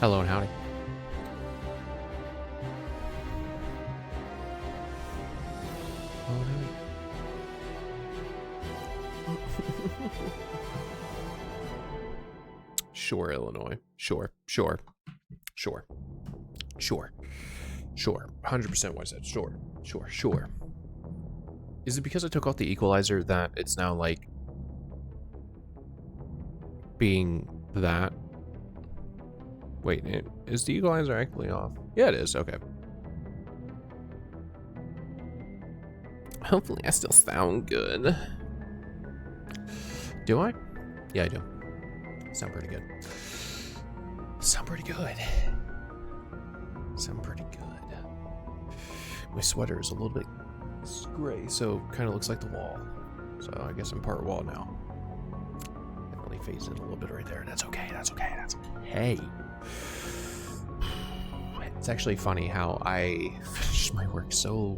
Hello and howdy. Sure, Illinois. Sure. 100% what I said. Sure. Is it because I took off the equalizer that it's now like being that? Wait, is the equalizer actually off? Yeah, it is. Okay. Hopefully I still sound good. Do I? Yeah, I do. Sound pretty good. My sweater is a little bit gray, so kind of looks like the wall. So I guess I'm part wall now. Definitely fades in a little bit right there. That's okay. It's actually funny how I finished my work so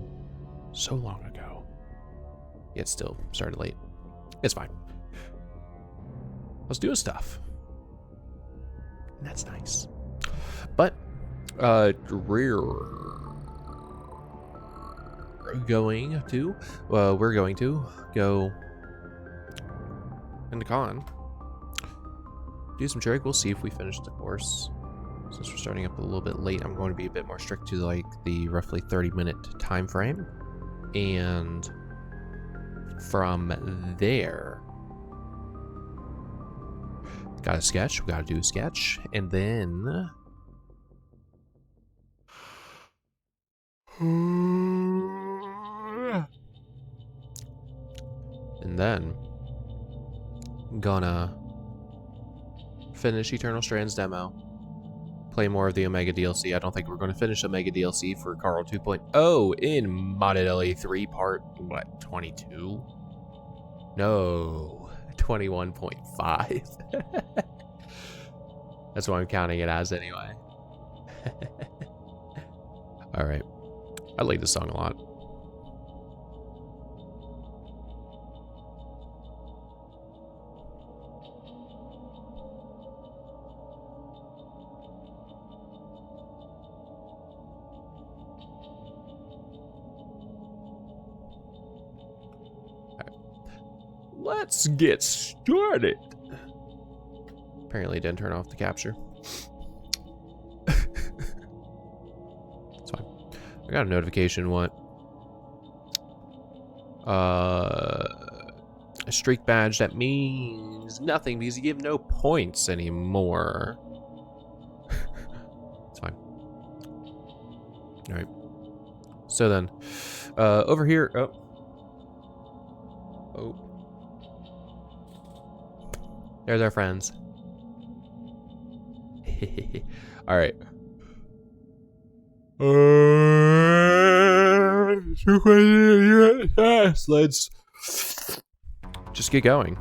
long ago, yet still started late. It's fine. I was doing stuff, and that's nice. But we're going to go into con, do some Trig. We'll see if we finish the course. Since we're starting up a little bit late, I'm going to be a bit more strict to like the roughly 30-minute time frame, and from there, got a sketch. We got to do a sketch, and then gonna finish Eternal Strands demo, play more of the Omega DLC. I don't think we're going to finish Omega DLC for Carl 2.0 in modded LA3 part, what, 22? No, 21.5. That's what I'm counting it as anyway. All right. I like this song a lot. Let's get started. Apparently didn't turn off the capture. It's fine. I got a notification, what? A streak badge. That means nothing because you give no points anymore. It's fine. Alright. So then, over here, oh. There's our friends. All right. Let's just get going.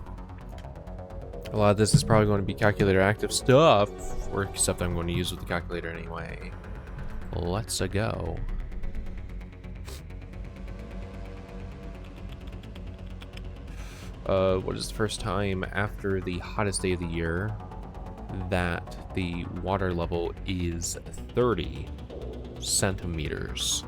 A lot of this is probably going to be calculator active stuff, or stuff that I'm going to use with the calculator anyway. Let's go. What is the first time after the hottest day of the year that the water level is 30 centimeters?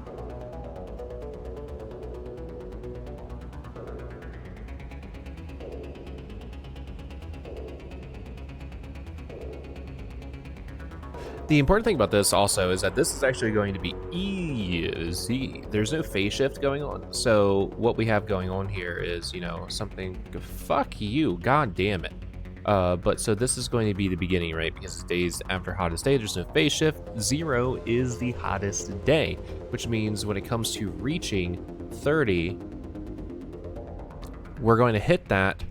The important thing about this also is that this is actually going to be easy. There's no phase shift going on. So what we have going on here is, you know, something, fuck you, god damn it. But so this is going to be the beginning, right? Because it's days after hottest day, there's no phase shift. 0 is the hottest day, which means when it comes to reaching 30, we're going to hit that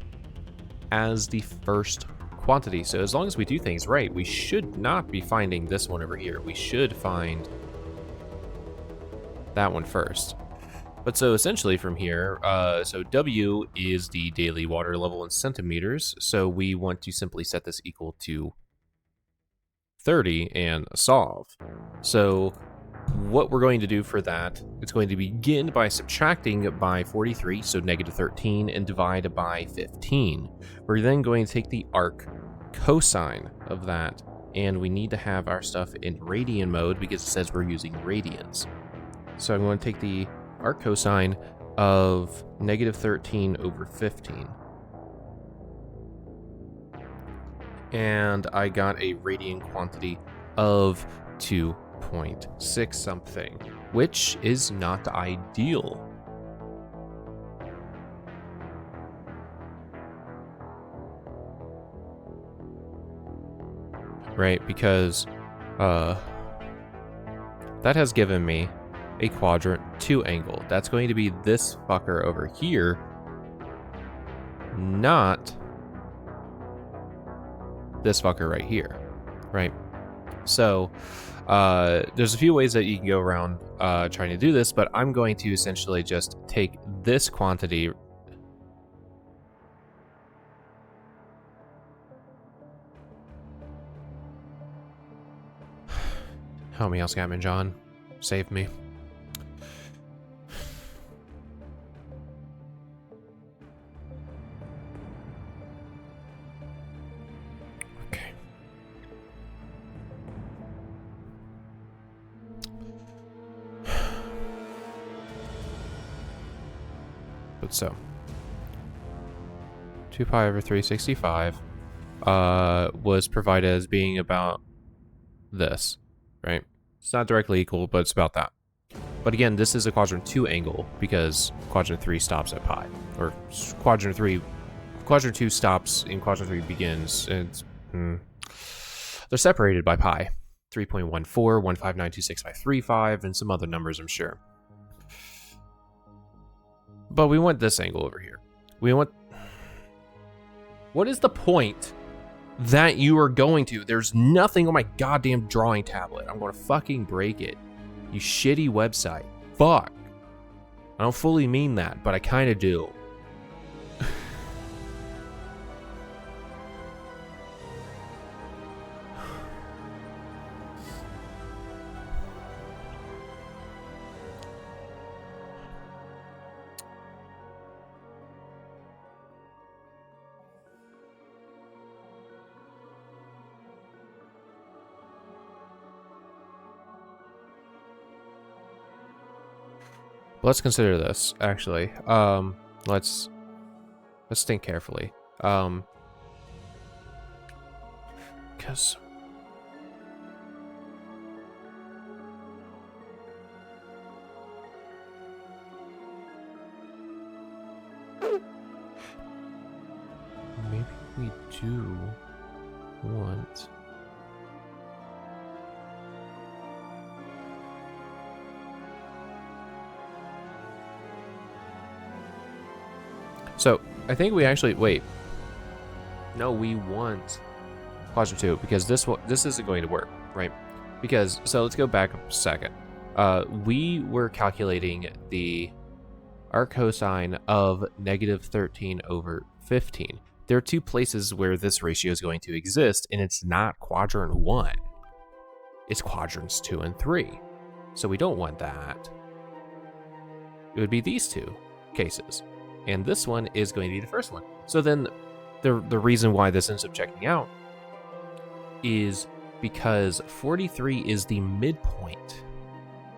as the first quantity. So as long as we do things right, we should not be finding this one over here. We should find that one first. But so essentially from here, so W is the daily water level in centimeters. So we want to simply set this equal to 30 and solve. So what we're going to do for that, it's going to begin by subtracting by 43, so -13, and divide by 15. We're then going to take the arc cosine of that and we need to have our stuff in radian mode because it says we're using radians. So I'm going to take the arc cosine of -13 over 15. And I got a radian quantity of 2.6 something, which is not ideal. Right, because that has given me a quadrant 2 angle. That's going to be this fucker over here, not this fucker right here, right? So there's a few ways that you can go around trying to do this, but I'm going to essentially just take this quantity. Help me out, Scatman John. Save me. Okay. But so 2 pi over 365 was provided as being about this, right? It's not directly equal, but it's about that. But again, this is a quadrant 2 angle because quadrant 3 stops at pi, or quadrant 2 stops and quadrant 3 begins. And it's, they're separated by pi, 3.14, 15926 and some other numbers, I'm sure. But we want this angle over here. We want. What is the point that you are going to? There's nothing on my goddamn drawing tablet. I'm going to fucking break it. You shitty website. Fuck. I don't fully mean that, but I kind of do. Let's consider this, actually. Let's think carefully. Because maybe we do want. So I think we actually wait. No, we want quadrant 2 because this isn't going to work, right? Because so let's go back a second. We were calculating the arc cosine of -13 over 15. There are two places where this ratio is going to exist, and it's not quadrant 1. It's quadrants 2 and 3. So we don't want that. It would be these two cases. And this one is going to be the first one. So then the reason why this ends up checking out is because 43 is the midpoint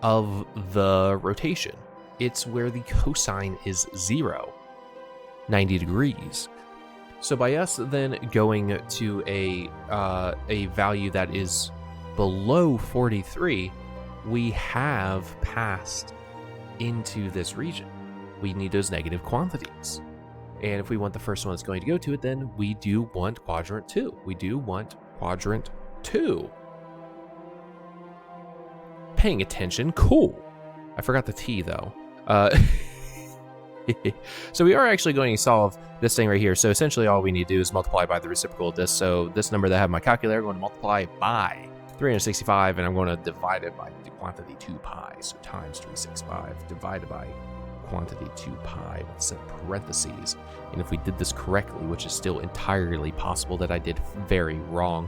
of the rotation. It's where the cosine is 0, 90 degrees. So by us then going to a value that is below 43, we have passed into this region. We need those negative quantities. And if we want the first one that's going to go to it, then we do want quadrant 2. We do want quadrant 2. Paying attention, cool. I forgot the T though. So we are actually going to solve this thing right here. So essentially all we need to do is multiply by the reciprocal of this. So this number that I have in my calculator, I'm going to multiply by 365, and I'm going to divide it by the quantity 2 pi. So times 365 divided by quantity 2 pi with set parentheses. And if we did this correctly, which is still entirely possible that I did very wrong,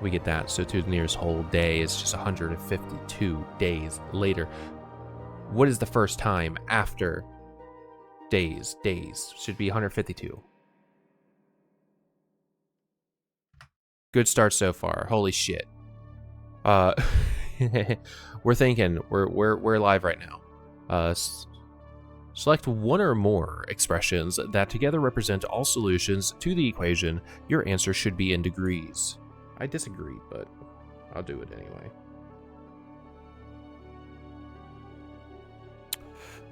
we get that. So 2 to the nearest whole day is just 152 days later. What is the first time after days? Days should be 152. Good start so far. Holy shit. We're thinking. We're live right now. Select one or more expressions that together represent all solutions to the equation. Your answer should be in degrees. I disagree, but I'll do it anyway.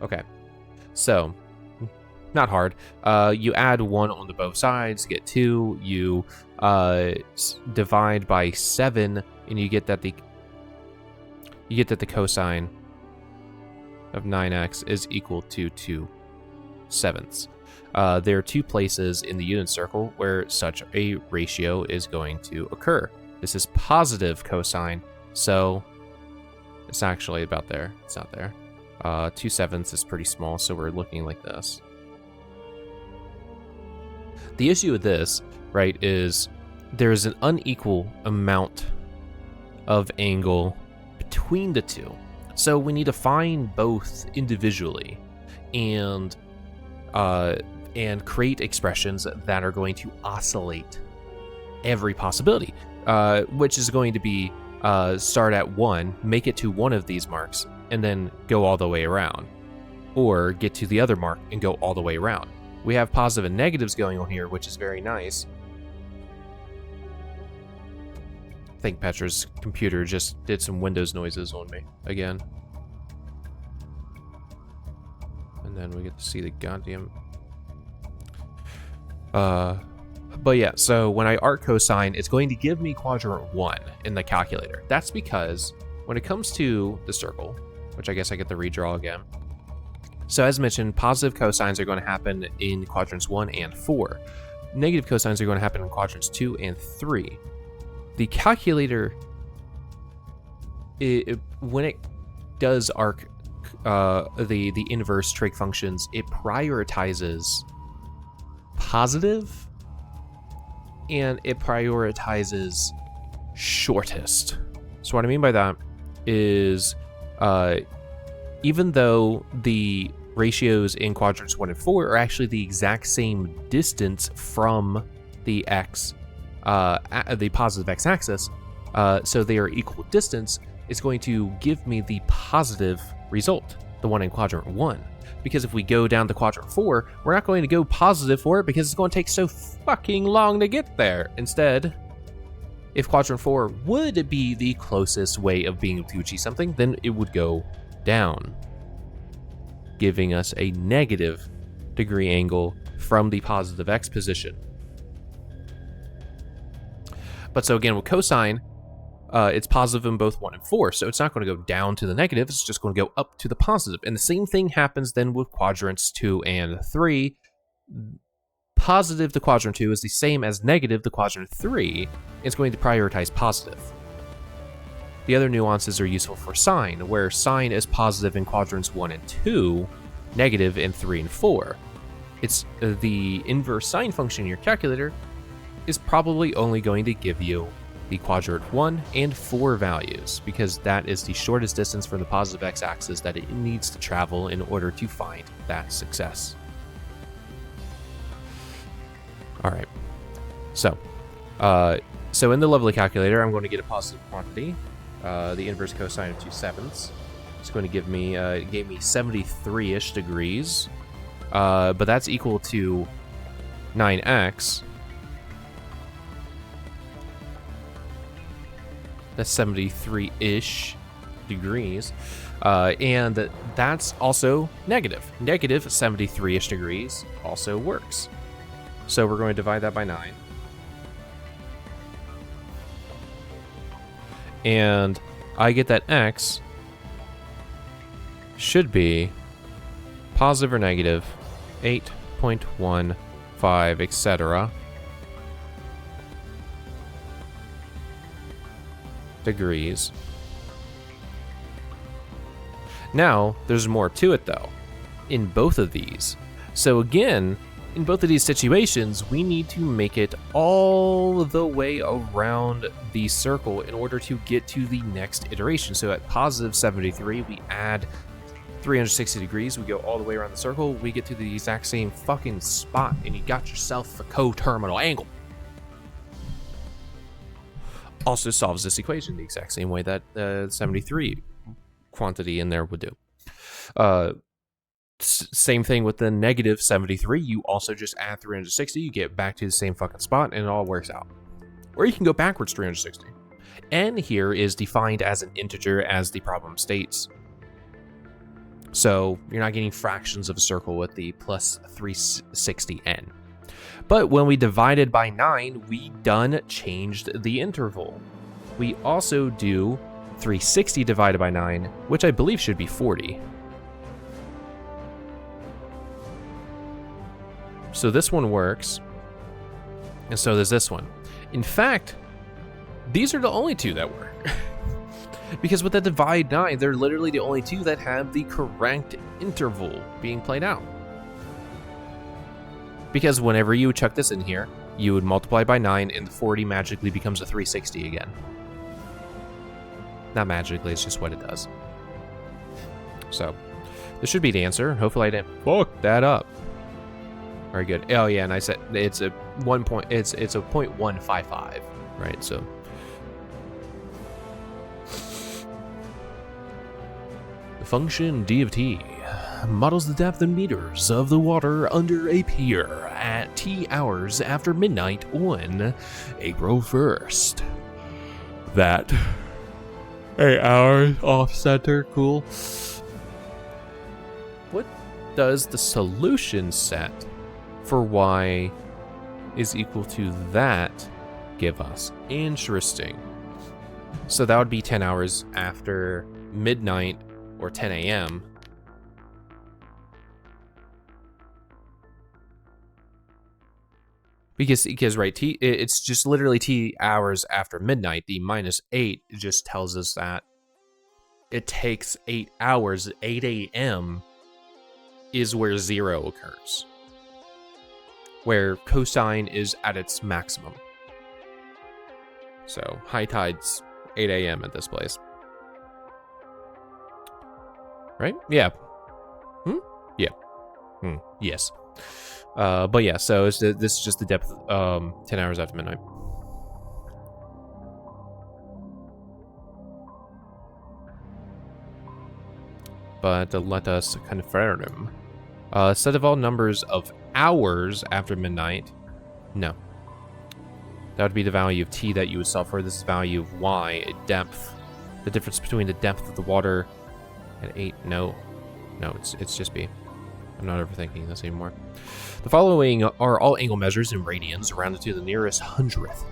Okay, so not hard. You add 1 onto both sides, get 2. You divide by 7, and you get that the cosine of 9x is equal to 2/7. There are 2 places in the unit circle where such a ratio is going to occur. This is positive cosine, so it's actually about there. It's not there. 2/7 is pretty small, so we're looking like this. The issue with this, right, is there's an unequal amount of angle between the two. So we need to find both individually and create expressions that are going to oscillate every possibility, which is going to be start at 1, make it to one of these marks, and then go all the way around, or get to the other mark and go all the way around. We have positive and negatives going on here, which is very nice. I think Petra's computer just did some Windows noises on me again. And then we get to see the goddamn... But yeah, so when I arc cosine, it's going to give me quadrant 1 in the calculator. That's because when it comes to the circle, which I guess I get to redraw again. So as mentioned, positive cosines are going to happen in quadrants 1 and 4. Negative cosines are going to happen in quadrants 2 and 3. The calculator, when it does arc the inverse trig functions, it prioritizes positive and it prioritizes shortest. So what I mean by that is even though the ratios in quadrants 1 and 4 are actually the exact same distance from the x, the positive x-axis, so they are equal distance, it's going to give me the positive result, the one in quadrant 1. Because if we go down to quadrant 4, we're not going to go positive for it because it's going to take so fucking long to get there. Instead, if quadrant 4 would be the closest way of being able to achieve something, then it would go down, giving us a negative degree angle from the positive x position. But so again, with cosine, it's positive in both 1 and 4, so it's not going to go down to the negative, it's just going to go up to the positive. And the same thing happens then with quadrants 2 and 3. Positive to quadrant 2 is the same as negative to quadrant 3. It's going to prioritize positive. The other nuances are useful for sine, where sine is positive in quadrants 1 and 2, negative in 3 and 4. It's the inverse sine function in your calculator is probably only going to give you the quadrant 1 and 4 values, because that is the shortest distance from the positive x-axis that it needs to travel in order to find that success. All right, so in the lovely calculator, I'm going to get a positive quantity, the inverse cosine of 2/7. It's going to give me, it gave me 73-ish degrees, but that's equal to 9x. That's 73-ish degrees, and that's also negative. Negative 73-ish degrees also works. So we're going to divide that by 9. And I get that x should be positive or negative 8.15, etc. degrees. Now, there's more to it though, in both of these. So again, in both of these situations, we need to make it all the way around the circle in order to get to the next iteration. So at positive 73, we add 360 degrees, we go all the way around the circle, we get to the exact same fucking spot, and you got yourself a coterminal angle. also solves this equation the exact same way that the 73 quantity in there would do. Same thing with the negative 73. You also just add 360, you get back to the same fucking spot, and it all works out. Or you can go backwards 360. N here is defined as an integer as the problem states. So you're not getting fractions of a circle with the plus 360n. But when we divided by 9, we done changed the interval. We also do 360 divided by 9, which I believe should be 40. So this one works, and so does this one. In fact, these are the only two that work. Because with the divide 9, they're literally the only two that have the correct interval being played out. Because whenever you chuck this in here, you would multiply by 9, and the 40 magically becomes a 360 again. Not magically, it's just what it does. So, this should be the answer. Hopefully I didn't fuck that up. Very good. Oh yeah, and I said it's a 0.155, right? So the function d of t models the depth in meters of the water under a pier at t hours after midnight on April 1st. That 8 hours off center, cool. What does the solution set for y is equal to that give us? Interesting. So that would be 10 hours after midnight or 10 a.m. Because right, it's just literally t hours after midnight. The -8 just tells us that it takes 8 hours. 8 a.m. is where 0 occurs, where cosine is at its maximum. So high tide's 8 a.m. at this place. Right? Yeah. Yeah. Yes. But yeah, so this is just the depth 10 hours after midnight. But let us confirm. Set of all numbers of hours after midnight. No. That would be the value of t that you would solve for. This is the value of y, depth. The difference between the depth of the water and 8. No, it's just b. I'm not overthinking this anymore. The following are all angle measures in radians rounded to the nearest hundredth,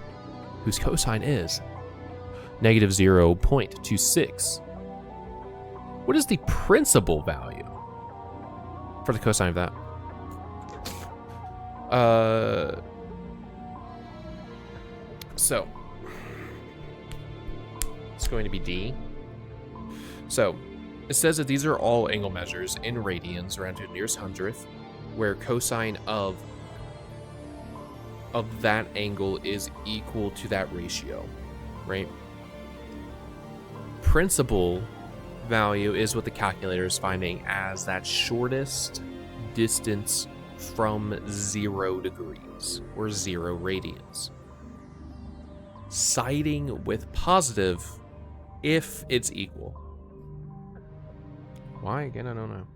whose cosine is -0.26. What is the principal value for the cosine of that? So it's going to be d. So it says that these are all angle measures in radians around to the nearest hundredth, where cosine of that angle is equal to that ratio, right? Principal value is what the calculator is finding as that shortest distance from 0 degrees or 0 radians. Siding with positive if it's equal. Why? Again, I don't know.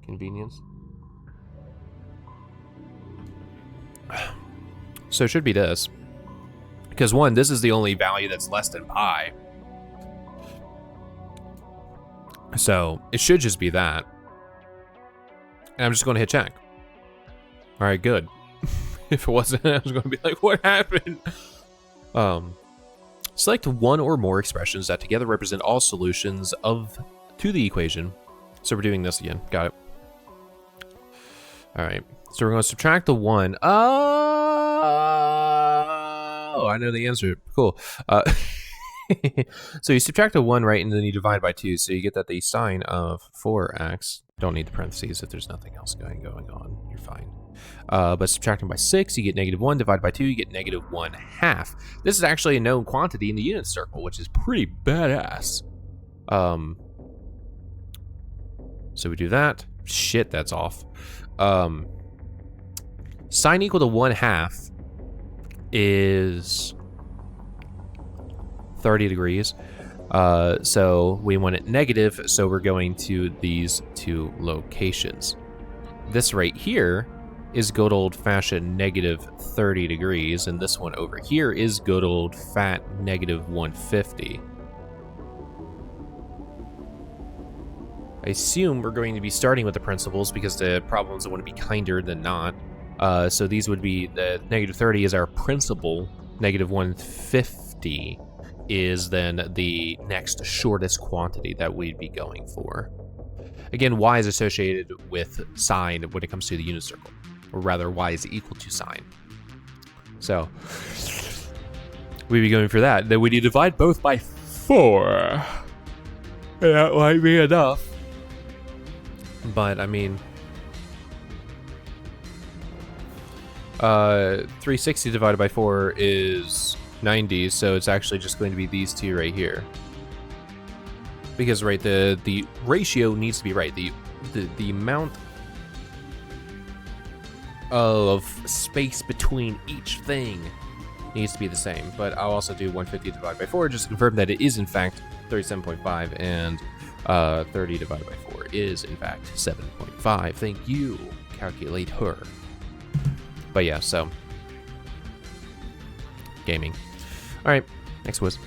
Convenience. So it should be this. Because one, this is the only value that's less than pi. So it should just be that. And I'm just going to hit check. All right, good. If it wasn't, I was going to be like, what happened? Select one or more expressions that together represent all solutions to the equation. So we're doing this again. Got it. All right. So we're going to subtract the 1. Oh, I know the answer. Cool. So you subtract a 1, right, and then you divide by 2. So you get that the sine of 4x, don't need the parentheses if there's nothing else going on. You're fine. But subtracting by 6, you get -1. Divided by 2, you get -1/2. This is actually a known quantity in the unit circle, which is pretty badass. So we do that. Shit, that's off. Sine equal to 1/2 is 30 degrees. So we want it negative, so we're going to these two locations. This right here is good old-fashioned negative 30 degrees, and this one over here is good old fat negative 150. I assume we're going to be starting with the principles because the problems want to be kinder than not. So these would be, the negative 30 is our principal, negative 150 is then the next shortest quantity that we'd be going for. Again, y is associated with sine when it comes to the unit circle, or rather y is equal to sine. So we'd be going for that. Then we need to divide both by 4. That might be enough. But I mean, 360 divided by 4 is 90, so it's actually just going to be these two right here. Because right, the ratio needs to be right. The amount of space between each thing needs to be the same. But I'll also do 150 divided by 4 just to confirm that it is in fact 37.5, and 30 divided by 4 is in fact 7.5. Thank you, calculator. But yeah, so gaming. All right, next was.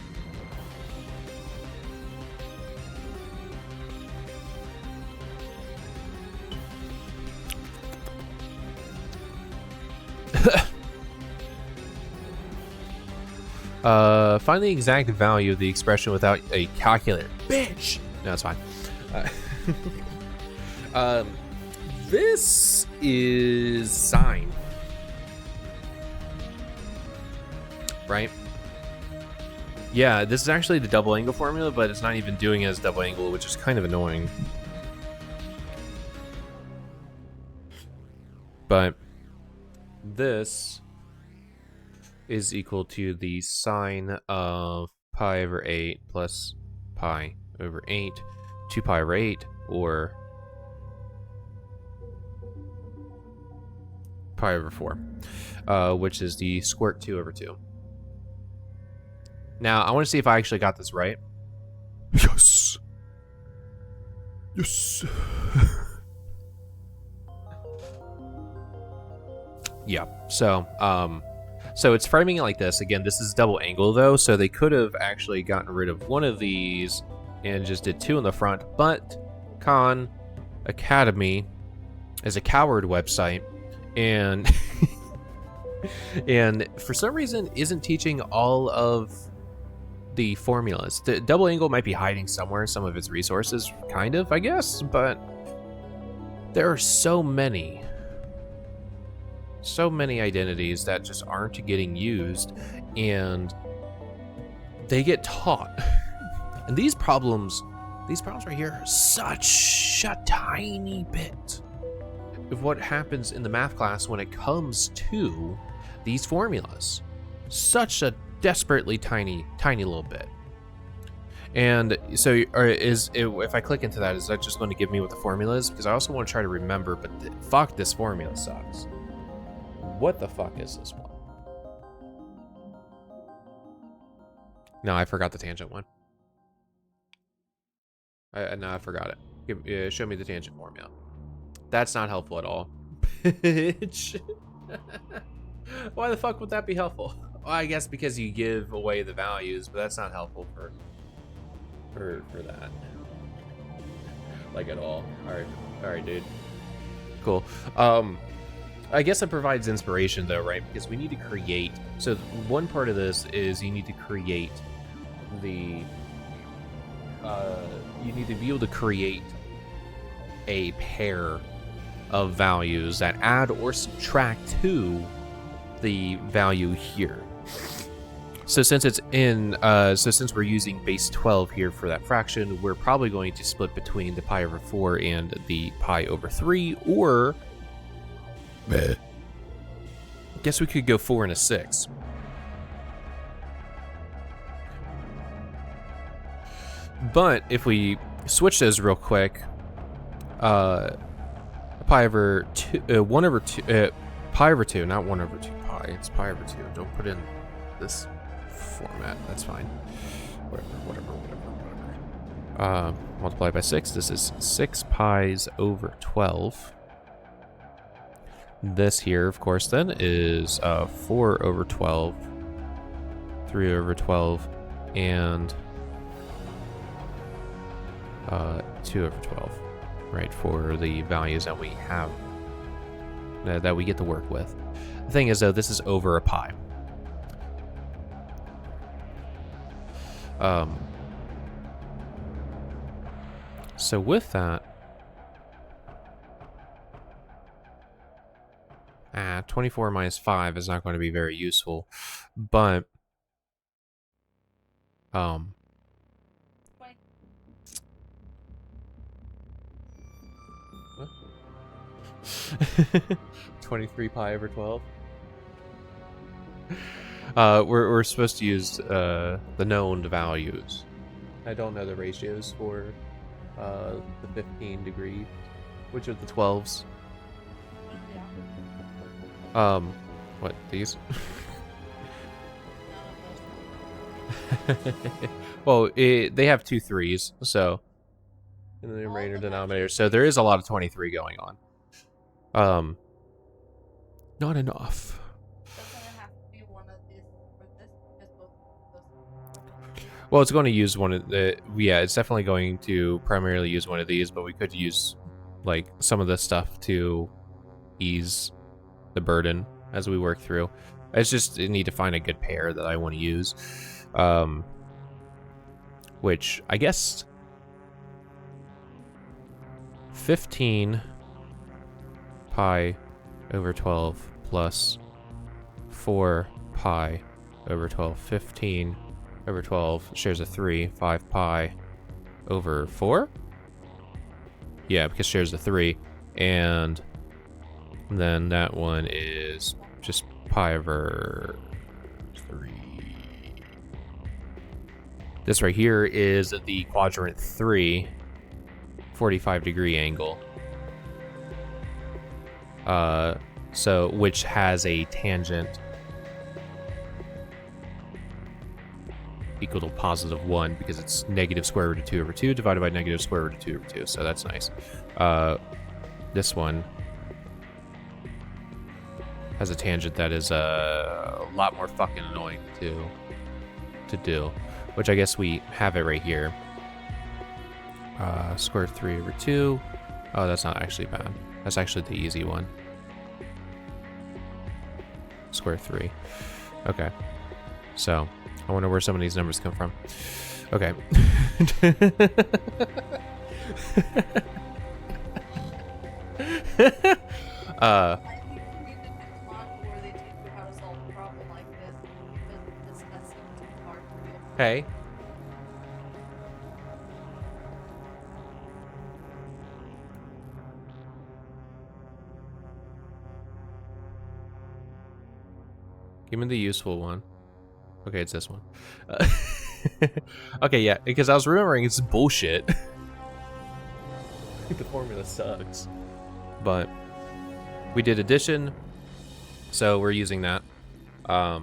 Find the exact value of the expression without a calculator. Bitch! No, it's fine. This is sine. Right? Yeah, this is actually the double angle formula, but it's not even doing it as double angle, which is kind of annoying. But this is equal to the sine of pi over 8 plus pi over 8, 2 pi over 8, or pi over 4, which is the square root 2 over 2. Now, I want to see if I actually got this right. Yes! Yes! Yeah, so it's framing it like this. Again, this is double angle though, so they could have actually gotten rid of one of these and just did 2 in the front, but Khan Academy is a coward website, and and for some reason isn't teaching all of the formulas. The double angle might be hiding somewhere some of its resources, kind of, I guess, but there are so many identities that just aren't getting used, and they get taught. And these problems right here are such a tiny bit of what happens in the math class when it comes to these formulas. Such a desperately tiny little bit. And so if I click into that, is that just going to give me what the formula is? Because I also want to try to remember, but fuck, this formula sucks. What the fuck is this one? No, I forgot the tangent one. No, I forgot it. Show me the tangent formula. That's not helpful at all. Bitch. Why the fuck would that be helpful? Well, I guess because you give away the values, but that's not helpful for that. Like at all. Alright, dude. Cool. I guess it provides inspiration though, right? Because we need to create. So one part of this is you need to create the. You need to be able to create a pair of values that add or subtract to the value here. So since it's in, since we're using base 12 here for that fraction, we're probably going to split between the pi over 4 and the pi over 3, or I guess we could go 4 and a 6. But if we switch those real quick, pi over 2, 1 over 2, pi over 2, not 1 over 2 pi, it's pi over 2. Don't put in this format. That's fine. Whatever. Multiply by 6. This is 6 pi's over 12. This here, of course, then is 4 over 12, 3 over 12, and 2 over 12, right, for the values that we have, that we get to work with. The thing is, though, this is over a pi. So with that, 24 minus 5 is not going to be very useful, but 23 pi over 12. We're supposed to use the known values. I don't know the ratios for the 15 degree, which are the 12s. What, these? Well, they have 2 3s, so in the numerator denominator, so there is a lot of 23 going on. Not enough. Well, it's going to use one of the, yeah, it's definitely going to primarily use one of these, but we could use, like, some of this stuff to ease the burden as we work through. I just need to find a good pair that I want to use. Which, I guess, 15 pi over 12 plus 4 pi over 12. 15 over 12 shares a 3. 5 pi over 4? Yeah, because shares a 3. And then that one is just pi over 3. This right here is the quadrant 3, 45 degree angle. So, which has a tangent equal to positive 1 because it's negative square root of 2 over 2 divided by negative square root of 2 over 2. So that's nice. This one has a tangent that is a lot more fucking annoying to do, which I guess we have it right here. Square 3 over 2. Oh, that's not actually bad. That's actually the easy one. Square 3. Okay. So, I wonder where some of these numbers come from. Okay. Hey. Give me the useful one. Okay, it's this one. Okay, yeah, because I was remembering it's bullshit. The formula sucks. But we did addition, so we're using that. Why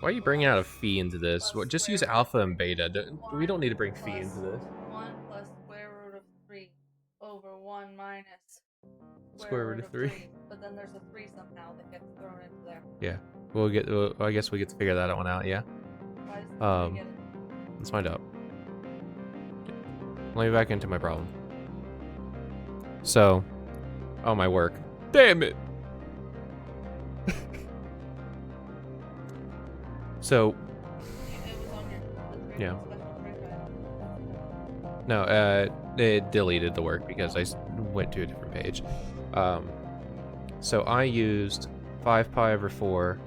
are you bringing out a phi into this? Just use alpha and beta. We don't need to bring phi into this. 1 plus square root of 3 over 1 minus Square root of 3. But then there's a 3 somehow that gets thrown into there. Yeah, I guess we get to figure that one out. Yeah. Why does the 3 get it? Let's find out. Let me back into my problem. So, oh my work. Damn it. So, It was on your yeah. special trig guide. No, it deleted the work because I went to a different page. So I used 5 pi over 4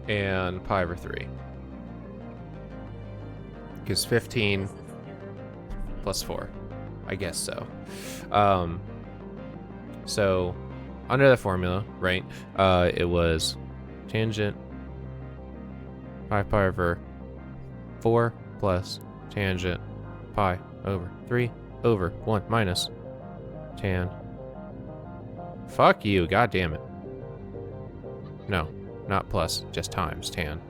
and pi over 3. Because 15 plus 4. I guess so. So under the formula, right, it was tangent 5 pi over 4 plus tangent pi over 3 over 1 minus tan. Fuck you, god damn it. No, not plus, just times tan.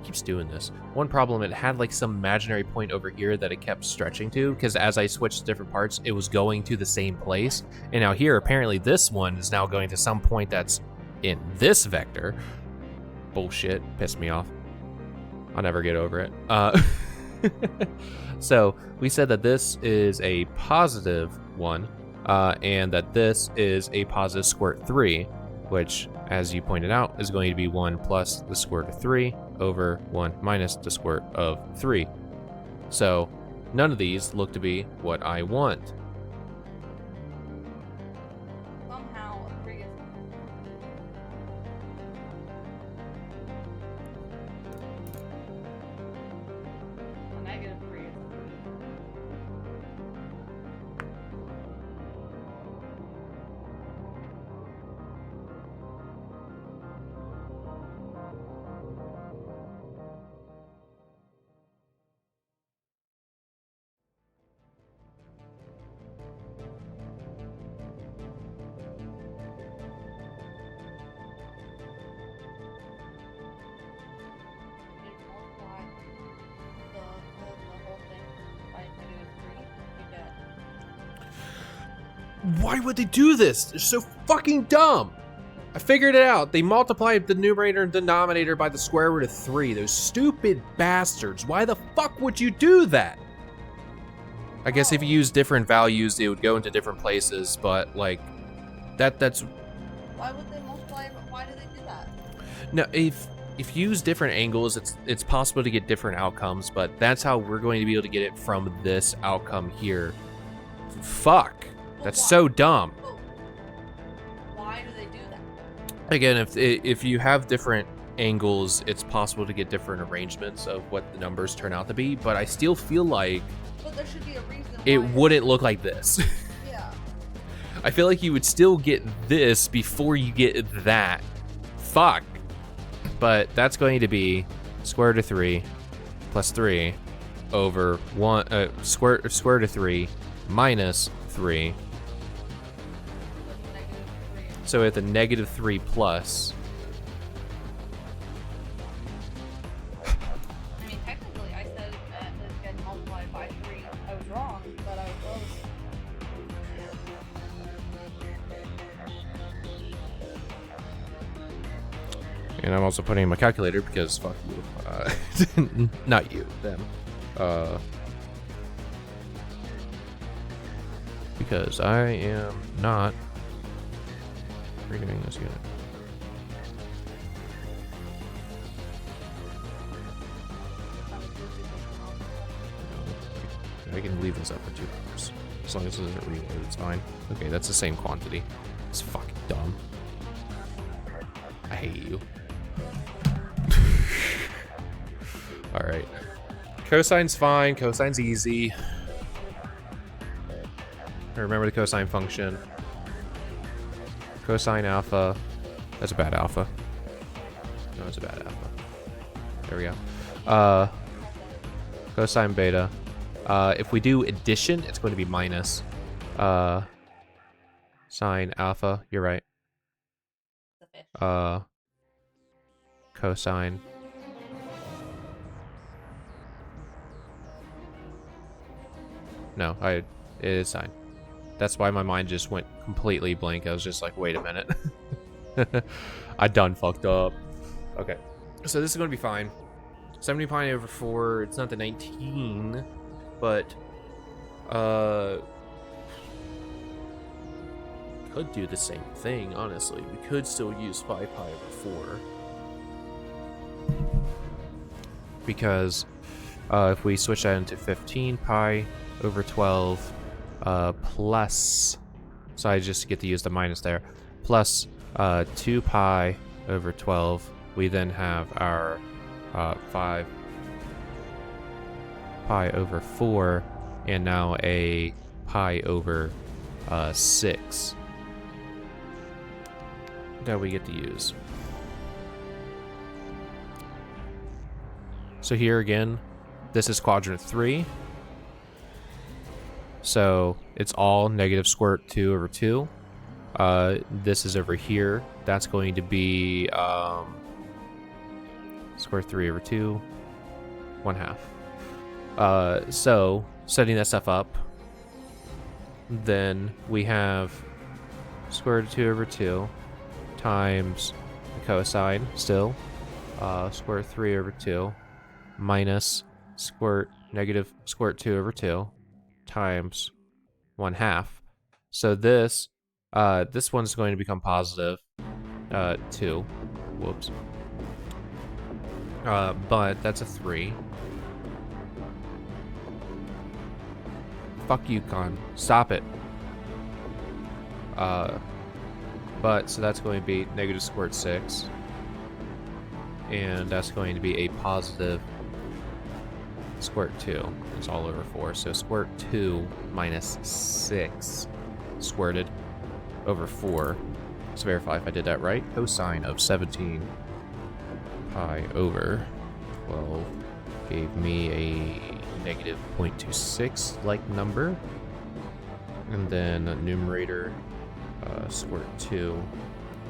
Keeps doing this. One problem, it had like some imaginary point over here that it kept stretching to, because as I switched to different parts, it was going to the same place. And now here, apparently this one is now going to some point that's in this vector. Bullshit. Pissed me off. I'll never get over it. So we said that this is a positive 1, and that this is a positive square root of 3, which, as you pointed out, is going to be 1 plus the square root of 3 over 1 minus the square root of 3. So none of these look to be what I want. Somehow, a 3 is... A negative 3 is... Why would they do this? They're so fucking dumb. I figured it out. They multiplied the numerator and denominator by the square root of 3. Those stupid bastards. Why the fuck would you do that? I guess if you use different values, they would go into different places, but like that's Why would they multiply? Why do they do that? no, if you use different angles, it's possible to get different outcomes, but that's how we're going to be able to get it from this outcome here. Fuck. That's so dumb. Why do they do that? Again, if you have different angles, it's possible to get different arrangements of what the numbers turn out to be, but I still feel like But there should be a reason it why. wouldn't look like this. Yeah. I feel like you would still get this before you get that. Fuck. But that's going to be square root of 3 plus 3 over 1 square root of 3 minus 3. So at the negative 3 plus. I mean, technically, I said that it's getting multiplied by 3. I was wrong, but I was close. And I'm also putting in my calculator because fuck you. Not you, them. Because I am not redoing this yet. I can leave this up for 2 hours. As long as it doesn't reload, it's fine. Okay, that's the same quantity. It's fucking dumb. I hate you. Alright. Cosine's fine. Cosine's easy. Remember the cosine function. Cosine alpha. That's a bad alpha. No, it's a bad alpha. There we go. Cosine beta. If we do addition, it's going to be minus. Sine alpha. You're right. Cosine. No, it is sine. That's why my mind just went completely blank. I was just like, wait a minute. I done fucked up. Okay. So this is going to be fine. 70 pi over 4. It's not the 19, but could do the same thing, honestly. We could still use 5 pi over 4. Because if we switch that into 15 pi over 12 plus, so I just get to use the minus there, plus 2 pi over 12, we then have our 5 pi over 4, and now a pi over 6 that we get to use. So here again, this is quadrant 3. So it's all negative square root 2 over 2. This is over here. That's going to be square 3 over 2, 1/2. So setting that stuff up, then we have square root of 2 over 2 times the cosine still, square root of 3 over 2 minus negative square root of 2 over 2 times 1/2. So this one's going to become positive 2. Whoops. But that's a 3. Fuck you, Con. Stop it. But so that's going to be negative square root of 6. And that's going to be a positive square root of 2. It's all over 4. So square root of 2 minus 6 squared over 4. Let's verify if I did that right. Cosine of 17 pi over 12 gave me a negative 0.26 like number. And then numerator, square root of 2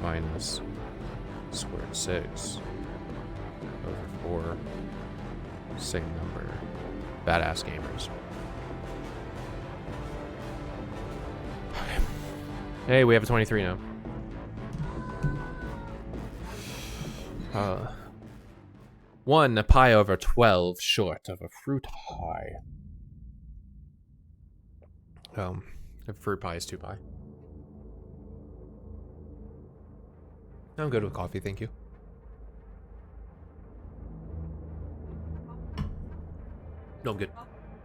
minus square root of 6 over 4. Same number. Badass gamers. Okay. Hey, we have a 23 now. 1 pi over 12 short of a fruit pie. A fruit pie is 2 pi. I'm good with coffee, thank you. No, I'm good.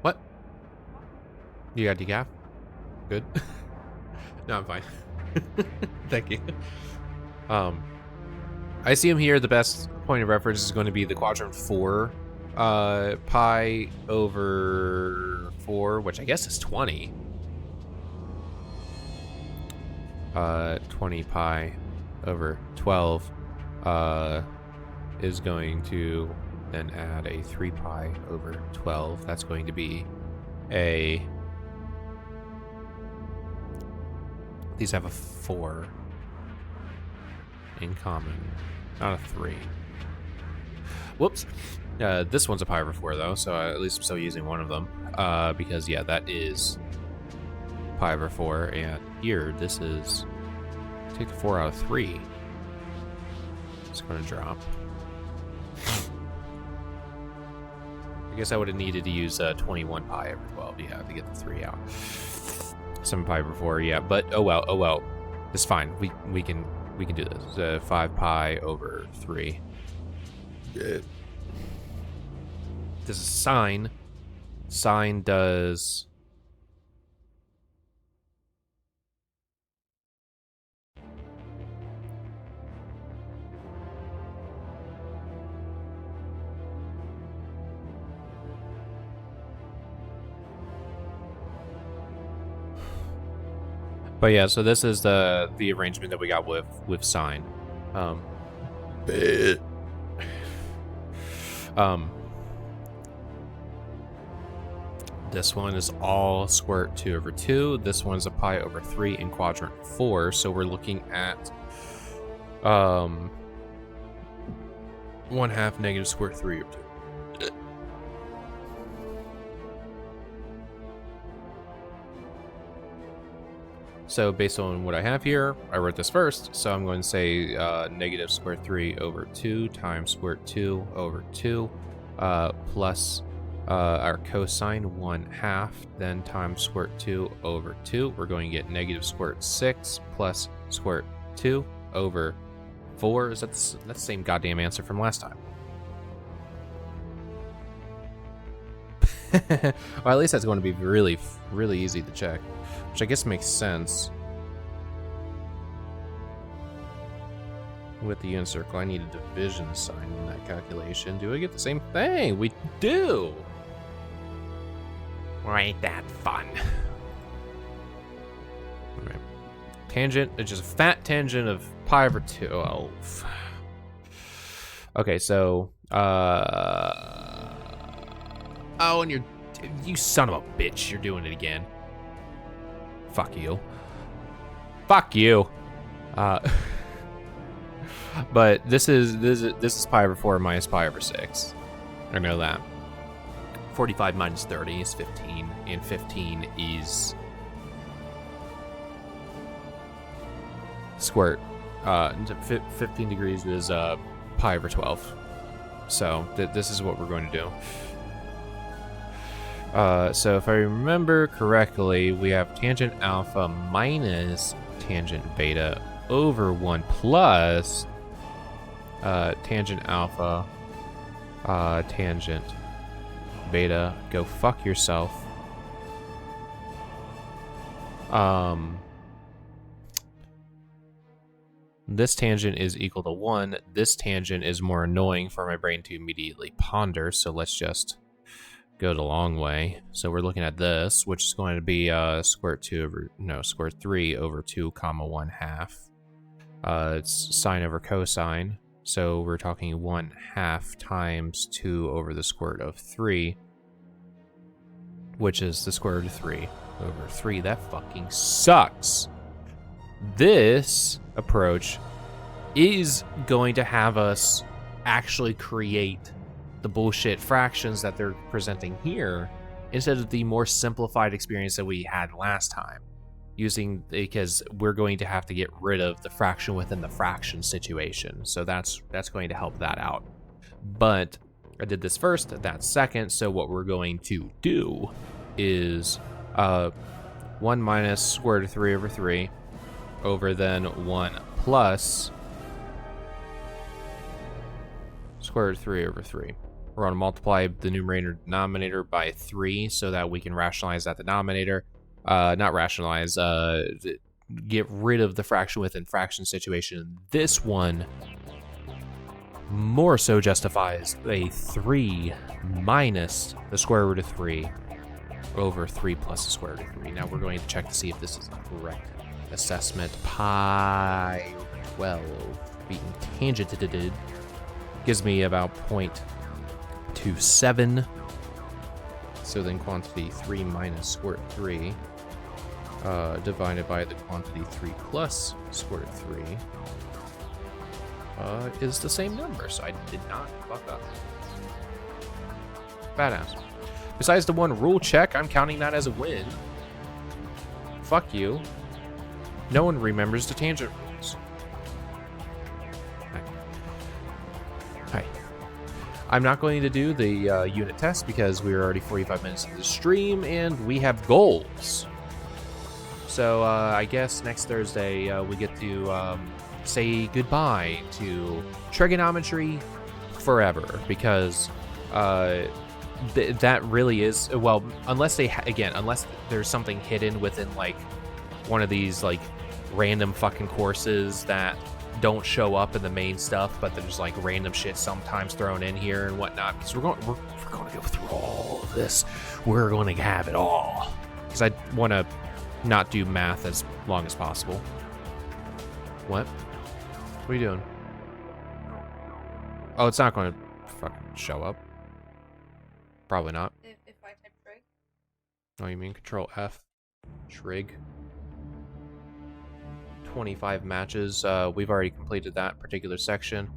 What? You got decaf? Good. No, I'm fine. Thank you. I see him here. The best point of reference is going to be the quadrant 4 pi over 4, which I guess is 20. 20 pi over 12 is going to then add a 3 pi over 12. That's going to be a... These have a 4 in common, not a 3. Whoops. This one's a pi over 4 though, so at least I'm still using one of them. Because yeah, that is pi over 4, and here this is, take the 4 out of 3. It's going to drop. I guess I would have needed to use 21 pi over 12, yeah, to get the 3 out. 7 pi over 4, yeah, but oh well, it's fine. We can do this. 5 pi over 3. This is sine. Sine does... But yeah, so this is the arrangement that we got with sine. This one is all square root 2 over 2. This one's a pi over 3 in quadrant 4. So we're looking at 1/2 negative square root 3 over 2. So based on what I have here, I wrote this first. So I'm going to say negative square root 3 over 2 times square root 2 over 2 plus our cosine 1/2, then times square root 2 over 2. We're going to get negative square root 6 plus square root 2 over 4. Is that that's the same goddamn answer from last time? Well, at least that's going to be really, really easy to check, which I guess makes sense. With the unit circle, I need a division sign in that calculation. Do I get the same thing? We do! Or ain't that fun? Alright. Tangent, it's just a fat tangent of pi over 2. Oh. Okay, so, oh, and you son of a bitch, you're doing it again. Fuck you. Fuck you. But this is pi over 4 minus pi over 6. I know that. 45 minus 30 is 15, and 15 is squared. 15 degrees is pi over 12. So this is what we're going to do. So if I remember correctly, we have tangent alpha minus tangent beta over 1 plus tangent alpha tangent beta. Go fuck yourself. This tangent is equal to 1. This tangent is more annoying for my brain to immediately ponder, so let's just go the long way. So we're looking at this, which is going to be square root 3 over 2 comma 1/2. It's sine over cosine, so we're talking 1/2 times 2 over the square root of 3, which is the square root of 3 over 3. That fucking sucks. This approach is going to have us actually create the bullshit fractions that they're presenting here instead of the more simplified experience that we had last time, because we're going to have to get rid of the fraction within the fraction situation. So that's going to help that out. But I did this first, that's second. So what we're going to do is 1 minus square root of 3 over 3 over then 1 plus square root of 3 over 3. We're going to multiply the numerator and denominator by 3 so that we can rationalize that denominator. Not rationalize, get rid of the fraction within fraction situation. This one more so justifies a 3 minus the square root of 3 over 3 plus the square root of 3. Now we're going to check to see if this is the correct assessment. Pi 12 being tangented gives me about 0.27. So then quantity 3 minus square root 3 divided by the quantity 3 plus square root 3 is the same number. So I did not fuck up. Badass. Besides the one rule check, I'm counting that as a win. Fuck you. No one remembers the tangent rules. Hi. I'm not going to do the unit test because we're already 45 minutes into the stream and we have goals. So I guess next Thursday we get to say goodbye to trigonometry forever, because that really is, well, unless unless there's something hidden within like one of these like random fucking courses that don't show up in the main stuff, but there's like random shit sometimes thrown in here and whatnot, because we're going to go through all of this. We're going to have it all, because I want to not do math as long as possible. What are you doing? Oh, it's not going to fucking show up. Probably not. If I type Trig. Oh, you mean Control F? Trig. 25 matches. We've already completed that particular section.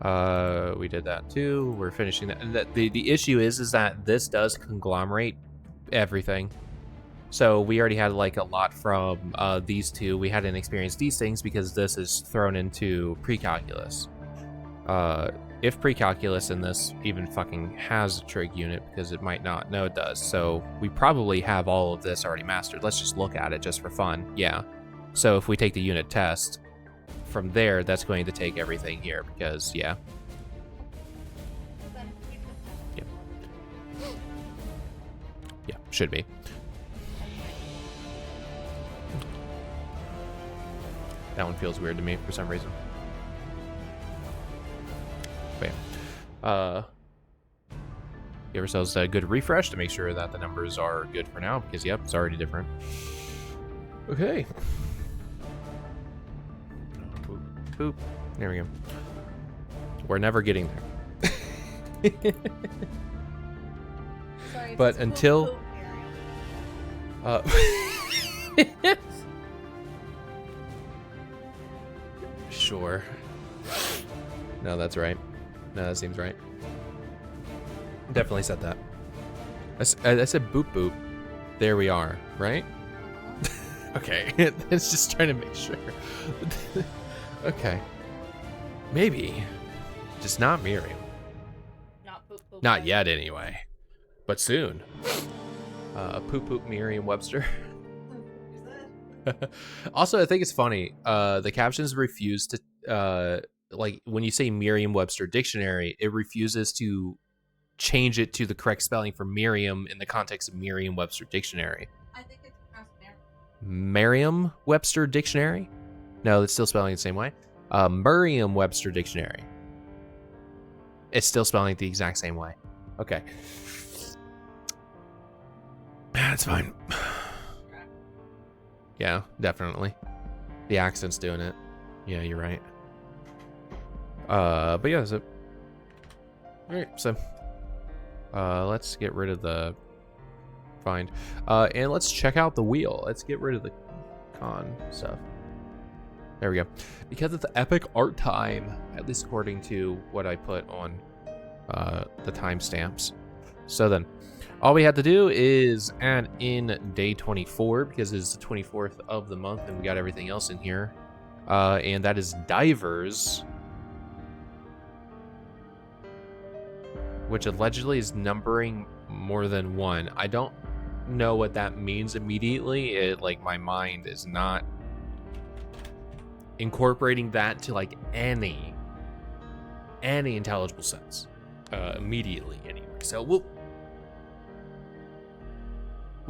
We did that too. We're finishing that. And the issue is that this does conglomerate everything. So we already had like a lot from these two. We hadn't experienced these things because this is thrown into pre-calculus. If pre-calculus in this even fucking has a trig unit, because it might not. No, it does. So we probably have all of this already mastered. Let's just look at it just for fun. Yeah. So if we take the unit test from there, that's going to take everything here because, yeah. Yep. Yeah, should be. That one feels weird to me for some reason. But yeah. Give ourselves a good refresh to make sure that the numbers are good for now, because, yep, it's already different. Okay. Boop, boop. There we go. We're never getting there. Sorry, But until... Sure. No, that's right. No, that seems right. Definitely said that. I said boop boop. There we are, right? Okay, it's just trying to make sure. Okay. Maybe. Just not Miriam. Not poop poop. Not yet, anyway. But soon. Poop poop Merriam-Webster. Also, I think it's funny. The captions refuse to, like, when you say Merriam-Webster dictionary, it refuses to change it to the correct spelling for Merriam in the context of Merriam-Webster dictionary. I think it's pronounced Merriam-Webster dictionary? No, it's still spelling it the same way. Merriam-Webster dictionary. It's still spelling it the exact same way. Okay. That's fine. Yeah, definitely. The accent's doing it. Yeah, you're right. But yeah, so alright, so let's get rid of the find. And let's check out the wheel. Let's get rid of the con stuff. There we go. Because it's epic art time, at least according to what I put on the timestamps. So then, all we have to do is add in day 24 because it's the 24th of the month and we got everything else in here. And that is divers, which allegedly is numbering more than one. I don't know what that means immediately. Like, my mind is not incorporating that to like any intelligible sense immediately anyway. So we'll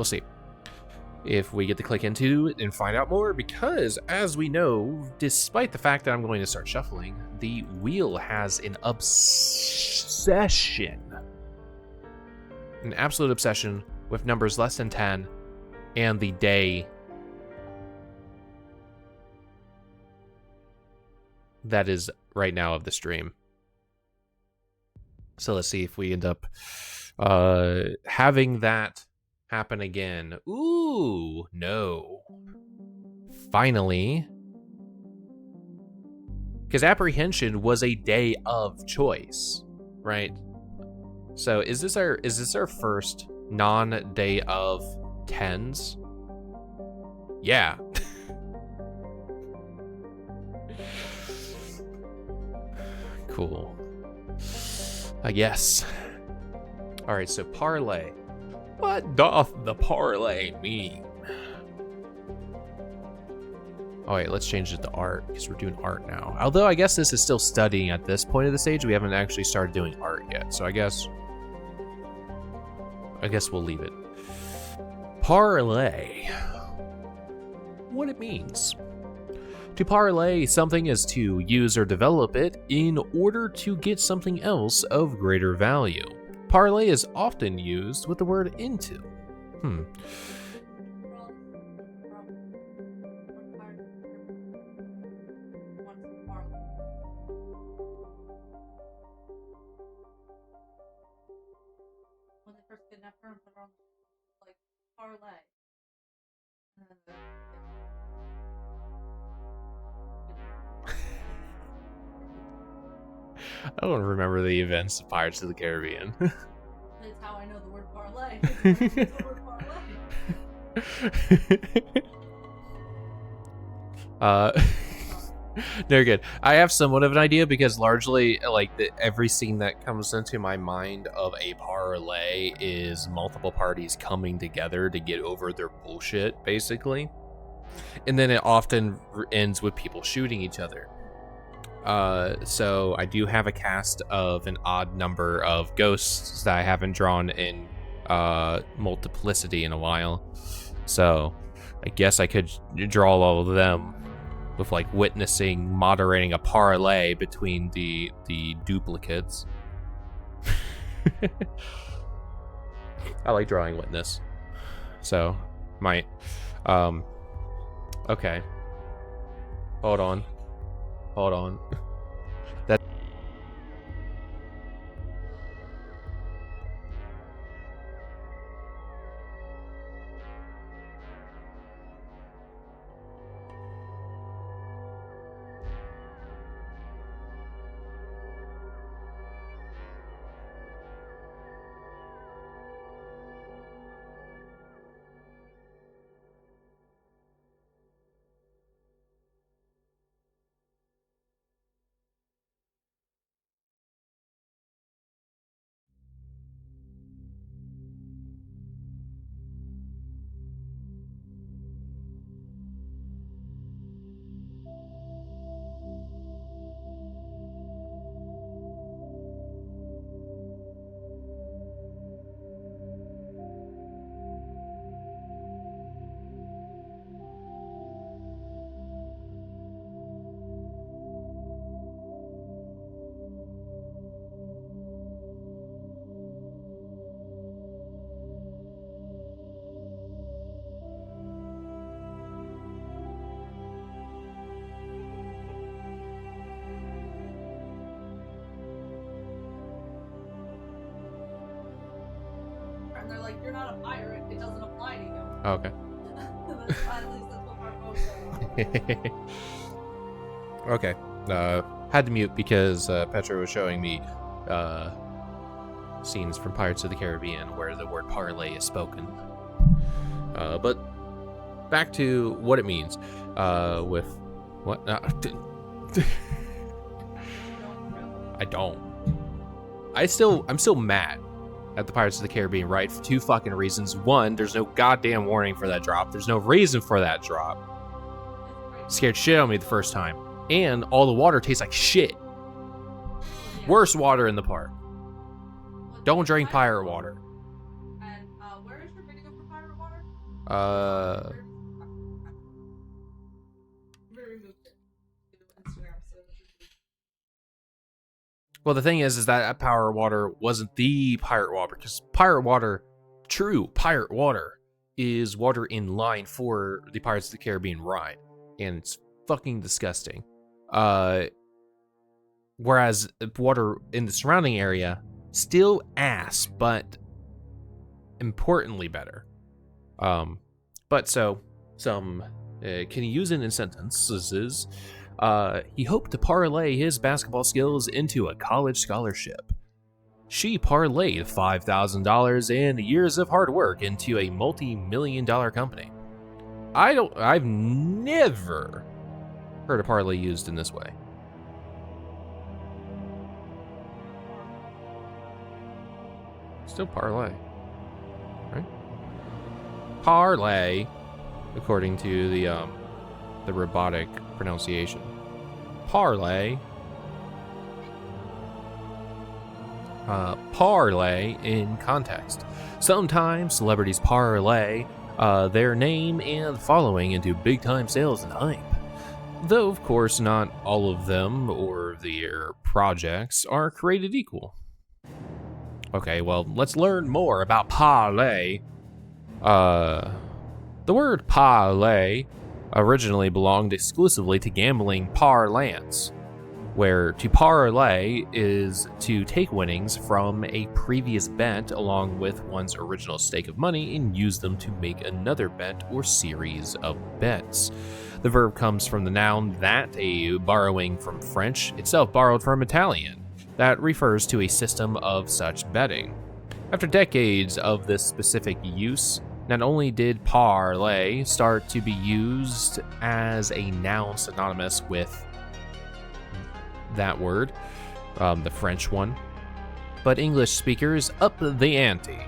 see if we get to click into it and find out more, because as we know, despite the fact that I'm going to start shuffling, the wheel has an obsession, an absolute obsession with numbers less than 10 and the day that is right now of the stream. So let's see if we end up having that happen again. Ooh, no. Finally. Because apprehension was a day of choice, right? So is this our first non-day of 10s? Yeah. Cool. I guess. All right, so parlay. What doth the parlay mean? Oh wait, let's change it to art because we're doing art now. Although I guess this is still studying at this point of the stage. We haven't actually started doing art yet. So I guess we'll leave it. Parlay. What it means. To parlay something is to use or develop it in order to get something else of greater value. Parlay is often used with the word into. When they first kidnapped her and put her on like parlay. And then I don't remember the events of Pirates of the Caribbean. that's how I know the word parlay. The word parlay. No, good. I have somewhat of an idea because largely, like, every scene that comes into my mind of a parlay is multiple parties coming together to get over their bullshit, basically. And then it often ends with people shooting each other. So I do have a cast of an odd number of ghosts that I haven't drawn in multiplicity in a while. So I guess I could draw all of them with like witnessing, moderating a parlay between the duplicates. I like drawing witness. So might okay. Hold on. That you're not a pirate, it doesn't apply to you. Oh, okay. At least that's what our boat says. Okay. Had to mute because Petra was showing me scenes from Pirates of the Caribbean where the word parlay is spoken. But back to what it means. With what? I don't. I'm still mad at the Pirates of the Caribbean, right? For two fucking reasons. One, there's no goddamn warning for that drop. There's no reason for that drop. Scared shit out of me the first time. And all the water tastes like shit. Worst water in the park. Don't drink pirate water. And where is your video for pirate water? We removed it to Instagram, so Well, the thing is that pirate water wasn't the pirate water, because pirate water, true pirate water, is water in line for the Pirates of the Caribbean ride, and it's fucking disgusting. Whereas water in the surrounding area, still ass, but importantly better. But so some can you use it in sentences? He hoped to parlay his basketball skills into a college scholarship. She parlayed $5,000 and years of hard work into a multi-million-dollar company. I've never heard a parlay used in this way. Still parlay, right? Parlay, according to the robotic pronunciation. Parlay. Parlay in context. Sometimes celebrities parlay their name and following into big-time sales and hype. Though, of course, not all of them or their projects are created equal. Okay, well, let's learn more about parlay. The word parlay originally belonged exclusively to gambling parlance, where to parlay is to take winnings from a previous bet along with one's original stake of money and use them to make another bet or series of bets. The verb comes from the noun that, a borrowing from French, itself borrowed from Italian, that refers to a system of such betting. After decades of this specific use, not only did parlay start to be used as a noun synonymous with that word, the French one, but English speakers upped the ante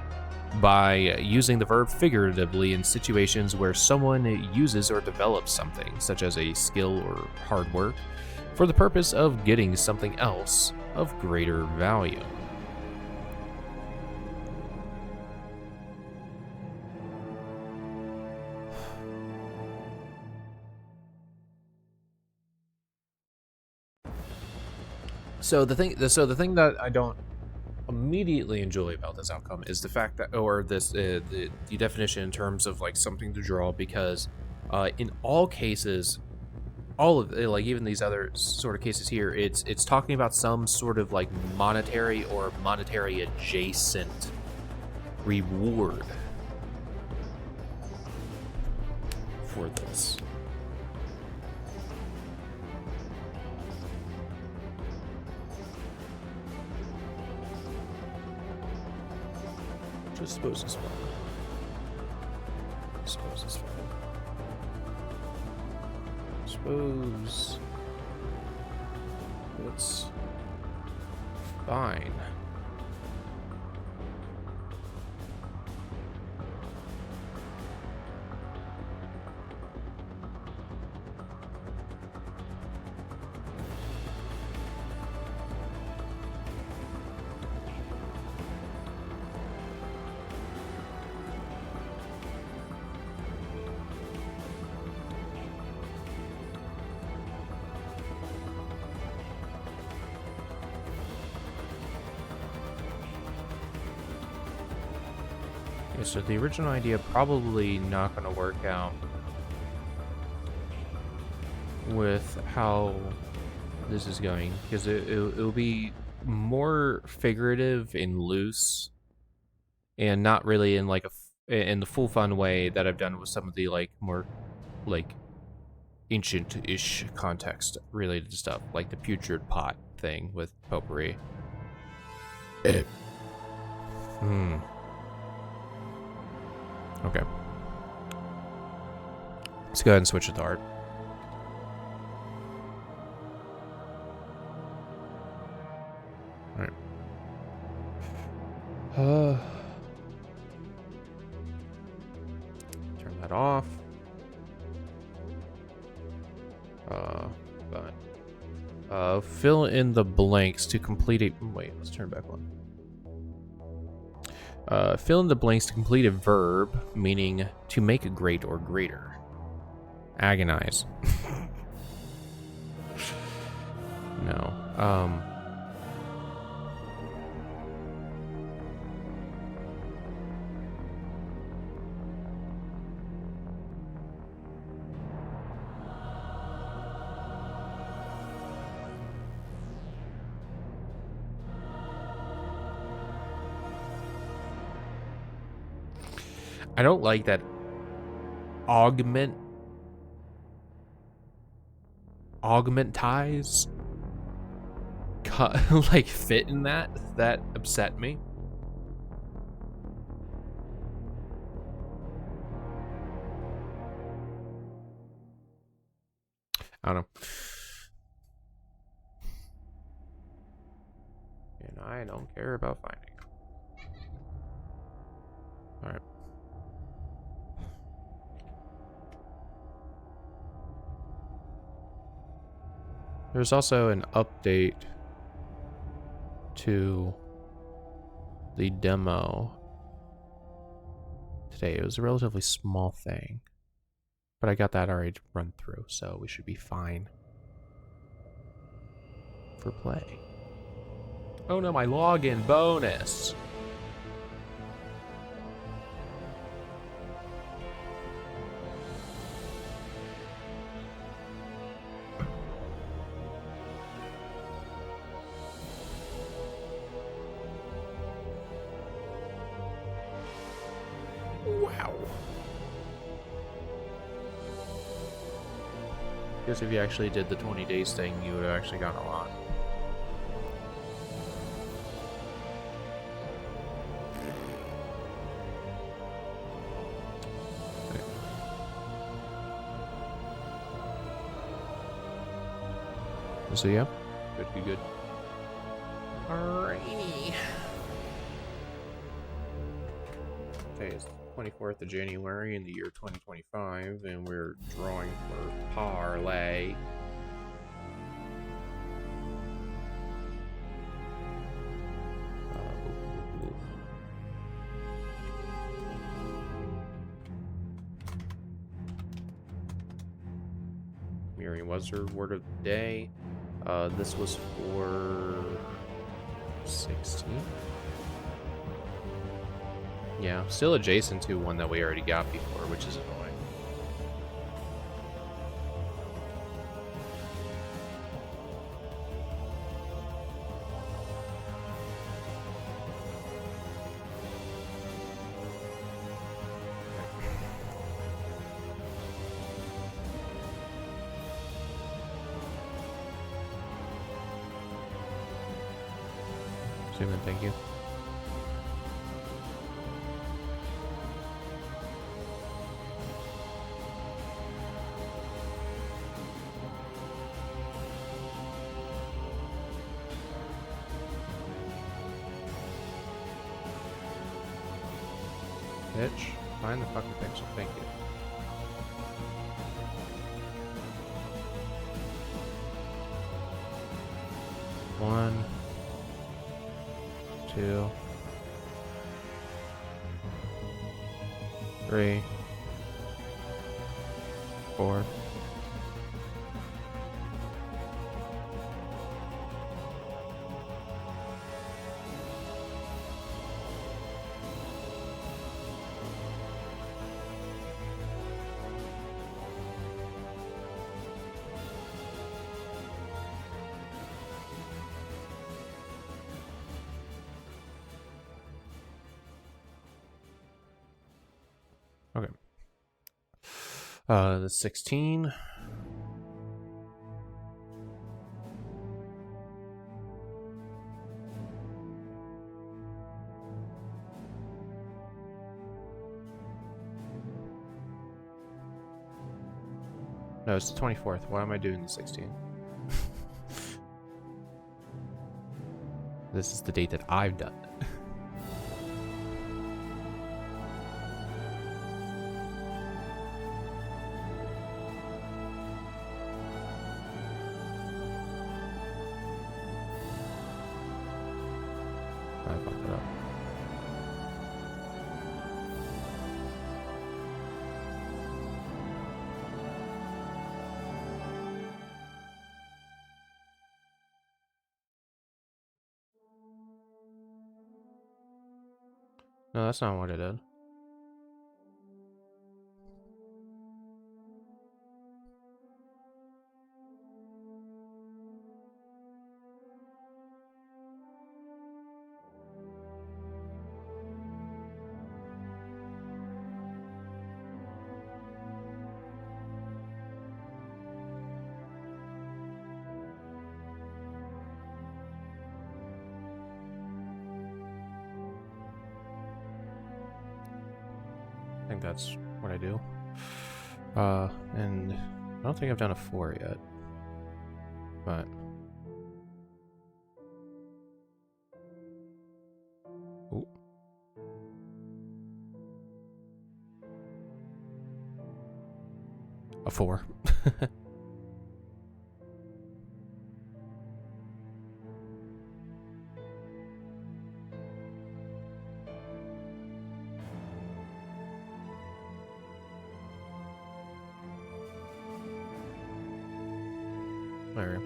by using the verb figuratively in situations where someone uses or develops something, such as a skill or hard work, for the purpose of getting something else of greater value. So the thing that I don't immediately enjoy about this outcome is the fact that, or this the definition in terms of like something to draw, because in all cases, all of like even these other sort of cases here, it's talking about some sort of like monetary or monetary adjacent reward for this. Just suppose it's fine. Suppose it's fine. Suppose it's fine. Yeah, so the original idea probably not going to work out with how this is going, because it'll be more figurative and loose and not really in like in the full fun way that I've done with some of the like more like ancient-ish context related stuff, like the putrid pot thing with potpourri. Okay. Let's go ahead and switch it to art. Alright. Turn that off. Fill in the blanks to complete a... Wait, let's turn back on. Fill in the blanks to complete a verb, meaning to make great or greater. Agonize. No. I don't like that augmentize like fit in that. That upset me. I don't know. And I don't care about finding them. All right. There's also an update to the demo today. It was a relatively small thing, but I got that already run through, so we should be fine for play. Oh no, my login bonus! Wow. Because if you actually did the 20 days thing, you would have actually gotten a lot. Okay. So yeah, good. Alrighty. Okay, it's 24th of January in the year 2025, and we're drawing for Parlay. Merriam-webster word of the day. This was for 16. Yeah, still adjacent to one that we already got before, which is annoying. Zoom in, thank you. Bitch, find the fucking pixel, thank you. One, two, three, four. The 16. No, it's the 24th. Why am I doing the 16? This is the date that I've done it. I fucked it up. No, that's not what I did. I think that's what I do. And I don't think I've done a 4 yet. But ooh. A 4. There.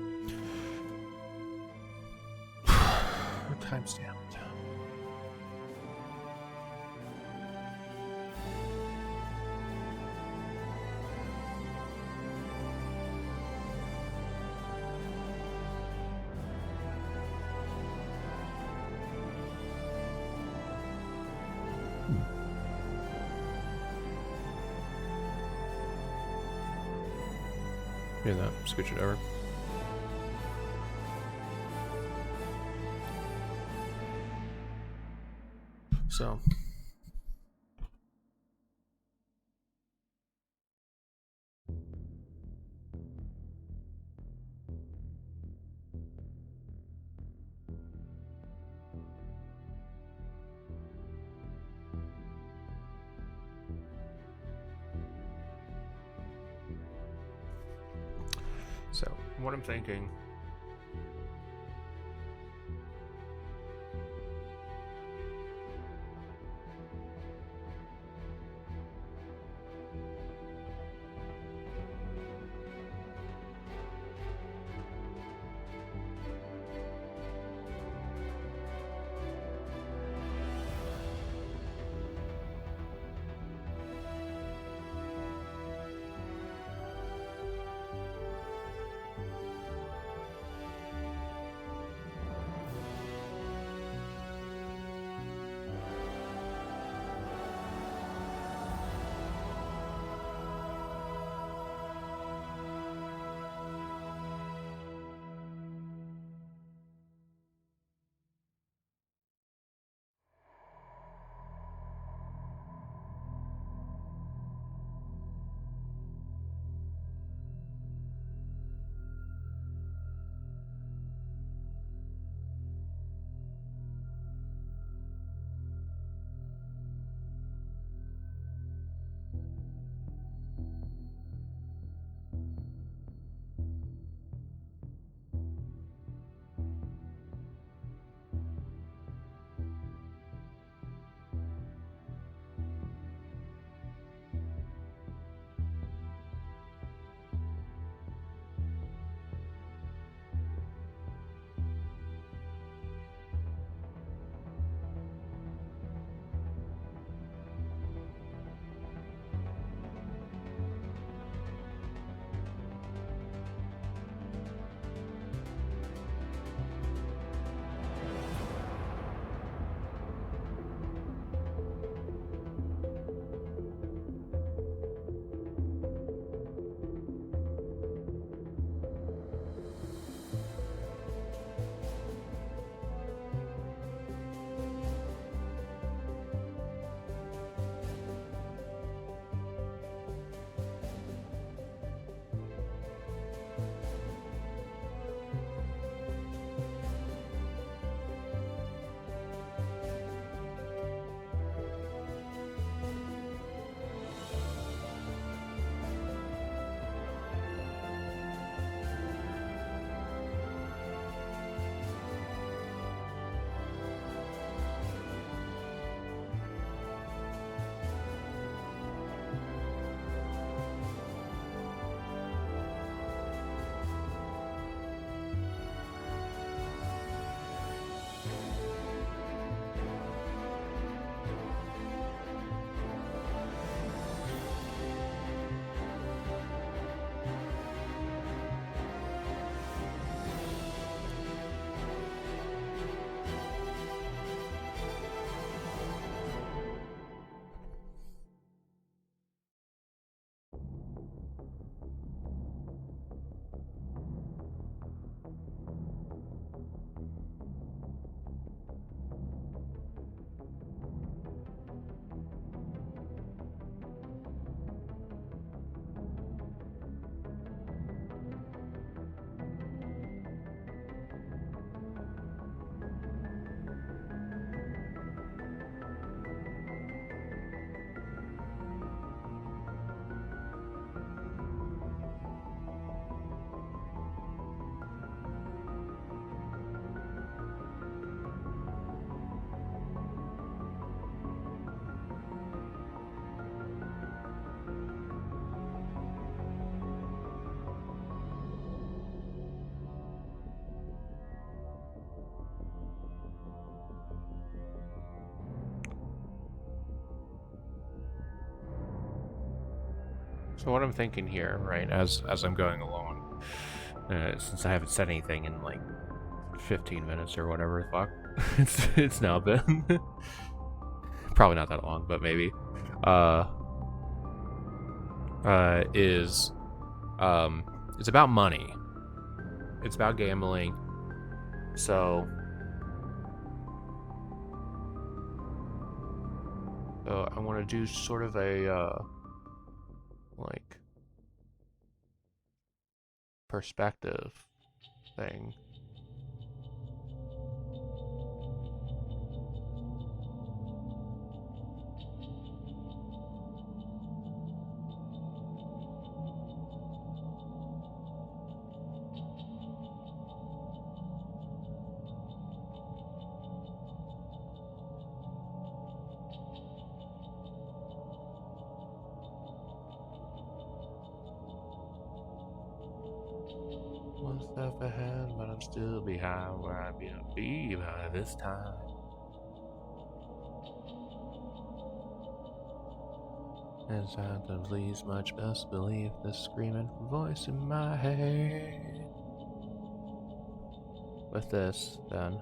Timestamp. Do that. Scooch it over. So. So, what I'm thinking So what I'm thinking here, right, as I'm going along, since I haven't said anything in like 15 minutes or whatever the fuck it's now been. Probably not that long, but maybe. Is it's about money. It's about gambling. So I want to do sort of a like perspective thing. One step ahead, but I'm still behind where I'd be by this time. As I don't please much best believe the screaming voice in my head. With this, then.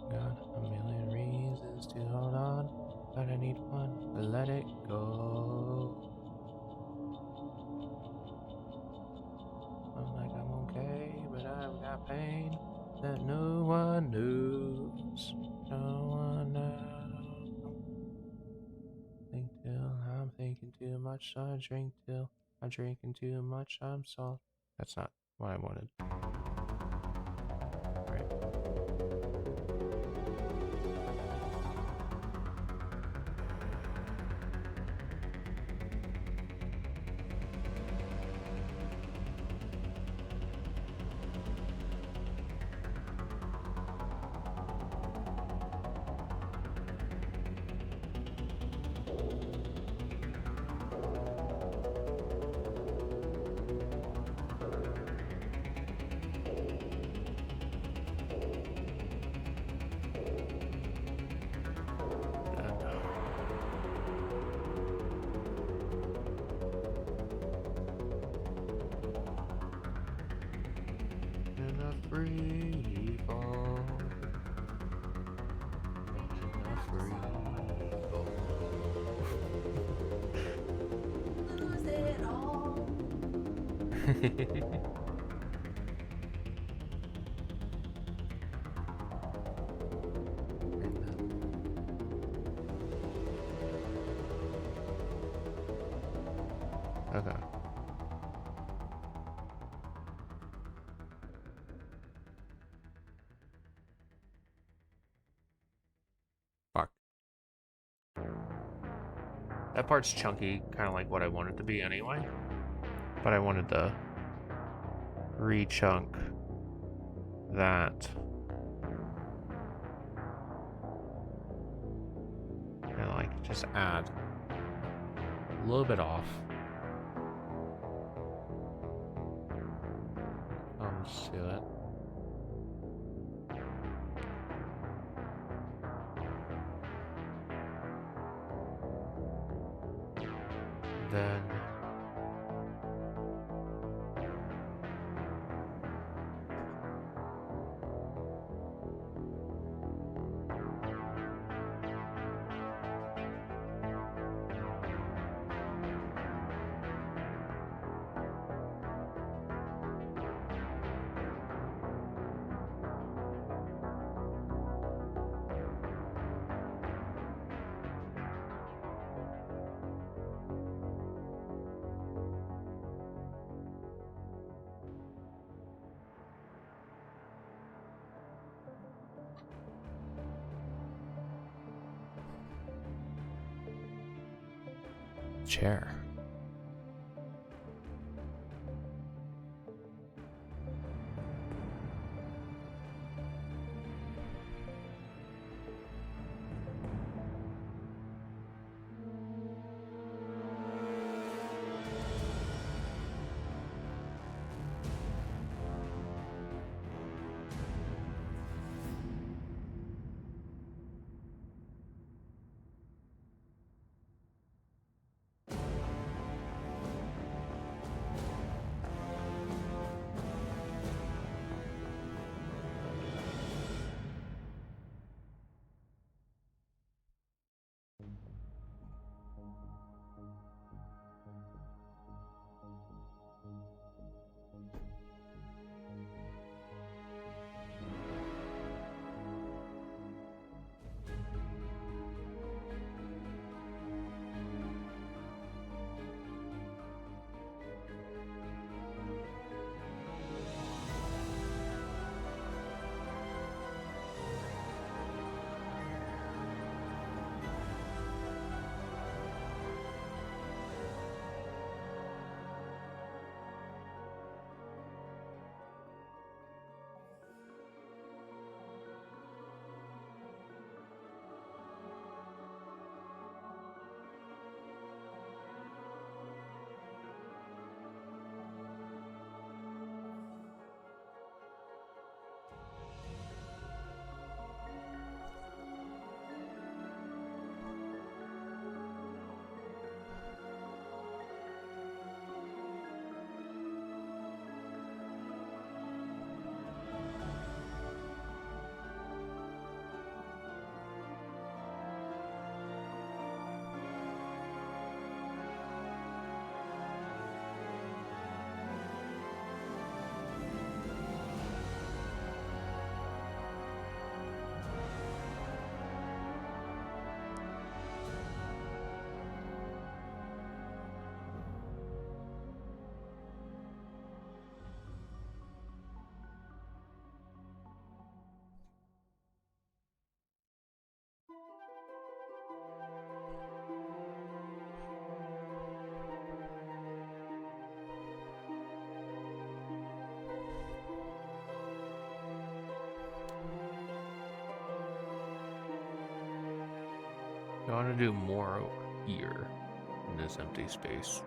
Got a million reasons to hold on, but I need one to let it go. I'm like I'm okay, but I've got pain that no one knows. No one knows. Think till I'm thinking too much, so I drink till I'm drinking too much, I'm salt. That's not what I wanted. Right. In a free fall. In a free fall. Lose it all. Okay. Fuck. That part's chunky, kind of like what I want it to be anyway. But I wanted to re-chunk that. And like just add a little bit off. Comes to it. Then chair. I want to do more here in this empty space.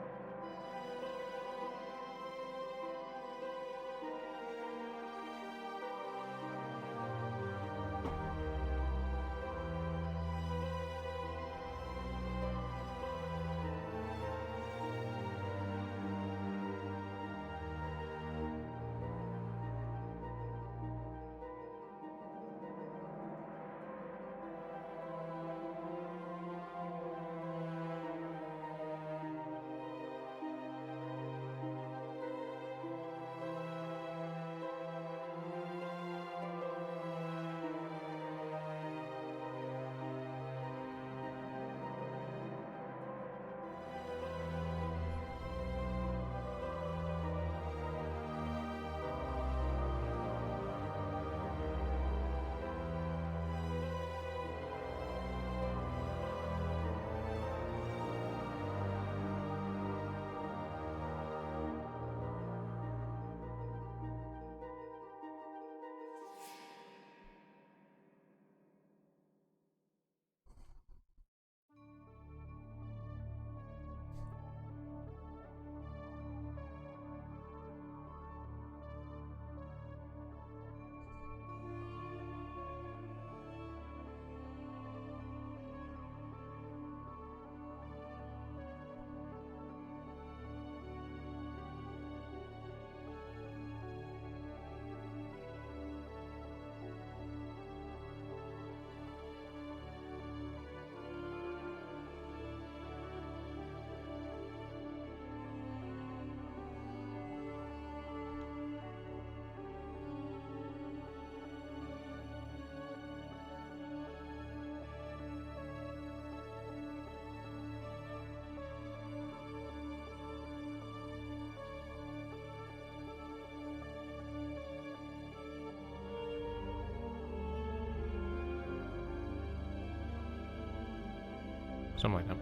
Something like that.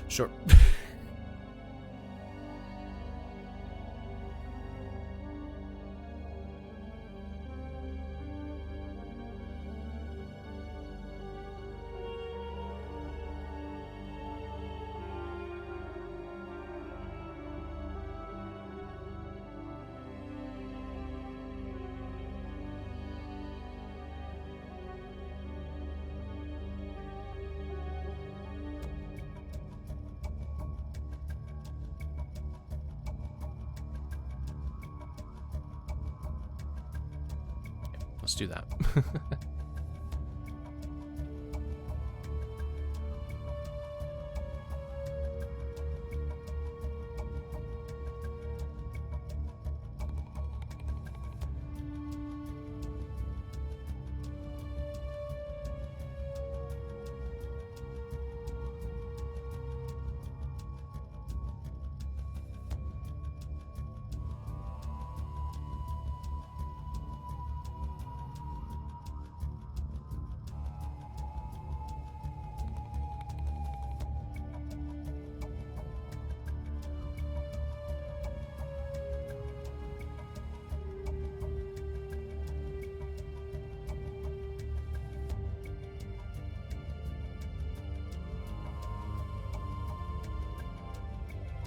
Sure. Let's do that.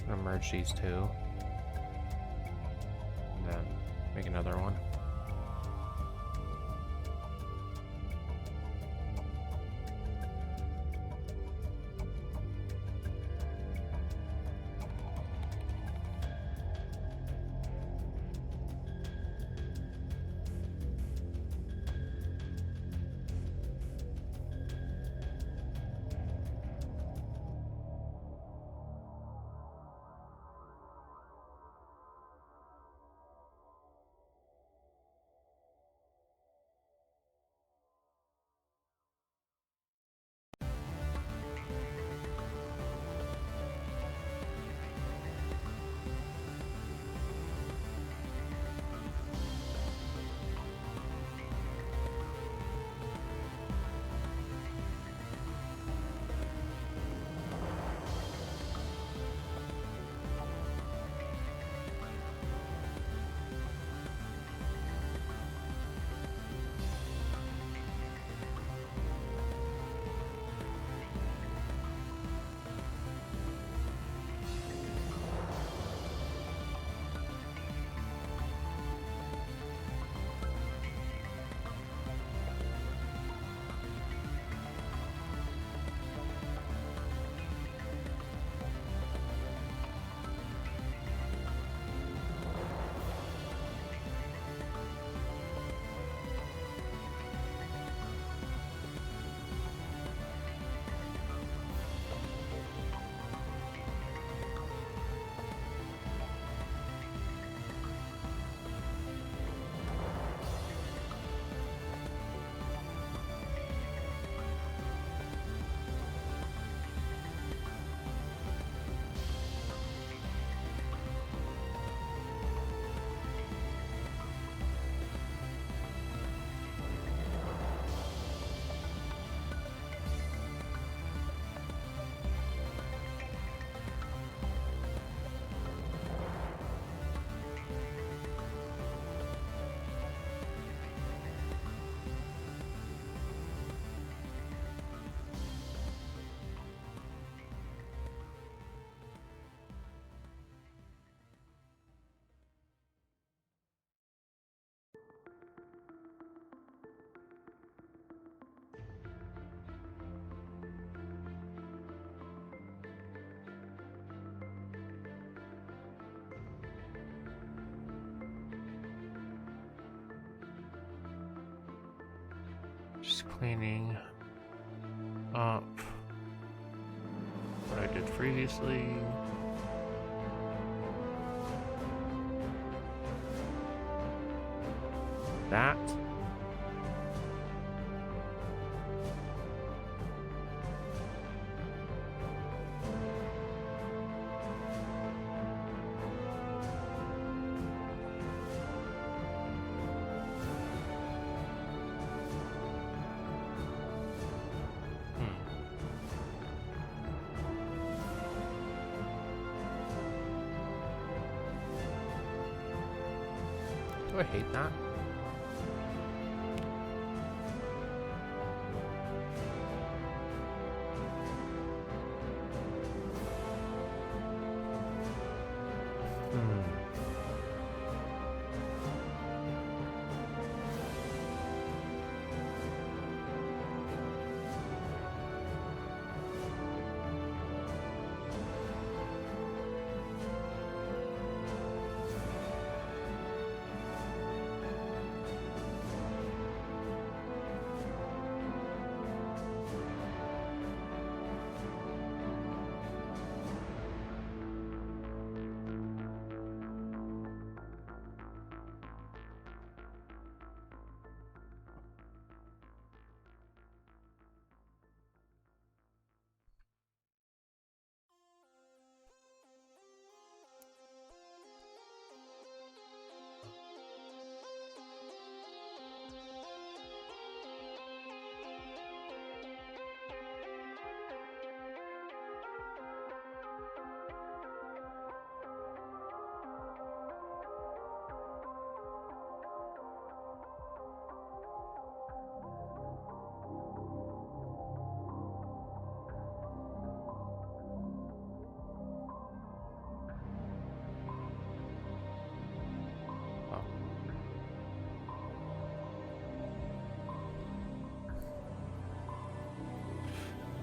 I'm gonna merge these two. And then make another one. Just cleaning up what I did previously. That. Do I hate that?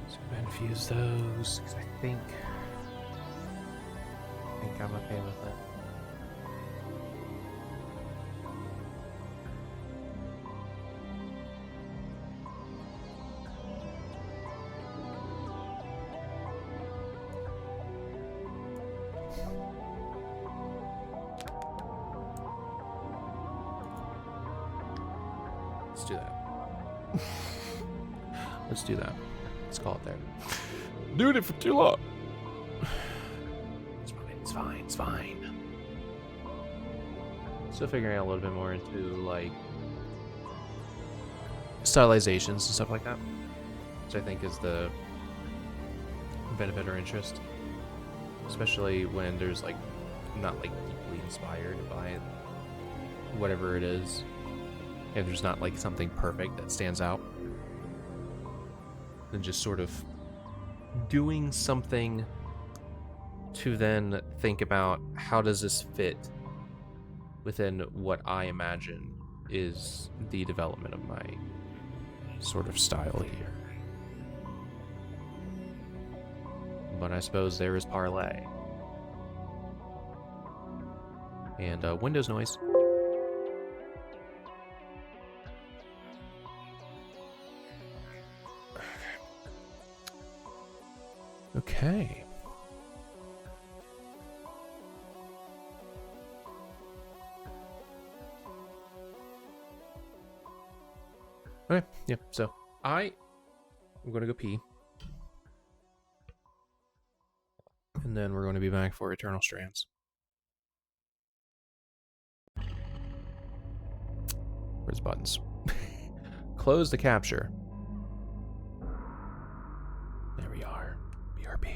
So I'm going to infuse those because I think I'm okay with it. Let's do that. Let's do that. Let's call it there. Doing it for too long. It's fine. It's fine. It's fine. Still figuring out a little bit more into like stylizations and stuff like that, which I think is the benefit or interest, especially when there's like not like deeply inspired by whatever it is. If there's not like something perfect that stands out, then just sort of doing something to then think about how does this fit within what I imagine is the development of my sort of style here. But I suppose there is Parlay. And Windows noise. Okay. Okay, yeah, so I'm gonna go pee. And then we're going to be back for Eternal Strands. Where's buttons? Close the capture. There we are. BRB.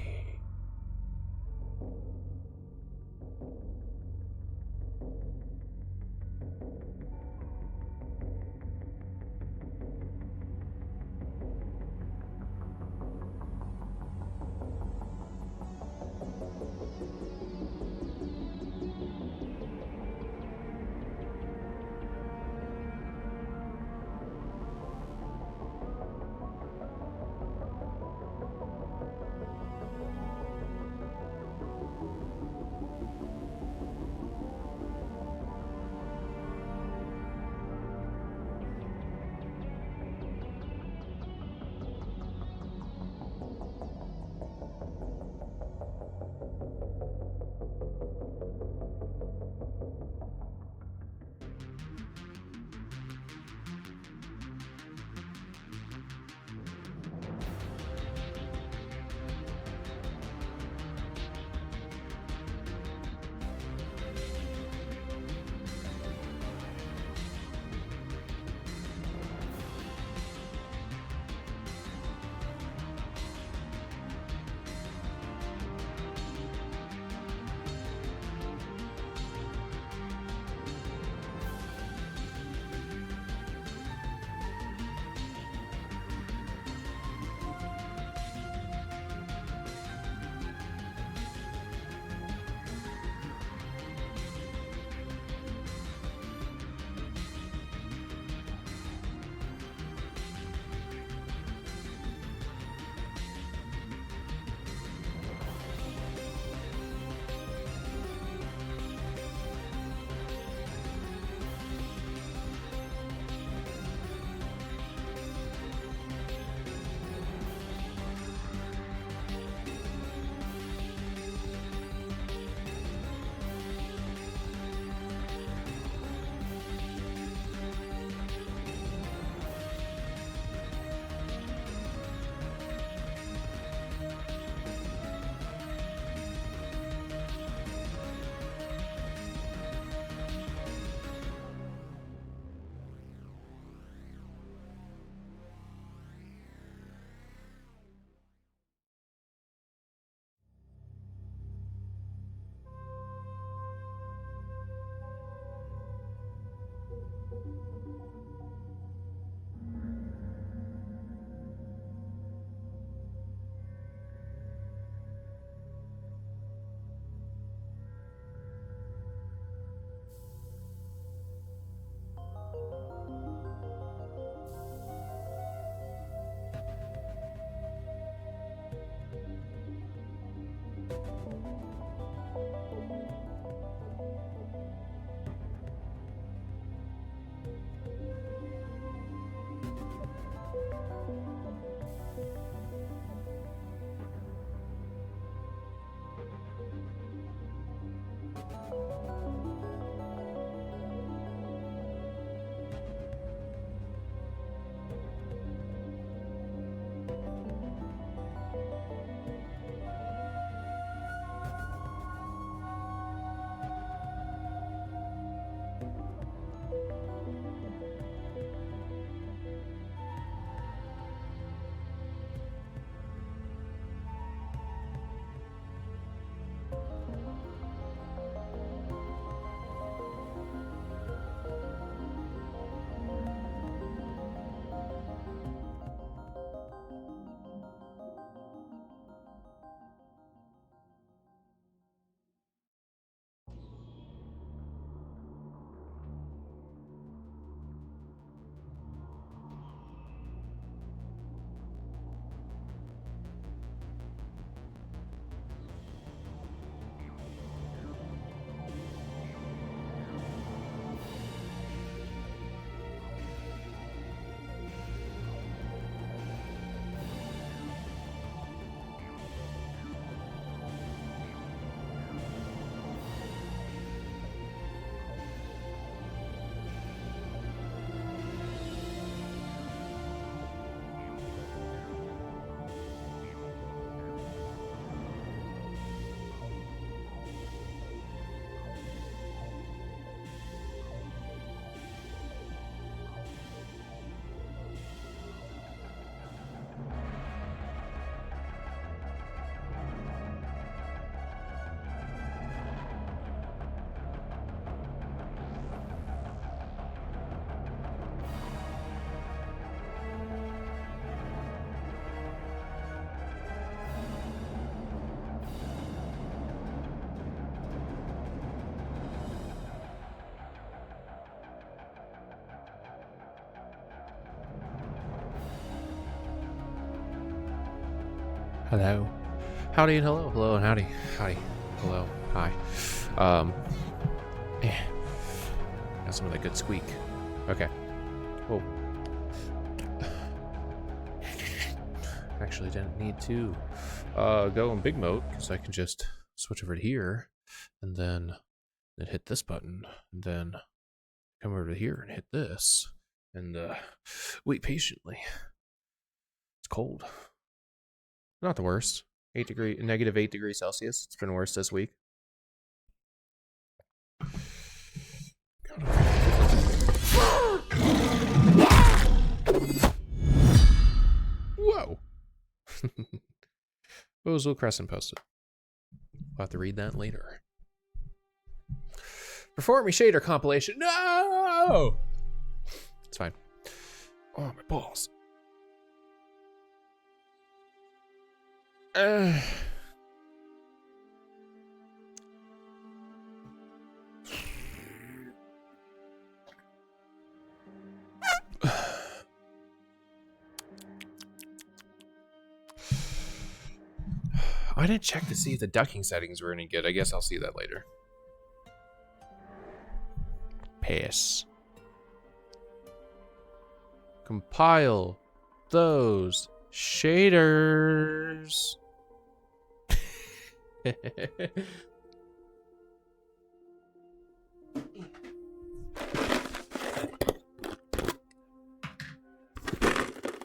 Hello. Howdy and hello. Hello and howdy. Howdy. Hello. Hi. Got some of that good squeak. Okay. Oh. Actually didn't need to go in big mode because I can just switch over to here and then hit this button and then come over to here and hit this and wait patiently. It's cold. Not the worst. Negative 8 degrees Celsius. It's been worse this week. Whoa. What was Will Crescent posted? We'll have to read that later. Perform me shader compilation. No! It's fine. Oh, my balls. I didn't check to see if the ducking settings were any good. I guess I'll see that later. Pass. Compile those shaders.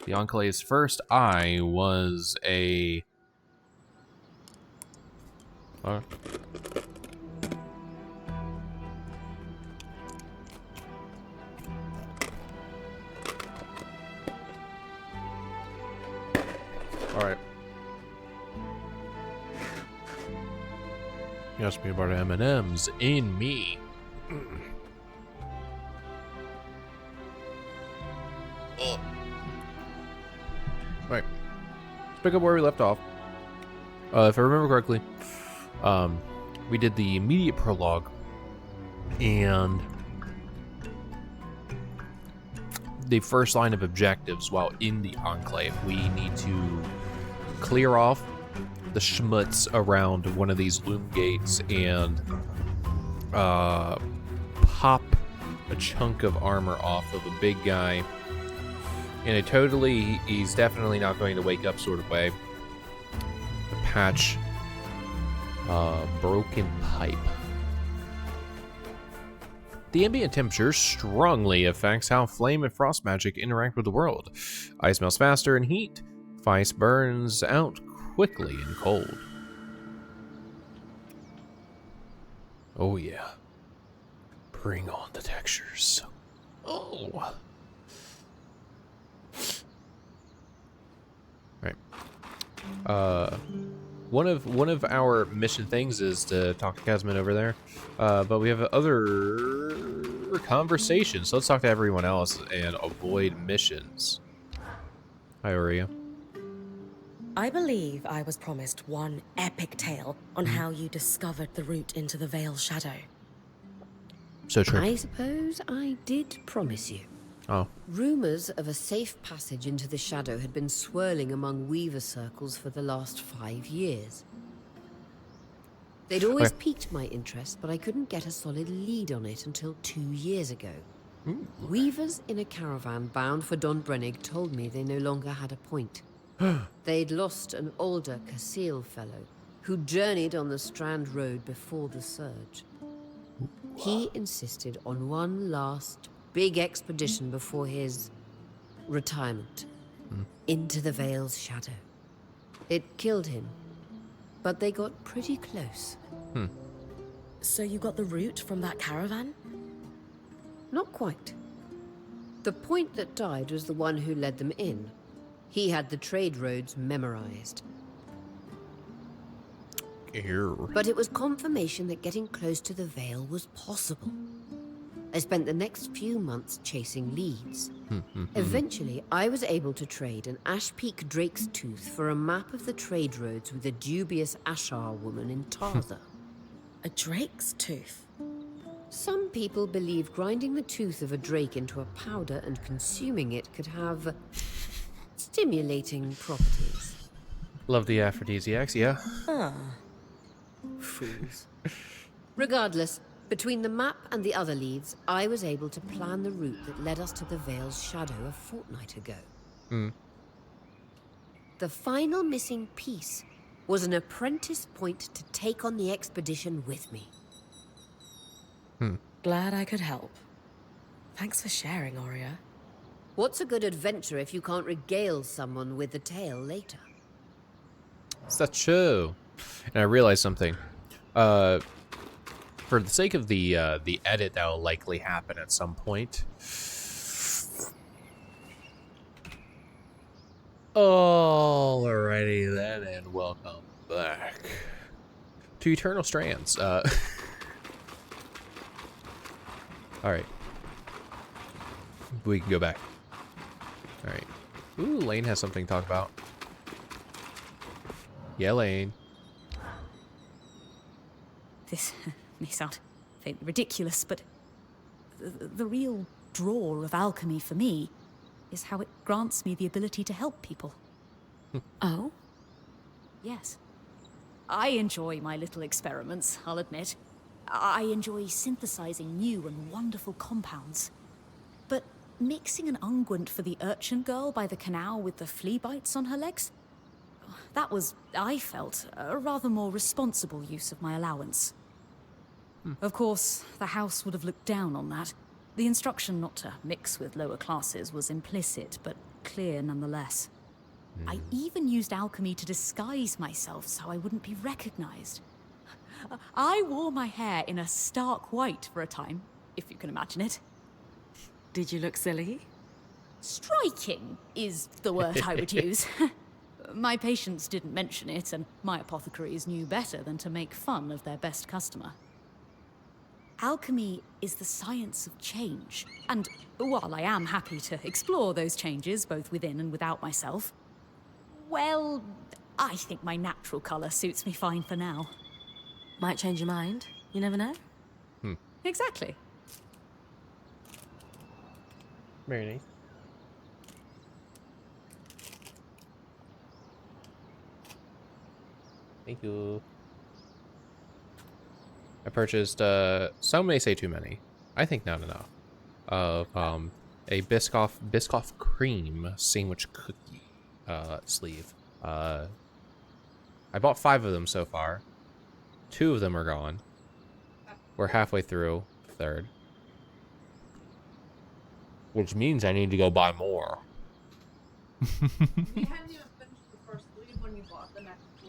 The Enclave's first eye was a... All right. You asked me about M&M's in me. Right. Let's pick up where we left off. If I remember correctly, we did the immediate prologue, and the first line of objectives while in the Enclave. We need to clear off the schmutz around one of these Loomgates and pop a chunk of armor off of a big guy in a totally, he's definitely not going to wake up sort of way. The patch broken pipe. The ambient temperature strongly affects how flame and frost magic interact with the world. Ice melts faster in heat. Ice burns out quickly in cold. Oh yeah. Bring on the textures. Oh. Right. One of our mission things is to talk to Casman over there, but we have other conversations. So let's talk to everyone else and avoid missions. Hi, Aurea. I believe I was promised one epic tale on how you discovered the route into the Veil's shadow. So true. I suppose I did promise you. Oh. Rumors of a safe passage into the shadow had been swirling among Weaver circles for the last 5 years. They'd always piqued my interest, but I couldn't get a solid lead on it until 2 years ago. Ooh. Weavers in a caravan bound for Don Brennig told me they no longer had a point. They'd lost an older Casil fellow who journeyed on the Strand Road before the surge. He insisted on one last big expedition before his retirement into the Veil's shadow. It killed him, but they got pretty close. So you got the route from that caravan? Not quite. The point that died was the one who led them in. He had the trade roads memorized. But it was confirmation that getting close to the Veil was possible. I spent the next few months chasing leads. Eventually, I was able to trade an Ash Peak Drake's Tooth for a map of the trade roads with a dubious Ashar woman in Tarza. A Drake's Tooth? Some people believe grinding the tooth of a drake into a powder and consuming it could have stimulating properties. Love the aphrodisiacs, yeah. Ah, Fools. Regardless, between the map and the other leads, I was able to plan the route that led us to the Vale's shadow a fortnight ago. Hmm. The final missing piece was an apprentice point to take on the expedition with me. glad I could help. Thanks for sharing, Aurea. What's a good adventure if you can't regale someone with the tale later? Is that true? And I realized something. For the sake of the edit that will likely happen at some point. Alrighty then, and welcome back to Eternal Strands. Alright. We can go back. Alright. Ooh, Lane has something to talk about. Yeah, Lane. This may sound faintly ridiculous, but the real draw of alchemy for me is how it grants me the ability to help people. Oh? Yes. I enjoy my little experiments, I'll admit. I enjoy synthesizing new and wonderful compounds. But mixing an unguent for the urchin girl by the canal with the flea bites on her legs? That was, I felt, a rather more responsible use of my allowance. Of course, the house would have looked down on that. The instruction not to mix with lower classes was implicit, but clear nonetheless. I even used alchemy to disguise myself so I wouldn't be recognized. I wore my hair in a stark white for a time, if you can imagine it. Did you look silly? Striking is the word I would use. My patients didn't mention it, and my apothecaries knew better than to make fun of their best customer. Alchemy is the science of change, and while I am happy to explore those changes both within and without myself, well, I think my natural color suits me fine for now. Might change your mind. You never know. Exactly. Very nice. Thank you. I purchased, some may say too many. I think not enough. Of, a Biscoff cream sandwich cookie, sleeve. I bought 5 of them so far. 2 of them are gone. We're halfway through the 3rd. Which means I need to go buy more. We hadn't even finished the first 3 when you bought the next 2.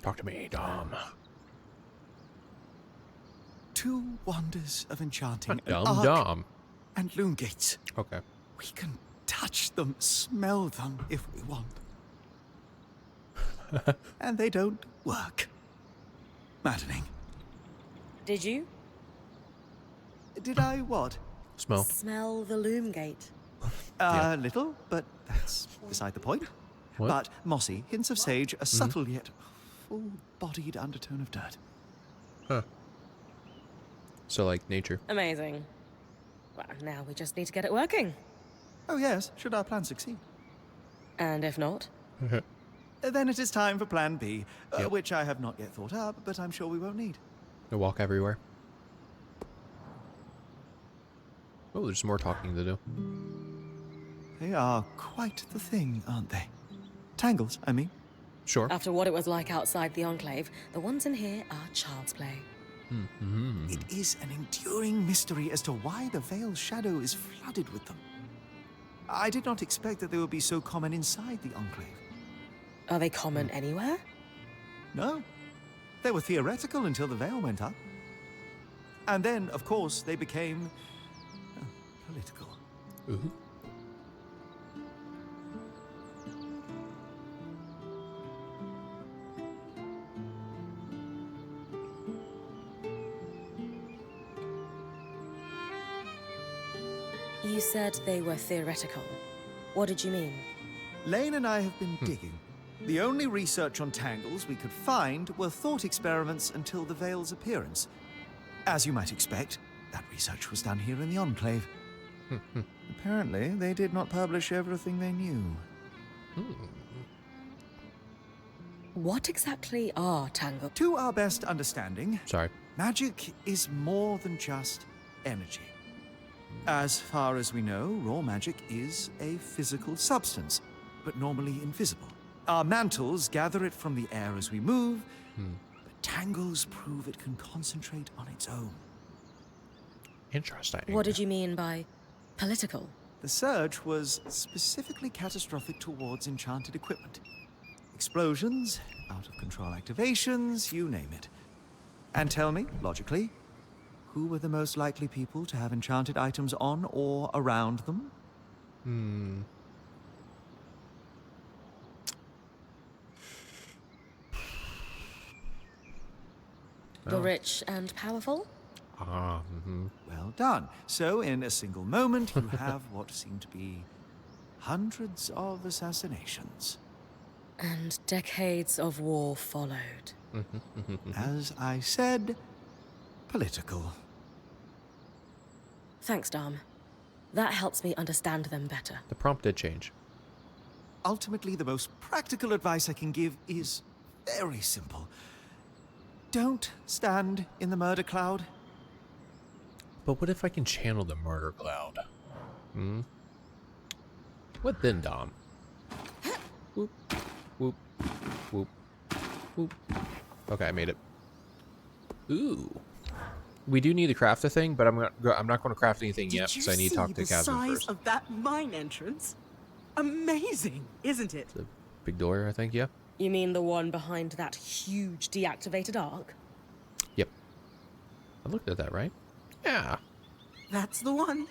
Talk to me, Dom. 2 wonders of enchanting. Dom. And Loomgates. Okay. We can touch them, smell them if we want. And they don't work. Maddening. Did you? Did I what? Smell. Smell the Loomgate. Yeah. Little, but that's beside the point. What? But mossy, hints of sage, a subtle yet full-bodied undertone of dirt. Huh. So, like, nature. Amazing. Well, now we just need to get it working. Oh yes, should our plan succeed. And if not? Then it is time for Plan B, Yep. which I have not yet thought up, but I'm sure we won't need. A walk everywhere. Oh, there's more talking to do. They are quite the thing, aren't they? Tangles, I mean. Sure. After what it was like outside the Enclave, the ones in here are child's play. It is an enduring mystery as to why the Vale's shadow is flooded with them. I did not expect that they would be so common inside the Enclave. Are they common anywhere? No. They were theoretical until the Vale went up. And then, of course, they became political. Ooh. You said they were theoretical. What did you mean? Lane and I have been digging. The only research on tangles we could find were thought experiments until the Veil's appearance. As you might expect, that research was done here in the Enclave. Apparently, they did not publish everything they knew. What exactly are tangles? To our best understanding, Sorry. magic is more than just energy. As far as we know, raw magic is a physical substance, but normally invisible. Our mantles gather it from the air as we move, but tangles prove it can concentrate on its own. Interesting. What did you mean by political? The surge was specifically catastrophic towards enchanted equipment. Explosions, out-of-control activations, you name it. And tell me, logically, who were the most likely people to have enchanted items on or around them? The rich and powerful? Well done. So, in a single moment, you have what seem to be hundreds of assassinations. And decades of war followed. As I said, political. Thanks, Dom. That helps me understand them better. The prompt did change. Ultimately, the most practical advice I can give is very simple. Don't stand in the murder cloud. But what if I can channel the murder cloud? What then, Dom? Whoop, whoop, whoop, whoop. Okay, I made it. Ooh. We do need to craft a thing, but I'm not going to craft anything yet because I need to talk to Casman size first. of that mine entrance? Amazing, isn't it? The big door, I think, yeah? You mean the one behind that huge deactivated arc? Yep. I looked at that, right? Yeah. That's the one.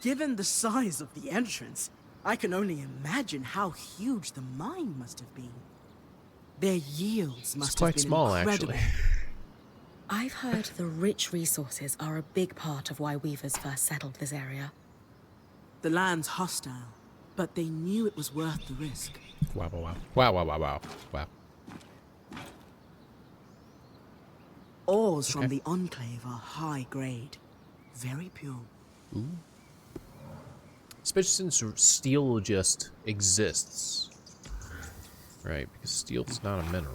Given the size of the entrance, I can only imagine how huge the mine must have been. Their yields must It's quite have been small, incredible. actually. I've heard the rich resources are a big part of why weavers first settled this area. The land's hostile, but they knew it was worth the risk. Wow, wow, wow. Wow, wow, wow, wow. Wow. Ores from the Enclave are high grade, very pure. Ooh. Especially since steel just exists. Right, because steel's not a mineral.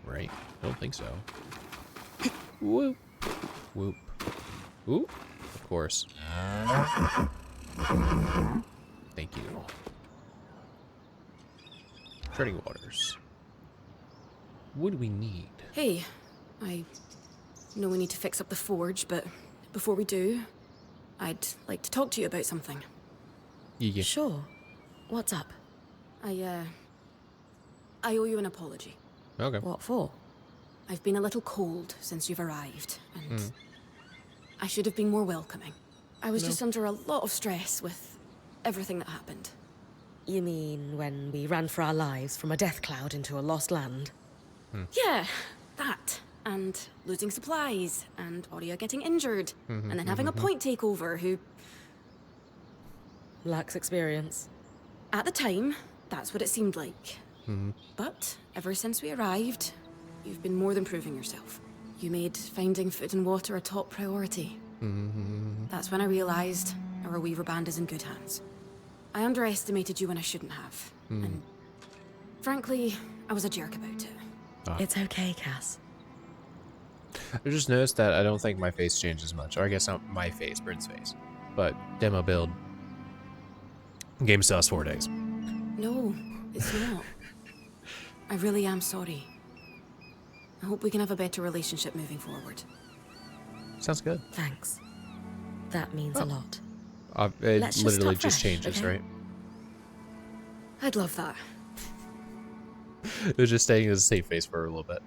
Right? I don't think so. Whoop. Whoop. Whoop. Of course. Thank you. Treading waters. What do we need? Hey, I know we need to fix up the forge, but before we do, I'd like to talk to you about something. Yeah. Sure. What's up? I owe you an apology. Okay. What for? I've been a little cold since you've arrived, and I should have been more welcoming. I was just under a lot of stress with everything that happened. You mean when we ran for our lives from a death cloud into a lost land? Yeah, that. And losing supplies, and Aurea getting injured, and then having a point takeover who... Lacks experience. At the time, that's what it seemed like. But ever since we arrived, you've been more than proving yourself. You made finding food and water a top priority. That's when I realized our Weaver band is in good hands. I underestimated you when I shouldn't have. And frankly, I was a jerk about it. It's okay, Cass. I just noticed that I don't think my face changes much. Or I guess not my face, Bryn's face. But demo build. Game still has 4 days. No, it's not. I really am sorry. I hope we can have a better relationship moving forward. Sounds good. Thanks. That means a lot. It Let's just literally start just fresh, changes, okay? right? I'd love that. It was just staying as a safe face for a little bit.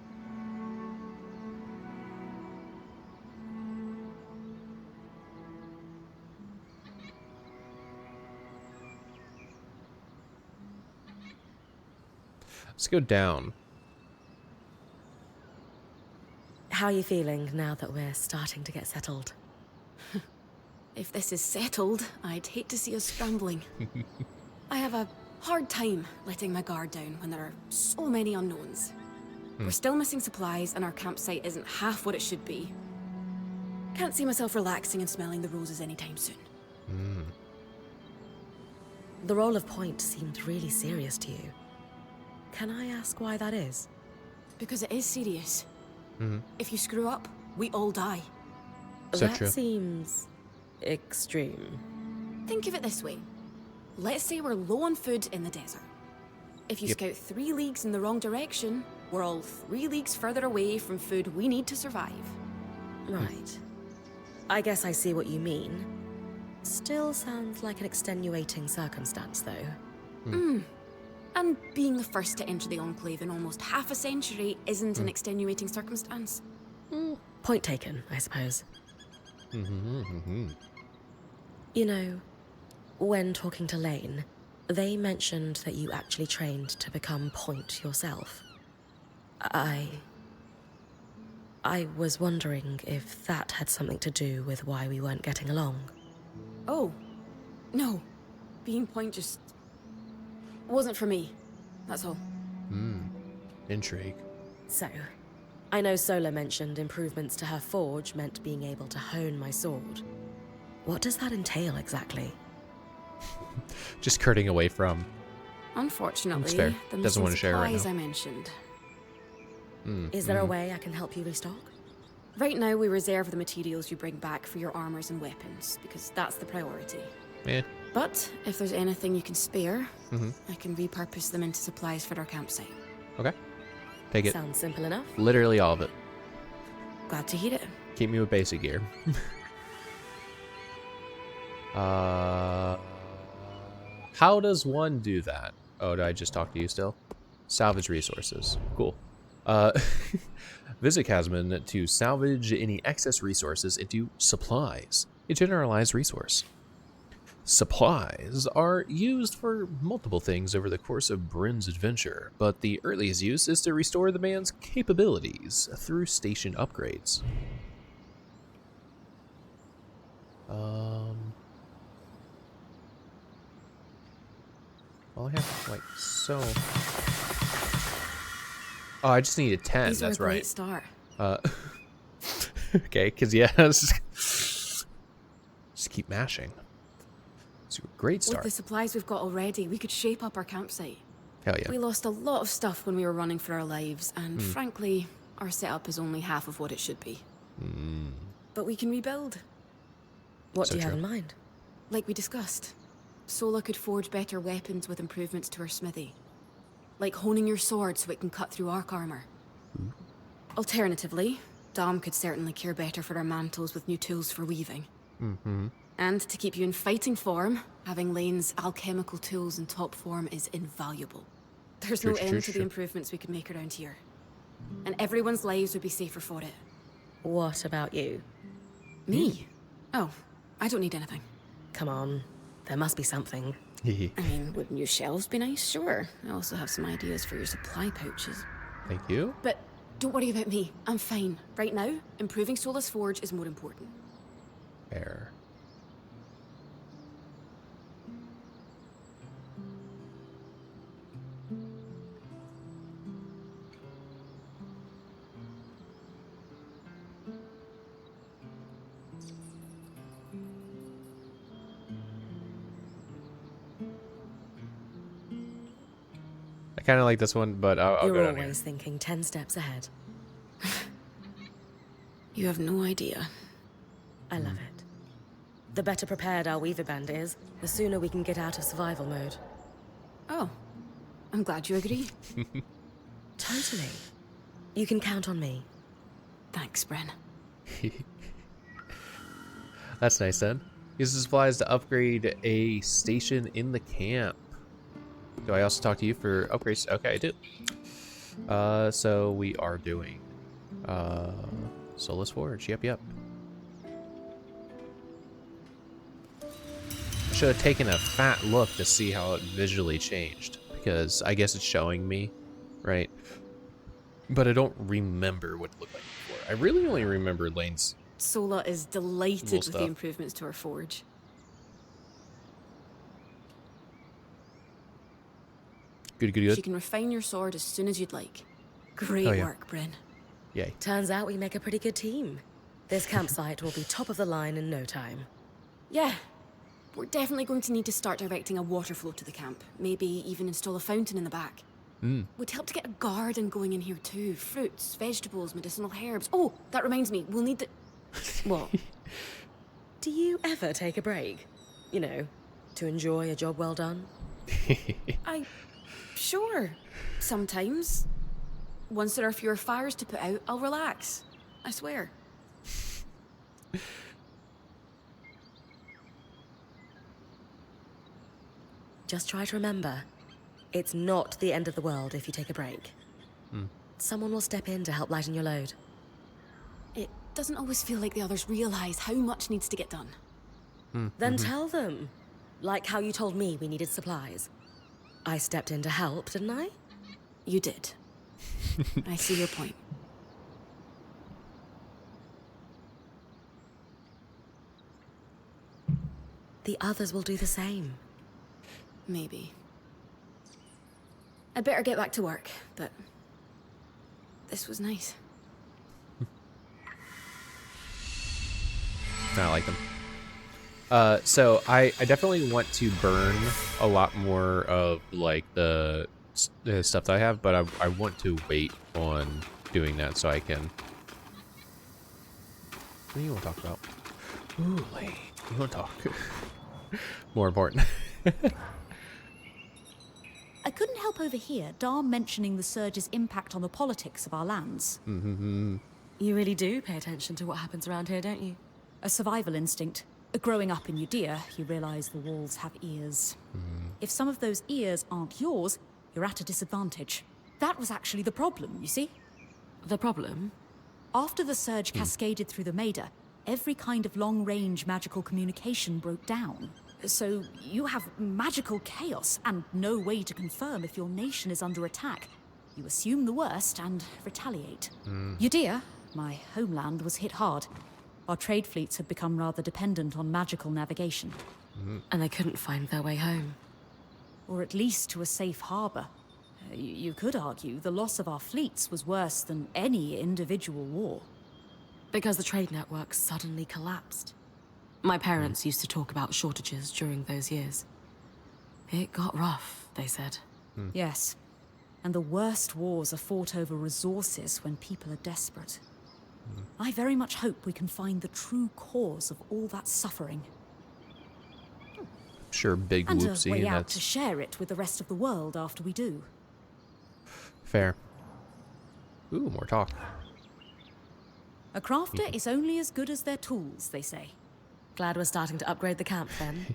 Let's go down. How are you feeling now that we're starting to get settled? If this is settled, I'd hate to see us scrambling. I have a hard time letting my guard down when there are so many unknowns. We're still missing supplies and our campsite isn't half what it should be. Can't see myself relaxing and smelling the roses anytime soon. The role of point seemed really serious to you. Can I ask why that is? Because it is serious. If you screw up, we all die. So That true. seems extreme. Think of it this way. Let's say we're low on food in the desert. If you Yep. scout 3 leagues in the wrong direction, we're all 3 leagues further away from food we need to survive. Right. I guess I see what you mean. Still sounds like an extenuating circumstance, though. And being the first to enter the Enclave in almost half a century isn't an extenuating circumstance. Point taken, I suppose. You know, when talking to Lane, they mentioned that you actually trained to become point yourself. I was wondering if that had something to do with why we weren't getting along. Oh, no. Being point just wasn't for me. That's all. Intrigue. So, I know Sola mentioned improvements to her forge meant being able to hone my sword. What does that entail exactly? Just curting away from. Unfortunately, That's fair. the Doesn't missing want to share right supplies now. I mentioned. Is there a way I can help you restock? Right now, we reserve the materials you bring back for your armors and weapons, because that's the priority. Yeah. But if there's anything you can spare, I can repurpose them into supplies for our campsite. Okay. Take it. Sounds simple enough. Literally all of it. Glad to hear it. Keep me with basic gear. How does one do that? Oh, did I just talk to you still? Salvage resources. Cool. Visit Casman to salvage any excess resources into supplies. A generalized resource. Supplies are used for multiple things over the course of Bryn's adventure, but the earliest use is to restore the man's capabilities through station upgrades. Well, I have like so. Oh, I just needed 10. These That's are a great right. start. Okay, because yeah, just keep mashing. It's a great With start. the supplies we've got already, we could shape up our campsite. Hell yeah. We lost a lot of stuff when we were running for our lives, and frankly, our setup is only half of what it should be. But we can rebuild. What So do you have true. in mind? Like we discussed, Sola could forge better weapons with improvements to her smithy. Like honing your sword so it can cut through arc armor. Alternatively, Dom could certainly care better for our mantles with new tools for weaving. And to keep you in fighting form, having Lane's alchemical tools in top form is invaluable. There's no end to the improvements we could make around here. And everyone's lives would be safer for it. What about you? Me? Oh, I don't need anything. Come on, there must be something. I mean, would new shelves be nice? Sure. I also have some ideas for your supply pouches. Thank you. But don't worry about me. I'm fine. Right now, improving Sola's forge is more important. Fair. I kind of like this one, but I'll You're go down here. always thinking 10 steps ahead. You have no idea. I love it. The better prepared our Weaver Band is, the sooner we can get out of survival mode. Oh, I'm glad you agree. Totally. You can count on me. Thanks, Bren. That's nice then. Use the supplies to upgrade a station in the camp. Do I also talk to you for upgrades? Okay, I do. So we are doing Sola's Forge. Yep. Should have taken a fat look to see how it visually changed, because I guess it's showing me, right? But I don't remember what it looked like before. I really only remember Lane's. Sola is delighted Little with stuff. the improvements to her forge. Good. She can refine your sword as soon as you'd like. Great Oh, yeah. work, Bryn. Yay. Turns out we make a pretty good team. This campsite will be top of the line in no time. Yeah. We're definitely going to need to start directing a water flow to the camp. Maybe even install a fountain in the back. Would help to get a garden going in here too. Fruits, vegetables, medicinal herbs. Oh, that reminds me, we'll need the... What? Do you ever take a break? You know, to enjoy a job well done? Sure. Sometimes. Once there are fewer fires to put out, I'll relax. I swear. Just try to remember, it's not the end of the world if you take a break. Someone will step in to help lighten your load. It doesn't always feel like the others realize how much needs to get done. Then tell them. Like how you told me we needed supplies. I stepped in to help, didn't I? You did. I see your point. The others will do the same. Maybe. I'd better get back to work, but this was nice. I like them. So I definitely want to burn a lot more of like the stuff that I have, but I want to wait on doing that so I can. What do you want to talk about? Ooh, Lane, you want to talk? More important. I couldn't help overhear Dar mentioning the surge's impact on the politics of our lands. You really do pay attention to what happens around here, don't you? A survival instinct. Growing up in Judea, you realize the walls have ears. If some of those ears aren't yours, you're at a disadvantage. That was actually the problem, you see? The problem? After the surge cascaded through the Maida, every kind of long-range magical communication broke down. So you have magical chaos and no way to confirm if your nation is under attack. You assume the worst and retaliate. Judea, my homeland, was hit hard. Our trade fleets had become rather dependent on magical navigation. And they couldn't find their way home. Or at least to a safe harbor. You could argue the loss of our fleets was worse than any individual war. Because the trade network suddenly collapsed. My parents used to talk about shortages during those years. It got rough, they said. Yes. And the worst wars are fought over resources when people are desperate. I very much hope we can find the true cause of all that suffering. Sure, big And whoopsie, a way and out that's to share it with the rest of the world after we do. fair. Ooh, more talk. A crafter is only as good as their tools, they say. Glad we're starting to upgrade the camp then.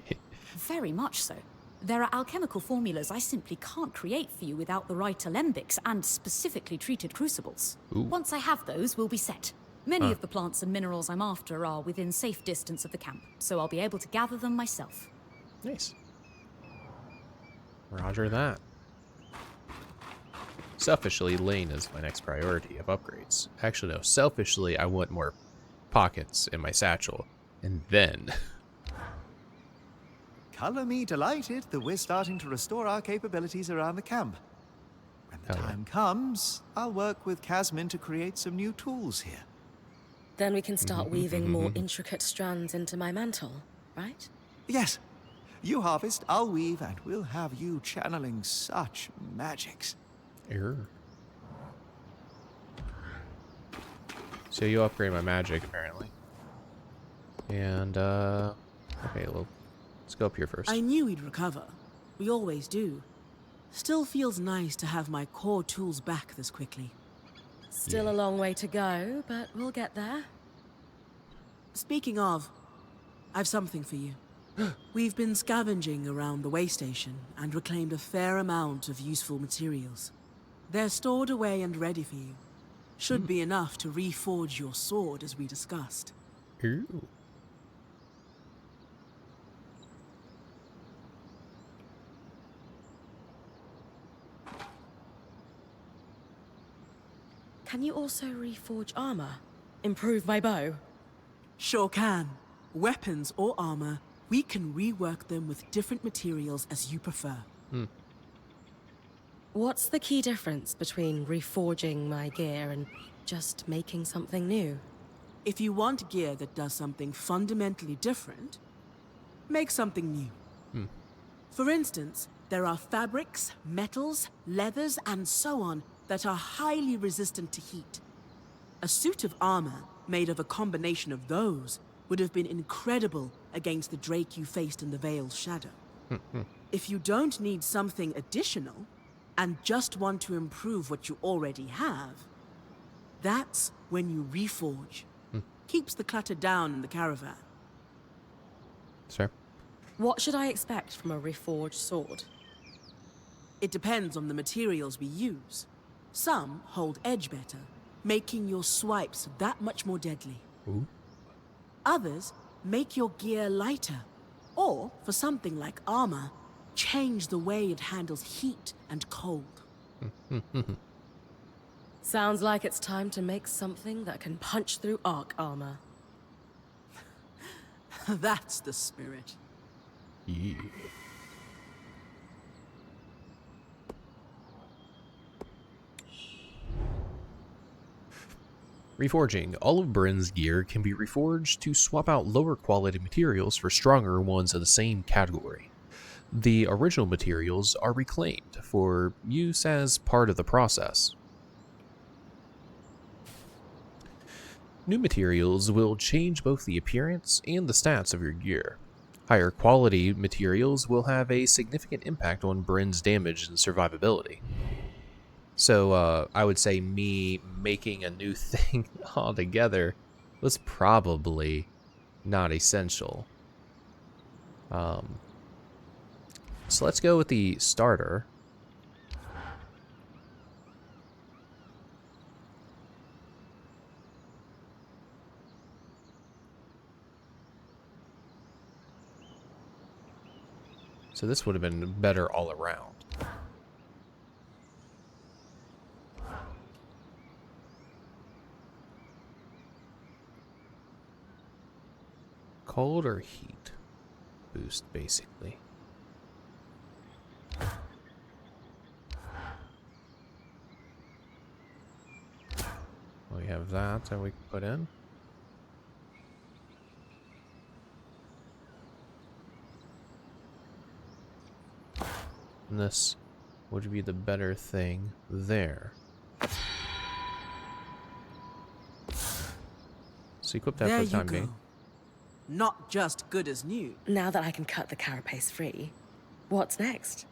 Very much so. There are alchemical formulas I simply can't create for you without the right alembics and specifically treated crucibles. Ooh. Once I have those, we'll be set. Many of the plants and minerals I'm after are within safe distance of the camp, so I'll be able to gather them myself. Nice. Roger that. Selfishly, Lane is my next priority of upgrades. Actually, no. Selfishly, I want more pockets in my satchel. And then... Color me delighted that we're starting to restore our capabilities around the camp. When the Hell yeah. time comes, I'll work with Casmin to create some new tools here. Then we can start weaving more intricate strands into my mantle, right? Yes. You harvest, I'll weave, and we'll have you channeling such magics. Err. So you upgrade my magic, apparently. And, okay, well, let's go up here first. I knew we'd recover. We always do. Still feels nice to have my core tools back this quickly. Still a long way to go, but we'll get there. Speaking of, I've something for you. We've been scavenging around the way station and reclaimed a fair amount of useful materials. They're stored away and ready for you. Should be enough to reforge your sword as we discussed. Ooh. Can you also reforge armor? Improve my bow? Sure can. Weapons or armor, we can rework them with different materials as you prefer. What's the key difference between reforging my gear and just making something new? If you want gear that does something fundamentally different, make something new. For instance, there are fabrics, metals, leathers, and so on that are highly resistant to heat. A suit of armor made of a combination of those would have been incredible against the Drake you faced in the Veil's shadow. If you don't need something additional, and just want to improve what you already have, that's when you reforge. Keeps the clutter down in the caravan. Sure. What should I expect from a reforged sword? It depends on the materials we use. Some hold edge better, making your swipes that much more deadly. Ooh. Others make your gear lighter, or, for something like armor, change the way it handles heat and cold. Sounds like it's time to make something that can punch through arc armor. That's the spirit. Yeah. Reforging. All of Bryn's gear can be reforged to swap out lower quality materials for stronger ones of the same category. The original materials are reclaimed for use as part of the process. New materials will change both the appearance and the stats of your gear. Higher quality materials will have a significant impact on Bryn's damage and survivability. So I would say me making a new thing altogether was probably not essential. So let's go with the starter. So this would have been better all around. Cold or heat boost, basically. We have that we can put in. And this would be the better thing there. So equip that for the time being. Not just good as new. Now that I can cut the carapace free, what's next?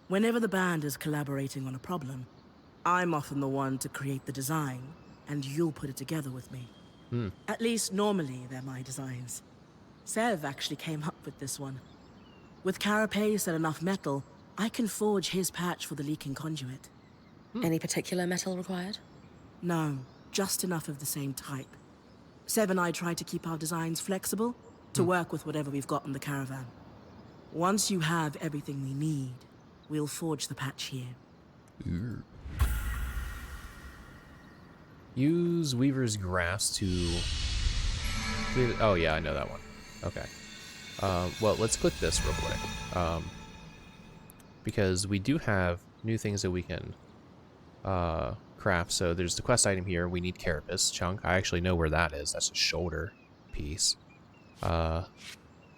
Whenever the band is collaborating on a problem, I'm often the one to create the design, and you'll put it together with me. At least normally they're my designs. Sev actually came up with this one. With carapace and enough metal, I can forge his patch for the leaking conduit. Any particular metal required? No, just enough of the same type. Sev and I try to keep our designs flexible to work with whatever we've got in the caravan. Once you have everything we need, we'll forge the patch here. Use Weaver's Grass to clear. Oh yeah, I know that one. Okay. Well, let's click this real quick. Because we do have new things that we can craft. So there's the quest item here. We need carapace chunk. I actually know where that is. That's a shoulder piece. But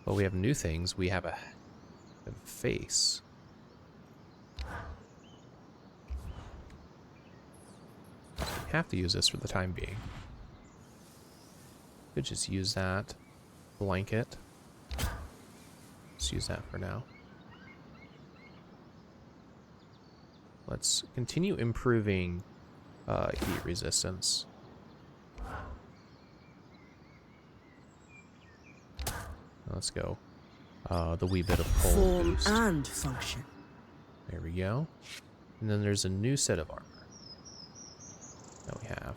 we have new things. We have a face. We have to use this for the time being. Could just use that blanket. Let's use that for now. Let's continue improving heat resistance. Let's go. The wee bit of cold Form boost. and function. There we go. And then there's a new set of armor that we have.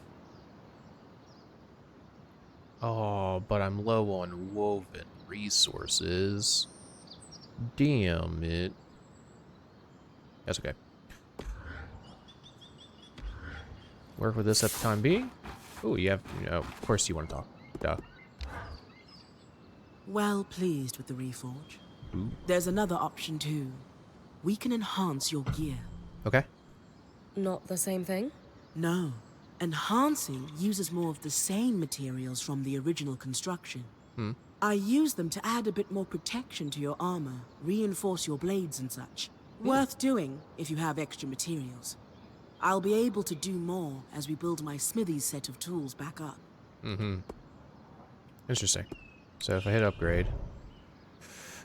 Oh, but I'm low on woven resources. Damn it. That's okay. Work with this at the time being. Oh, you have, of course you want to talk. Duh. Well pleased with the reforge. Ooh. There's another option too. We can enhance your gear. Okay. Not the same thing? No. Enhancing uses more of the same materials from the original construction. I use them to add a bit more protection to your armor, reinforce your blades and such. Worth doing if you have extra materials. I'll be able to do more as we build my smithy's set of tools back up. Interesting. So if I hit upgrade.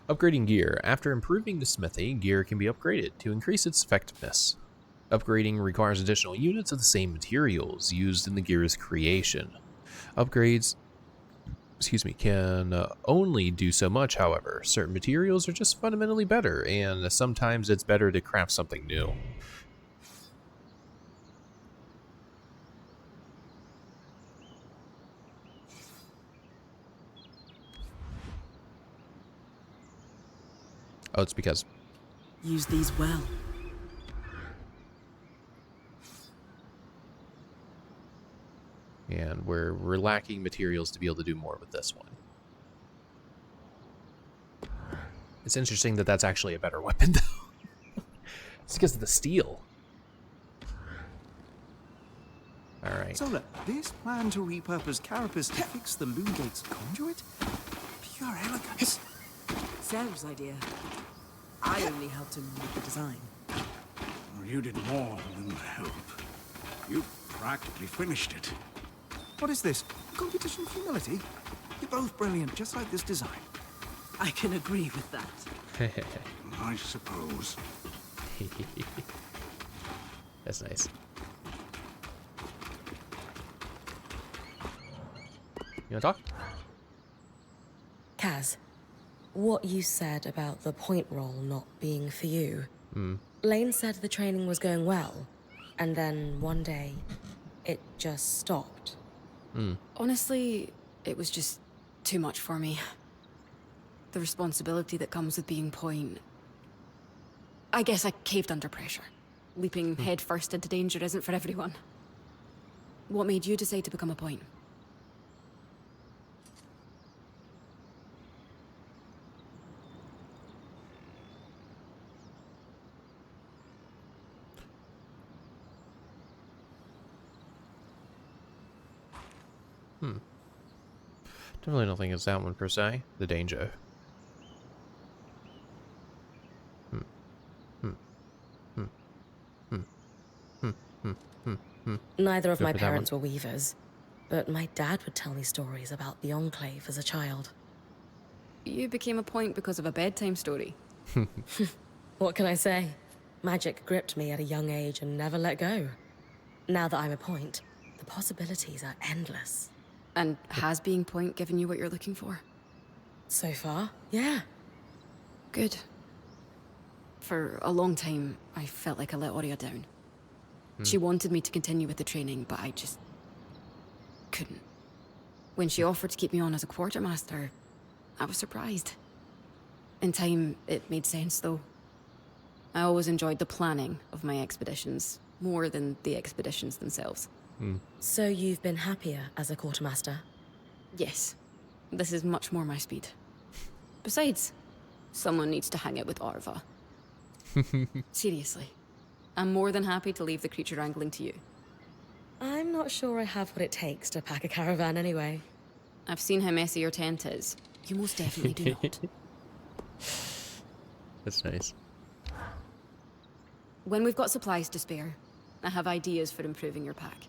Upgrading gear. After improving the smithy, gear can be upgraded to increase its effectiveness. Upgrading requires additional units of the same materials used in the gear's creation. Upgrades, can only do so much, however. Certain materials are just fundamentally better, and sometimes it's better to craft something new. Oh, it's because... Use these well. And we're lacking materials to be able to do more with this one. It's interesting that that's actually a better weapon, though. It's because of the steel. Alright. So look, this plan to repurpose Carapace to fix the Loomgates conduit? Pure elegance. Sarah's idea. I only helped him with the design. Well, you did more than help. You practically finished it. What is this? Competition of humility? You're both brilliant, just like this design. I can agree with that. I suppose. That's nice. You wanna talk? Kaz, what you said about the point roll not being for you. Lane said the training was going well, and then one day, it just stopped. Honestly, it was just too much for me. The responsibility that comes with being point. I guess I caved under pressure. Leaping headfirst into danger isn't for everyone. What made you decide to become a point? Definitely don't think it's that one per se. The danger. Neither of Go my for that parents were weavers, but my dad would tell me stories about the Enclave as a child. You became a point because of a bedtime story. What can I say? Magic gripped me at a young age and never let go. Now that I'm a point, the possibilities are endless. And has being point given you what you're looking for? So far, yeah. Good. For a long time, I felt like I let Aurea down. She wanted me to continue with the training, but I just couldn't. When she offered to keep me on as a quartermaster, I was surprised. In time, it made sense, though. I always enjoyed the planning of my expeditions, more than the expeditions themselves. So you've been happier as a quartermaster? Yes. This is much more my speed. Besides, someone needs to hang out with Arva. Seriously. I'm more than happy to leave the creature wrangling to you. I'm not sure I have what it takes to pack a caravan anyway. I've seen how messy your tent is. You most definitely do not. That's nice. When we've got supplies to spare, I have ideas for improving your pack.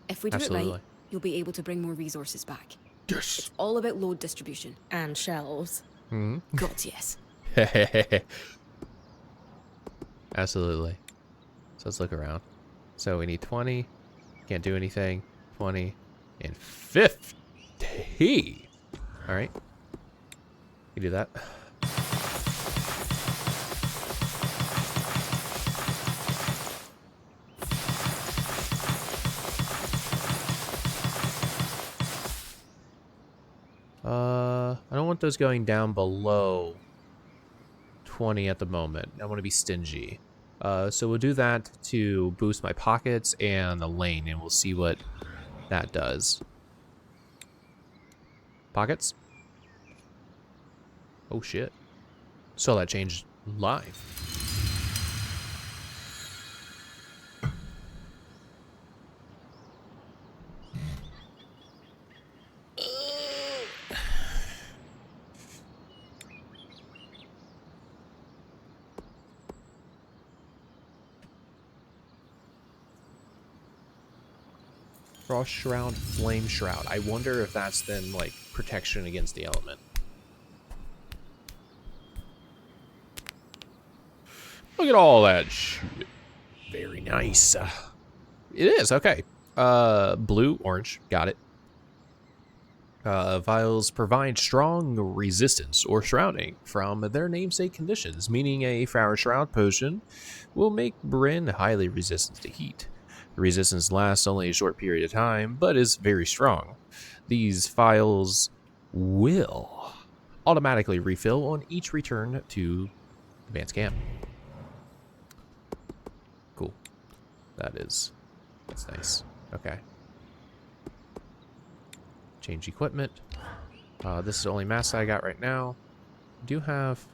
If we do it Absolutely. right, you'll be able to bring more resources back. Yes. It's all about load distribution. And shelves. God, yes. Absolutely. So let's look around. So we need 20. Can't do anything. 20 and 50. All right. You do that. I don't want those going down below 20 at the moment. I want to be stingy. So we'll do that to boost my pockets and the lane, and we'll see what that does. Pockets? Oh shit. So that changed live. Frost Shroud, Flame Shroud. I wonder if that's then, like, protection against the element. Look at all that shit. Very nice. It is, okay. Blue, orange, got it. Vials provide strong resistance or shrouding from their namesake conditions, meaning a Flower Shroud potion will make Bryn highly resistant to heat. The resistance lasts only a short period of time, but is very strong. These vials will automatically refill on each return to advanced camp. Cool. That's nice. Okay. Change equipment. This is the only mask I got right now. I do have...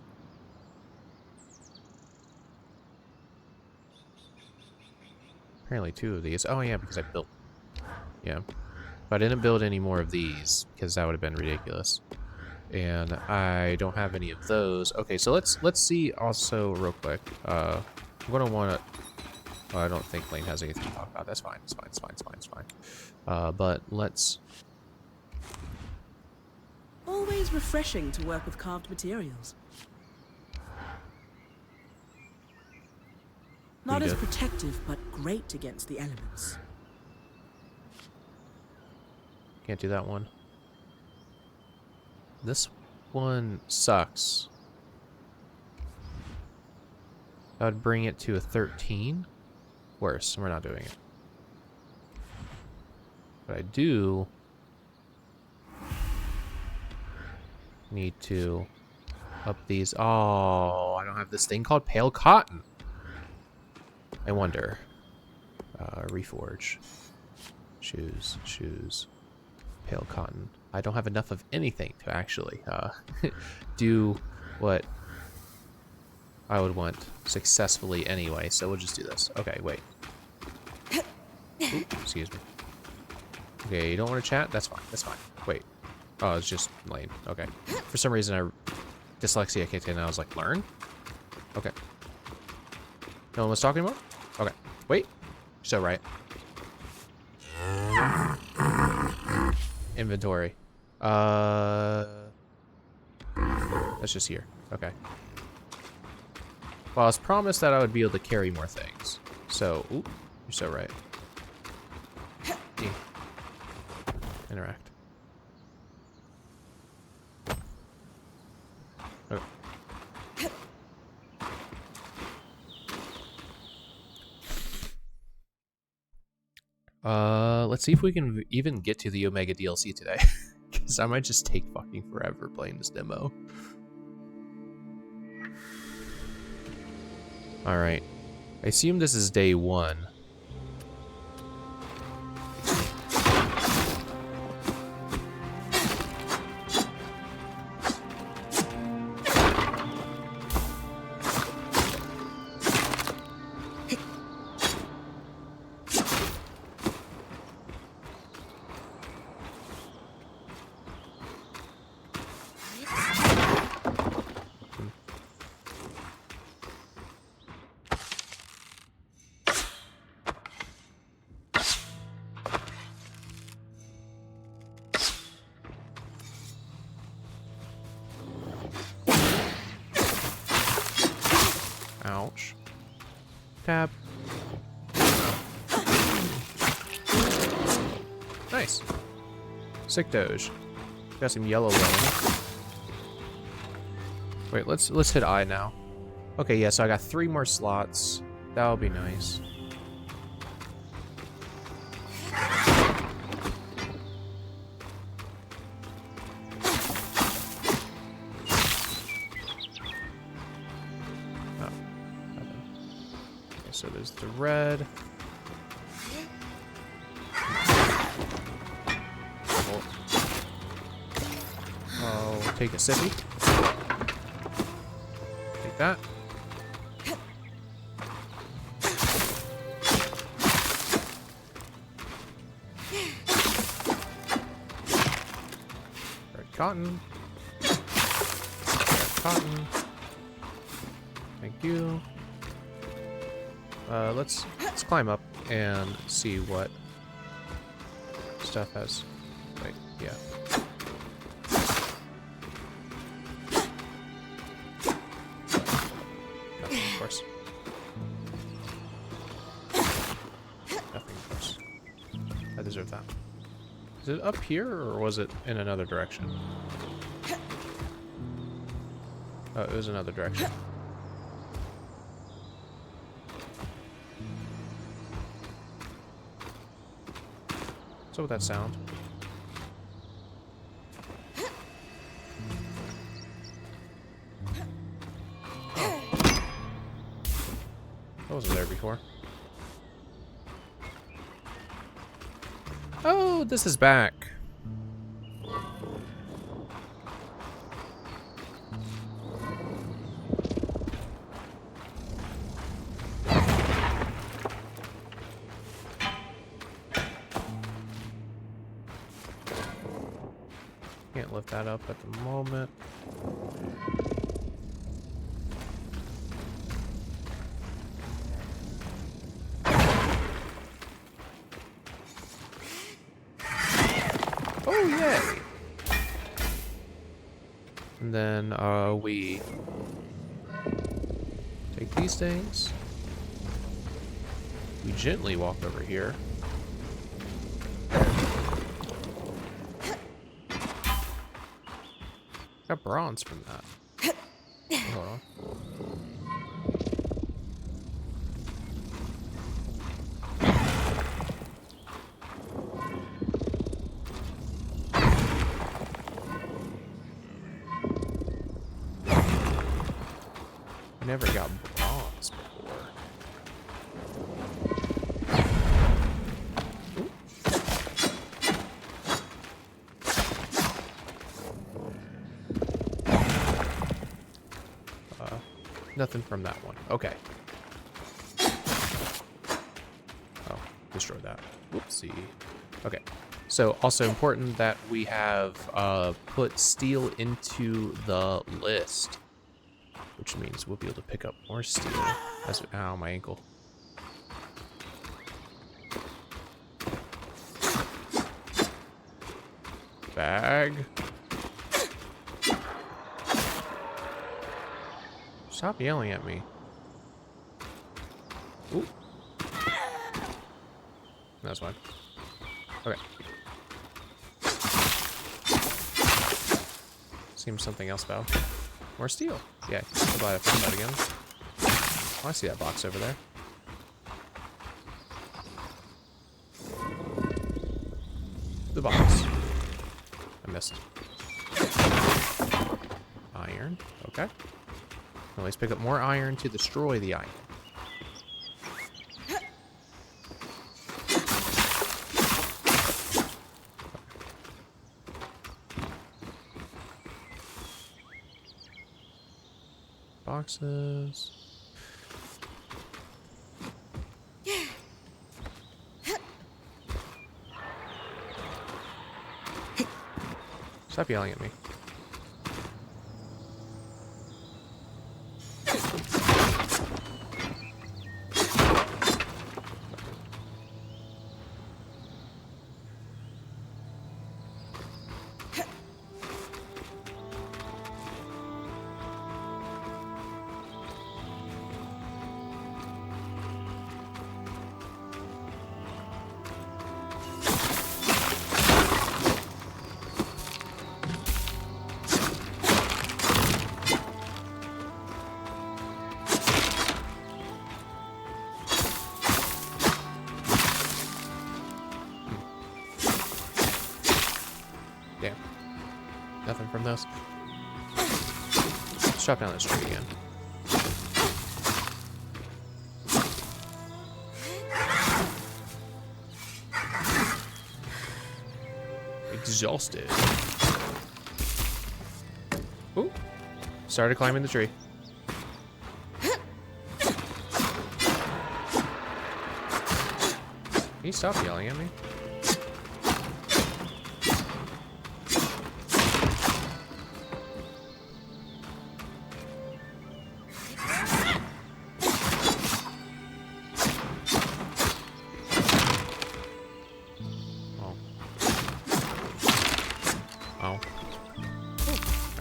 apparently 2 of these. Oh yeah, because I built... yeah. But I didn't build any more of these, because that would have been ridiculous. And I don't have any of those. Okay, so let's see also real quick. I'm going to want to... oh, I don't think Lane has anything to talk about. That's fine. It's fine. It's fine. It's fine. It's fine. But let's... Always refreshing to work with carved materials. Not as protective, but great against the elements. Can't do that one. This one sucks. That would bring it to a 13. Worse, we're not doing it. But I do need to up these. Oh, I don't have this thing called Pale Cotton. I wonder. Reforge. Shoes. Pale Cotton. I don't have enough of anything to actually do what I would want successfully anyway, so we'll just do this. Okay, wait. Ooh, excuse me. Okay, you don't want to chat? That's fine. That's fine. Wait. Oh, it's just lame. Okay. For some reason, dyslexia kicked in and I was like, learn? Okay. No one was talking about? Okay. Wait. You're so right. Inventory. That's just here. Okay. Well, I was promised that I would be able to carry more things. So, ooh, you're so right. Interact. Okay. Let's see if we can even get to the Omega DLC today. Because I might just take fucking forever playing this demo. Alright. I assume this is day 1. Ouch. Tab. Nice. Sick Doge. Got some yellow lane. Wait, let's hit I now. Okay, yeah, so I got 3 more slots. That'll be nice. So there's the red. Oh, take a sippy. Take that. Red cotton. Red cotton. Thank you. Let's climb up and see what stuff has... Wait, yeah. Nothing, of course. Nothing, of course. I deserve that. Is it up here, or was it in another direction? Oh, it was another direction. What's up with that sound? Oh. That wasn't there before. Oh, this is back. Can't lift that up at the moment. Oh, yay! And then we take these things. We gently walk over here. Got bronze from that. Hold on. I never got bronze before. Nothing from that one. Okay. Oh, destroy that. Whoopsie. Okay. So also important that we have put steel into the list, which means we'll be able to pick up more steel. As ow, my ankle. Bag. Stop yelling at me. Ooh. That's fine. Okay. Seems something else though. More steel. Yeah, I'm glad I found that again. Oh, I see that box over there. The box. I missed. Iron. Okay. Always pick up more iron to destroy the iron. Boxes. Stop yelling at me. Damn. Nothing from those. Let's chop down this tree again. Exhausted. Ooh. Started climbing the tree. Can you stop yelling at me?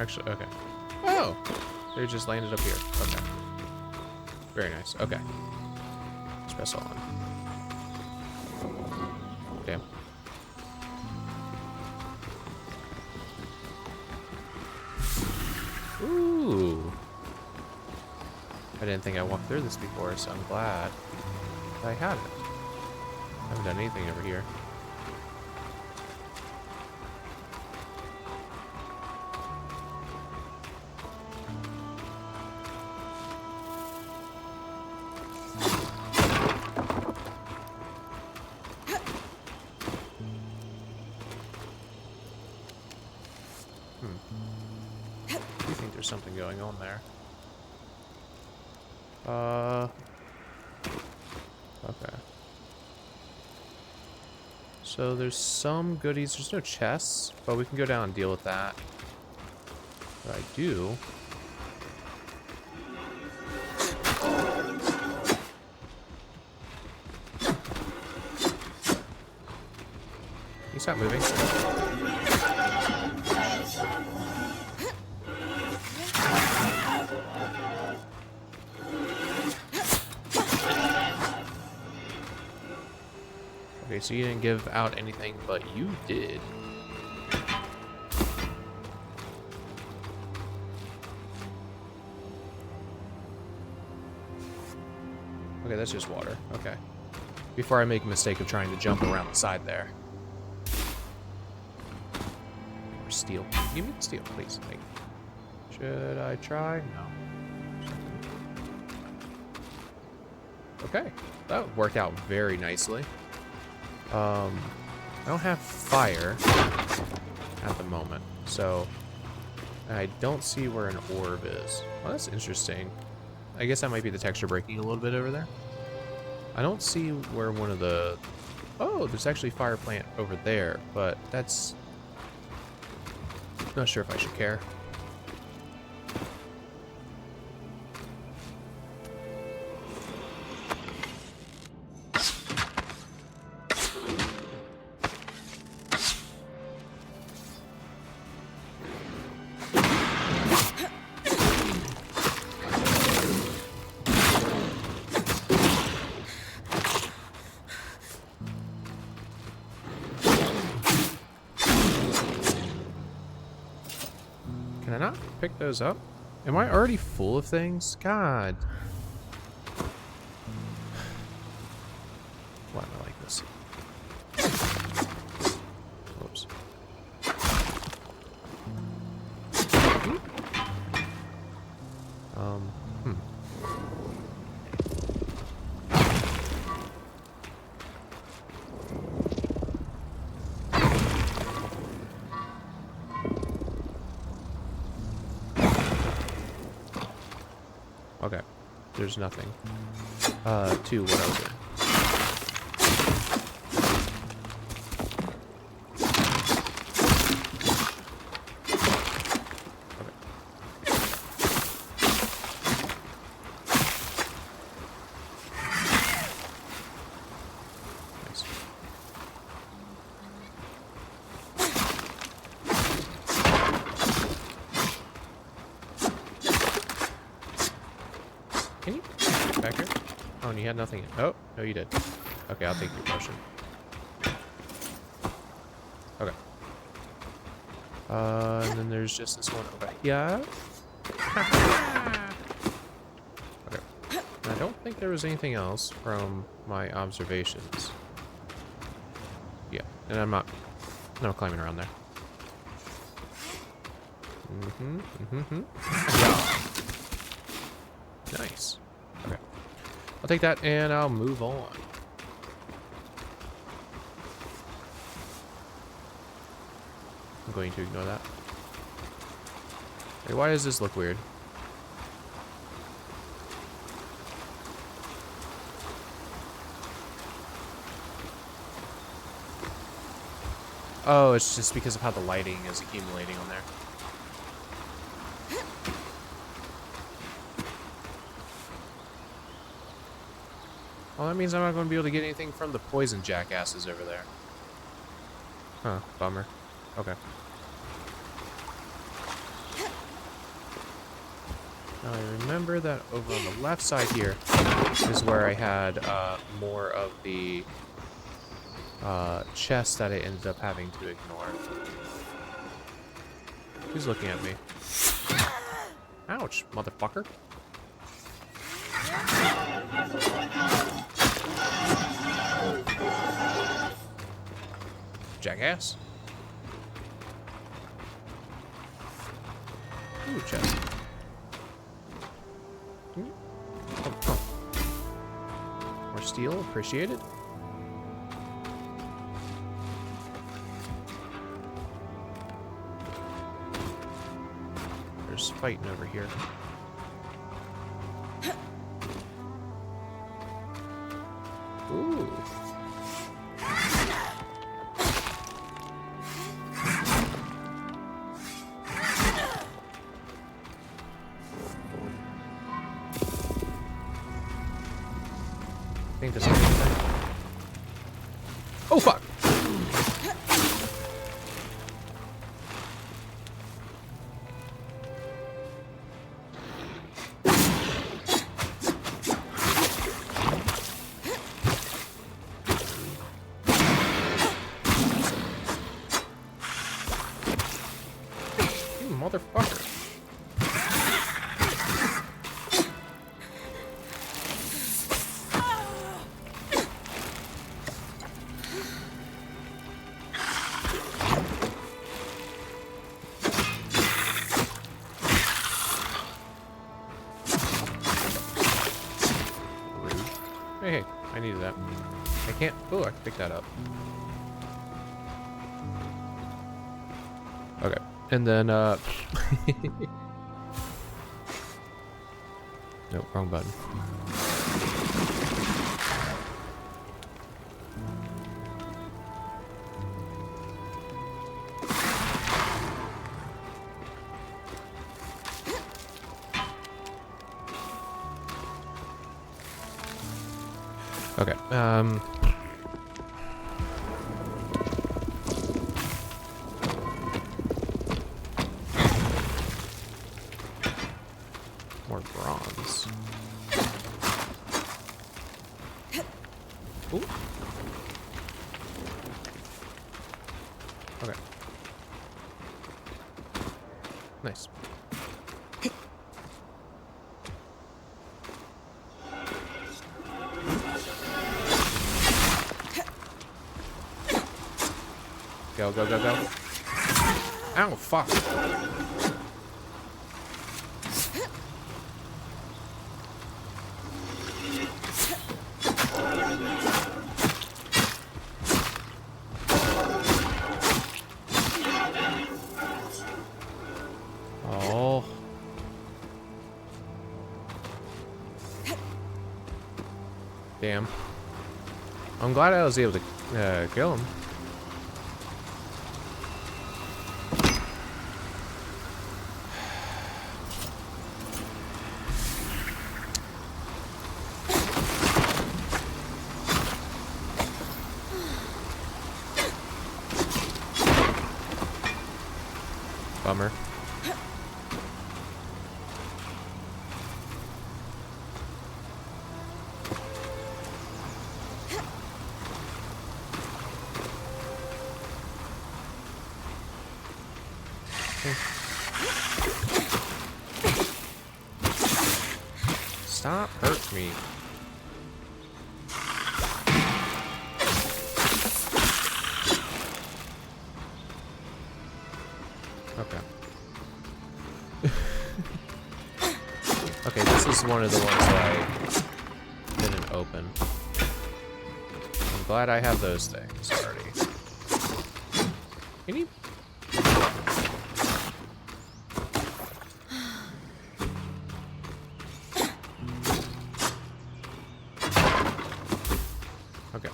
actually, okay. Oh! They just landed up here. Okay. Very nice. Okay. Let's press on. Damn. Ooh. I didn't think I walked through this before, so I'm glad I haven't. I haven't done anything over here. I think there's something going on there. Okay. So there's some goodies. There's no chests, but we can go down and deal with that. But I do. Can you stop moving? Okay, so you didn't give out anything, but you did. Okay, that's just water. Okay. Before I make a mistake of trying to jump around the side there. Or steel. Give me the steel, please. Thank you. Should I try? No. Okay. That worked out very nicely. I don't have fire at the moment, so I don't see where an orb is. Well, that's interesting. I guess that might be the texture breaking a little bit over there. I don't see where one of the... Oh, there's actually fire plant over there, but that's... Not sure if I should care. Can I not pick those up? Am I already full of things? God. Why am I like this? Whoops. Okay, there's nothing to what I was doing. Nice. Can you get back here? Oh, and you had nothing. Oh, no, you did. Okay, I'll take your potion. Okay. And then there's just this one over here. Okay. And I don't think there was anything else from my observations. Yeah, and I'm not climbing around there. Yeah. Nice. Okay. I'll take that and I'll move on. I'm going to ignore that. Hey, why does this look weird? Oh, it's just because of how the lighting is accumulating on there. Well, that means I'm not going to be able to get anything from the poison jackasses over there. Huh, bummer. Okay. Now I remember that over on the left side here is where I had more of the chest that I ended up having to ignore. Who's looking at me? Ouch, motherfucker. Jackass. Ooh, chest. Oh. More steel, appreciated. There's fighting over here. Ooh. I think this is anything. Oh fuck! You motherfucker. Hey, I needed that. I can't. Oh, I can pick that up. Okay, and then nope, wrong button. Okay, more bronze. Ooh. Okay. Nice. Go, go, go, go. Ow, fuck. Oh. Damn. I'm glad I was able to kill him. Bummer. Stop hurting me. Okay. Okay, this is one of the ones that I didn't open. I'm glad I have those things already. Can you? Okay.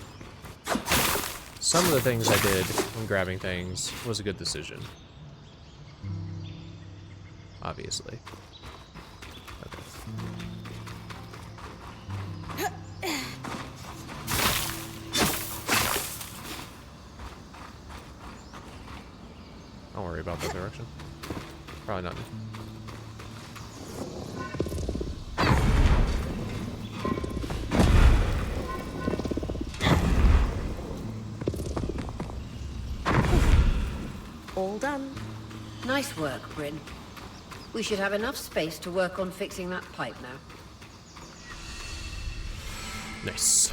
Some of the things I did when grabbing things was a good decision. Obviously. Okay. Don't worry about that direction. Probably not. All done. Nice work, Bryn. We should have enough space to work on fixing that pipe now. Nice.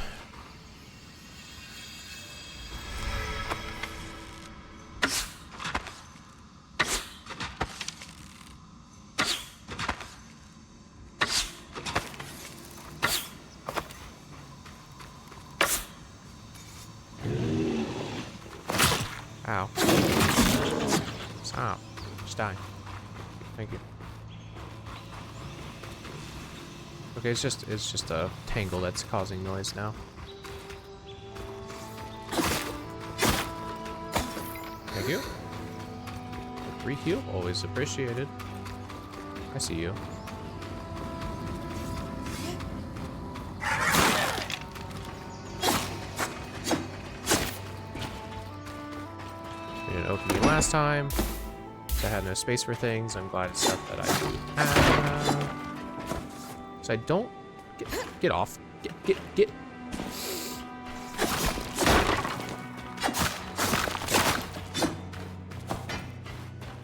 Ow. Stop. Just die. Thank you. Okay, it's just a tangle that's causing noise now. Thank you. Free heal, always appreciated. I see you. We didn't open me last time. I had no space for things. I'm glad it's stuff that I do have. So I don't get off. Get.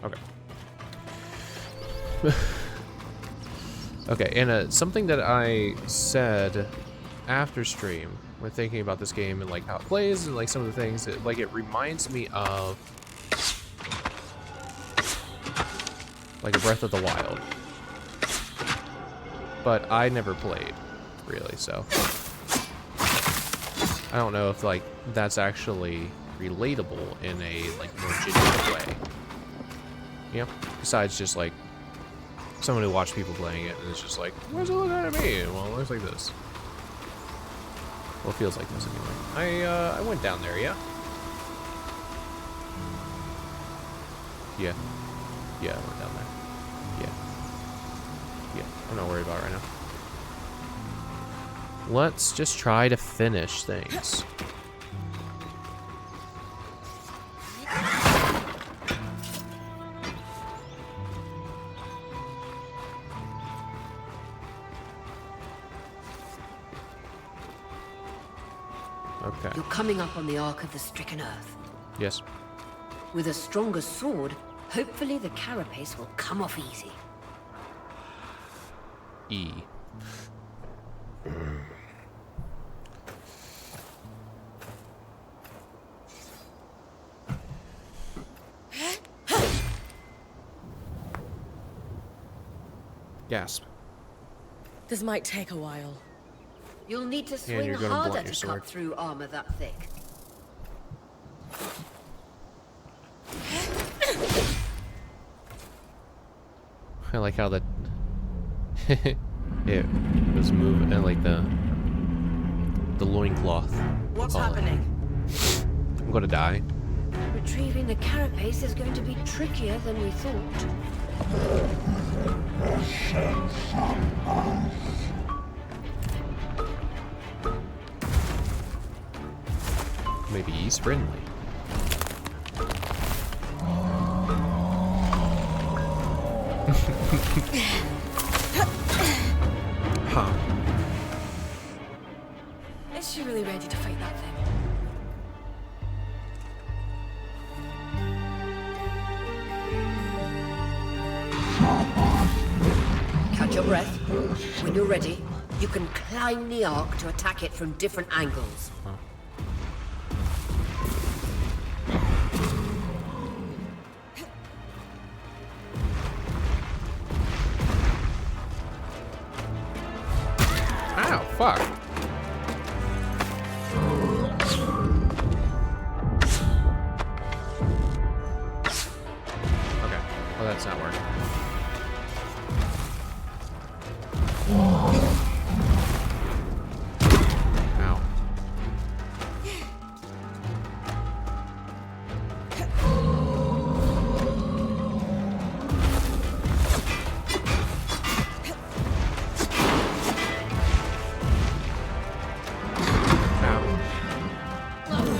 Okay. Okay, and something that I said after stream when thinking about this game and like how it plays and like some of the things that like it reminds me of like a Breath of the Wild. But I never played, really, so I don't know if like that's actually relatable in a like more genuine way. You know? Besides just like someone who watched people playing it and it's just like, why does it look like me? Well, it looks like this. Well, it feels like this anyway. I went down there, yeah? Yeah. Yeah, I went down there. Yeah, I'm not worried about it right now. Let's just try to finish things. Okay. You're coming up on the Ark of the Stricken Earth. Yes. With a stronger sword, hopefully the carapace will come off easy. E. Gasp. This might take a while. You'll need to swing you're gonna harder blunt your to sword. cut through armor that thick. I like how that it was moving and like the loincloth. What's falling. happening? I'm gonna die. Retrieving the carapace is going to be trickier than we thought. Maybe he's friendly. Huh. Is she really ready to fight that thing? Catch your breath. When you're ready, you can climb the Ark to attack it from different angles. Huh. Ow, fuck. Okay, well that's not working. Ow.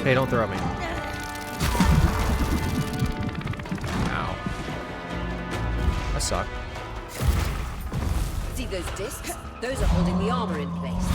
Hey, don't throw me. Ow. That sucked. See those discs? Those are holding the armor in place.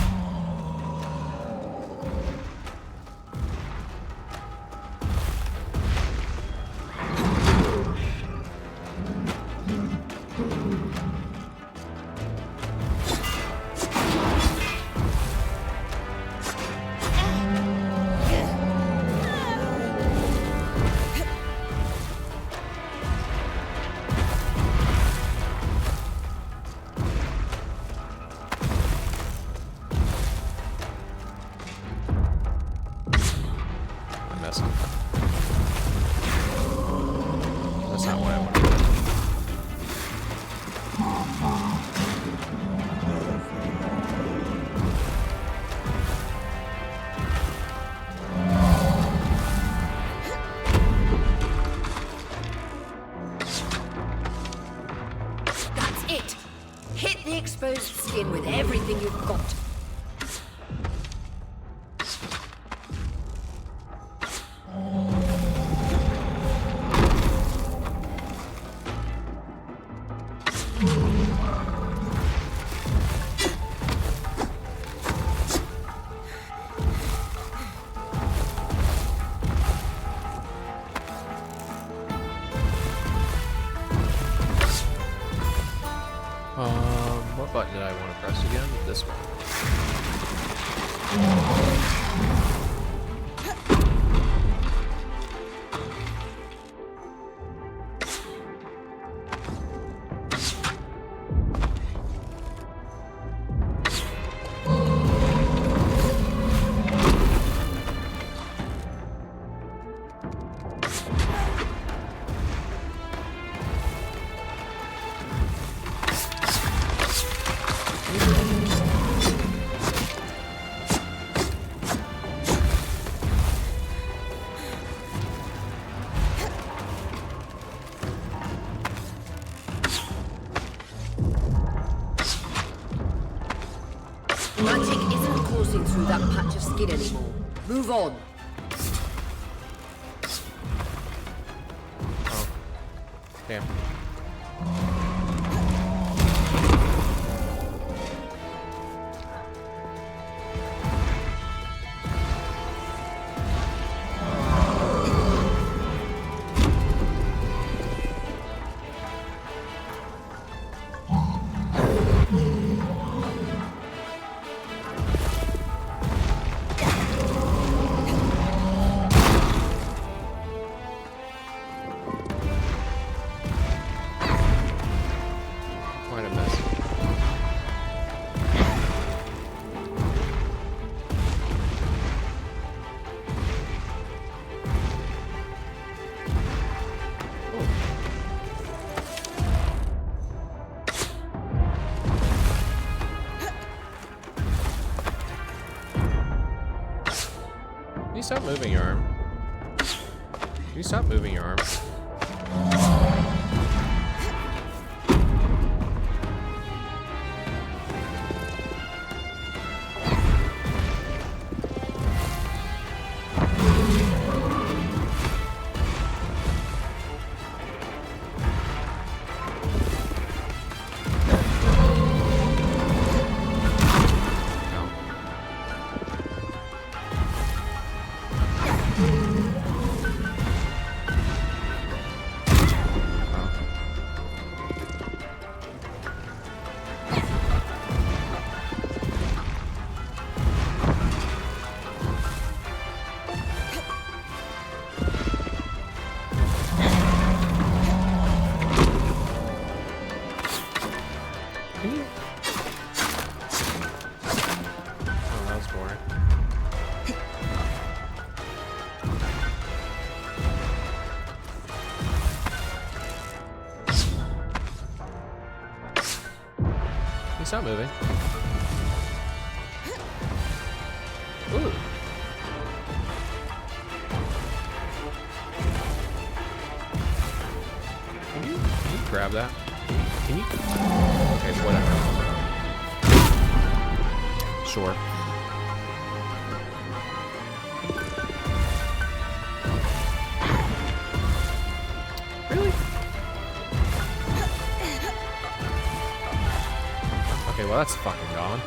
the exposed skin with everything you've got. What button did I want to press again? This one. Magic isn't coursing through that patch of skin anymore. Move on. Oh. Damn. Can you stop moving your arm? Can you stop moving your arm? He's not moving. Ooh. Can you grab that? Can you? Okay, whatever. Sure. Really? Okay, well that's fucking gone.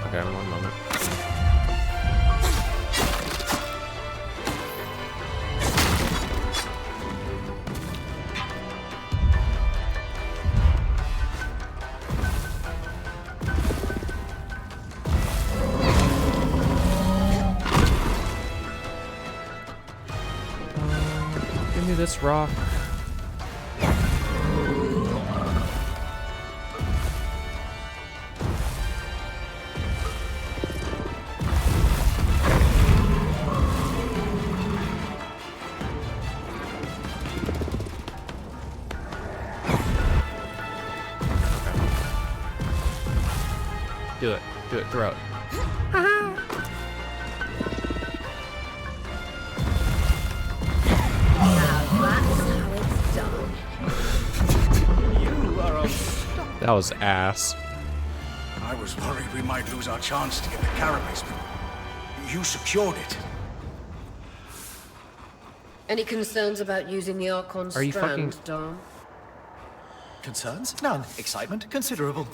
Okay, one moment. Give me this rock. Do it. Do it. Throw it. That was ass. I was worried we might lose our chance to get the carapace, but you secured it. Any concerns about using the Archon Are you strand, fucking- Dom? Concerns? None. Excitement? Considerable.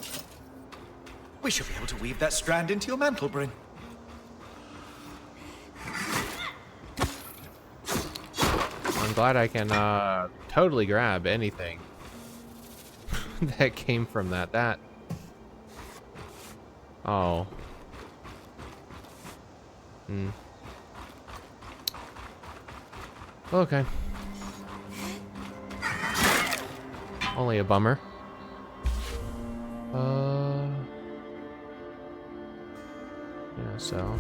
We should be able to weave that strand into your mantle, Bryn. I'm glad I can totally grab anything that came from that. Oh. Okay. Only a bummer. Yeah, so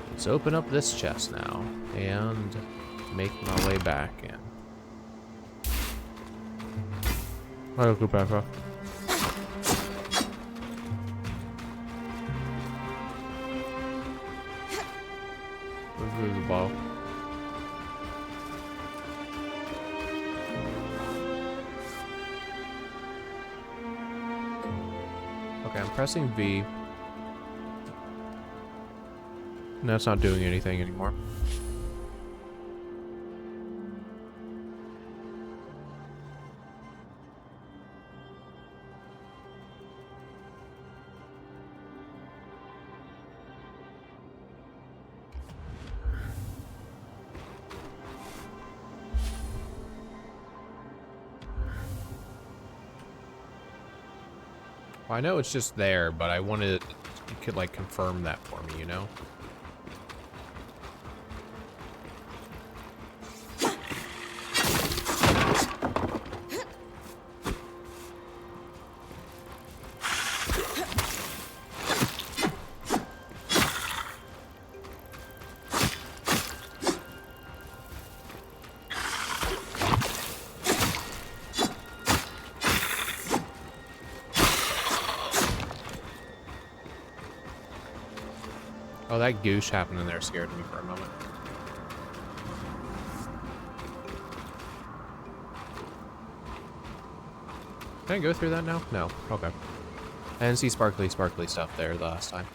let's open up this chest now and make my way back in. I'll go back up. Where's the ball? Okay, I'm pressing V. No, it's not doing anything anymore. Well, I know it's just there, but I wanted you could like confirm that for me, you know? Oh, that goosh happening there scared me for a moment. Can I go through that now? No. Okay. I didn't see sparkly stuff there the last time.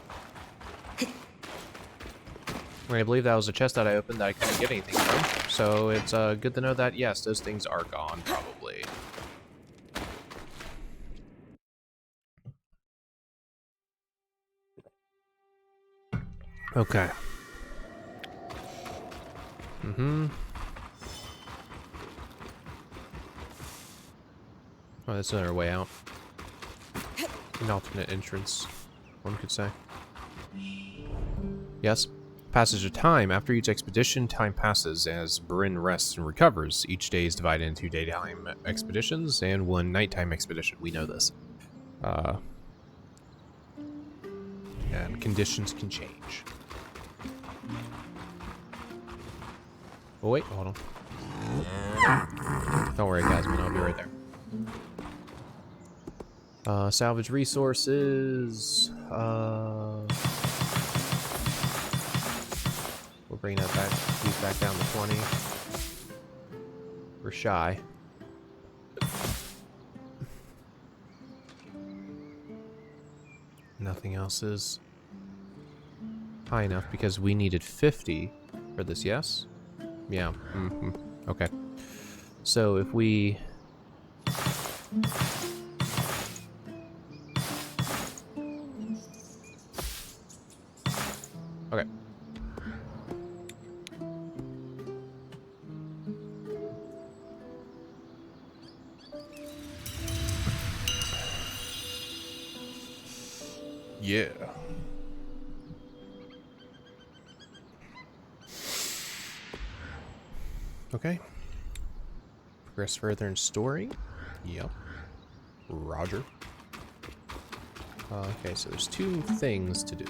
I believe that was a chest that I opened that I couldn't get anything from. So it's good to know that, yes, those things are gone, probably. Okay. Oh, that's another way out. An alternate entrance, one could say. Yes. Passage of time. After each expedition, time passes as Bryn rests and recovers. Each day is divided into daytime expeditions and one nighttime expedition. We know this. And conditions can change. Oh wait, hold on. Don't worry, Casman, I'll be right there. Salvage resources. We'll bring that back. These back down to 20. We're shy. Nothing else is high enough because we needed 50 for this, yes? Yeah. Okay. So if we... Okay. Yeah. Okay. Progress further in story. Yep. Roger. Okay, so there's two things to do.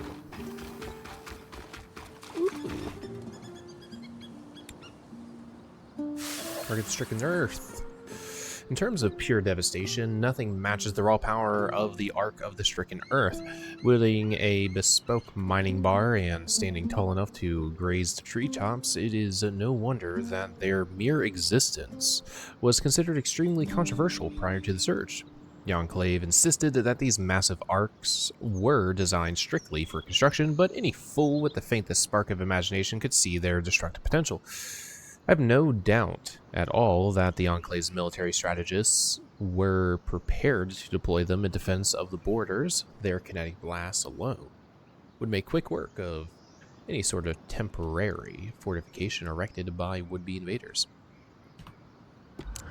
Target stricken earth. In terms of pure devastation, nothing matches the raw power of the Ark of the Stricken Earth. Wielding a bespoke mining bar and standing tall enough to graze the treetops, it is no wonder that their mere existence was considered extremely controversial prior to the Surge. The Enclave insisted that these massive arcs were designed strictly for construction, but any fool with the faintest spark of imagination could see their destructive potential. I have no doubt at all that the Enclave's military strategists were prepared to deploy them in defense of the borders. Their kinetic blasts alone would make quick work of any sort of temporary fortification erected by would-be invaders.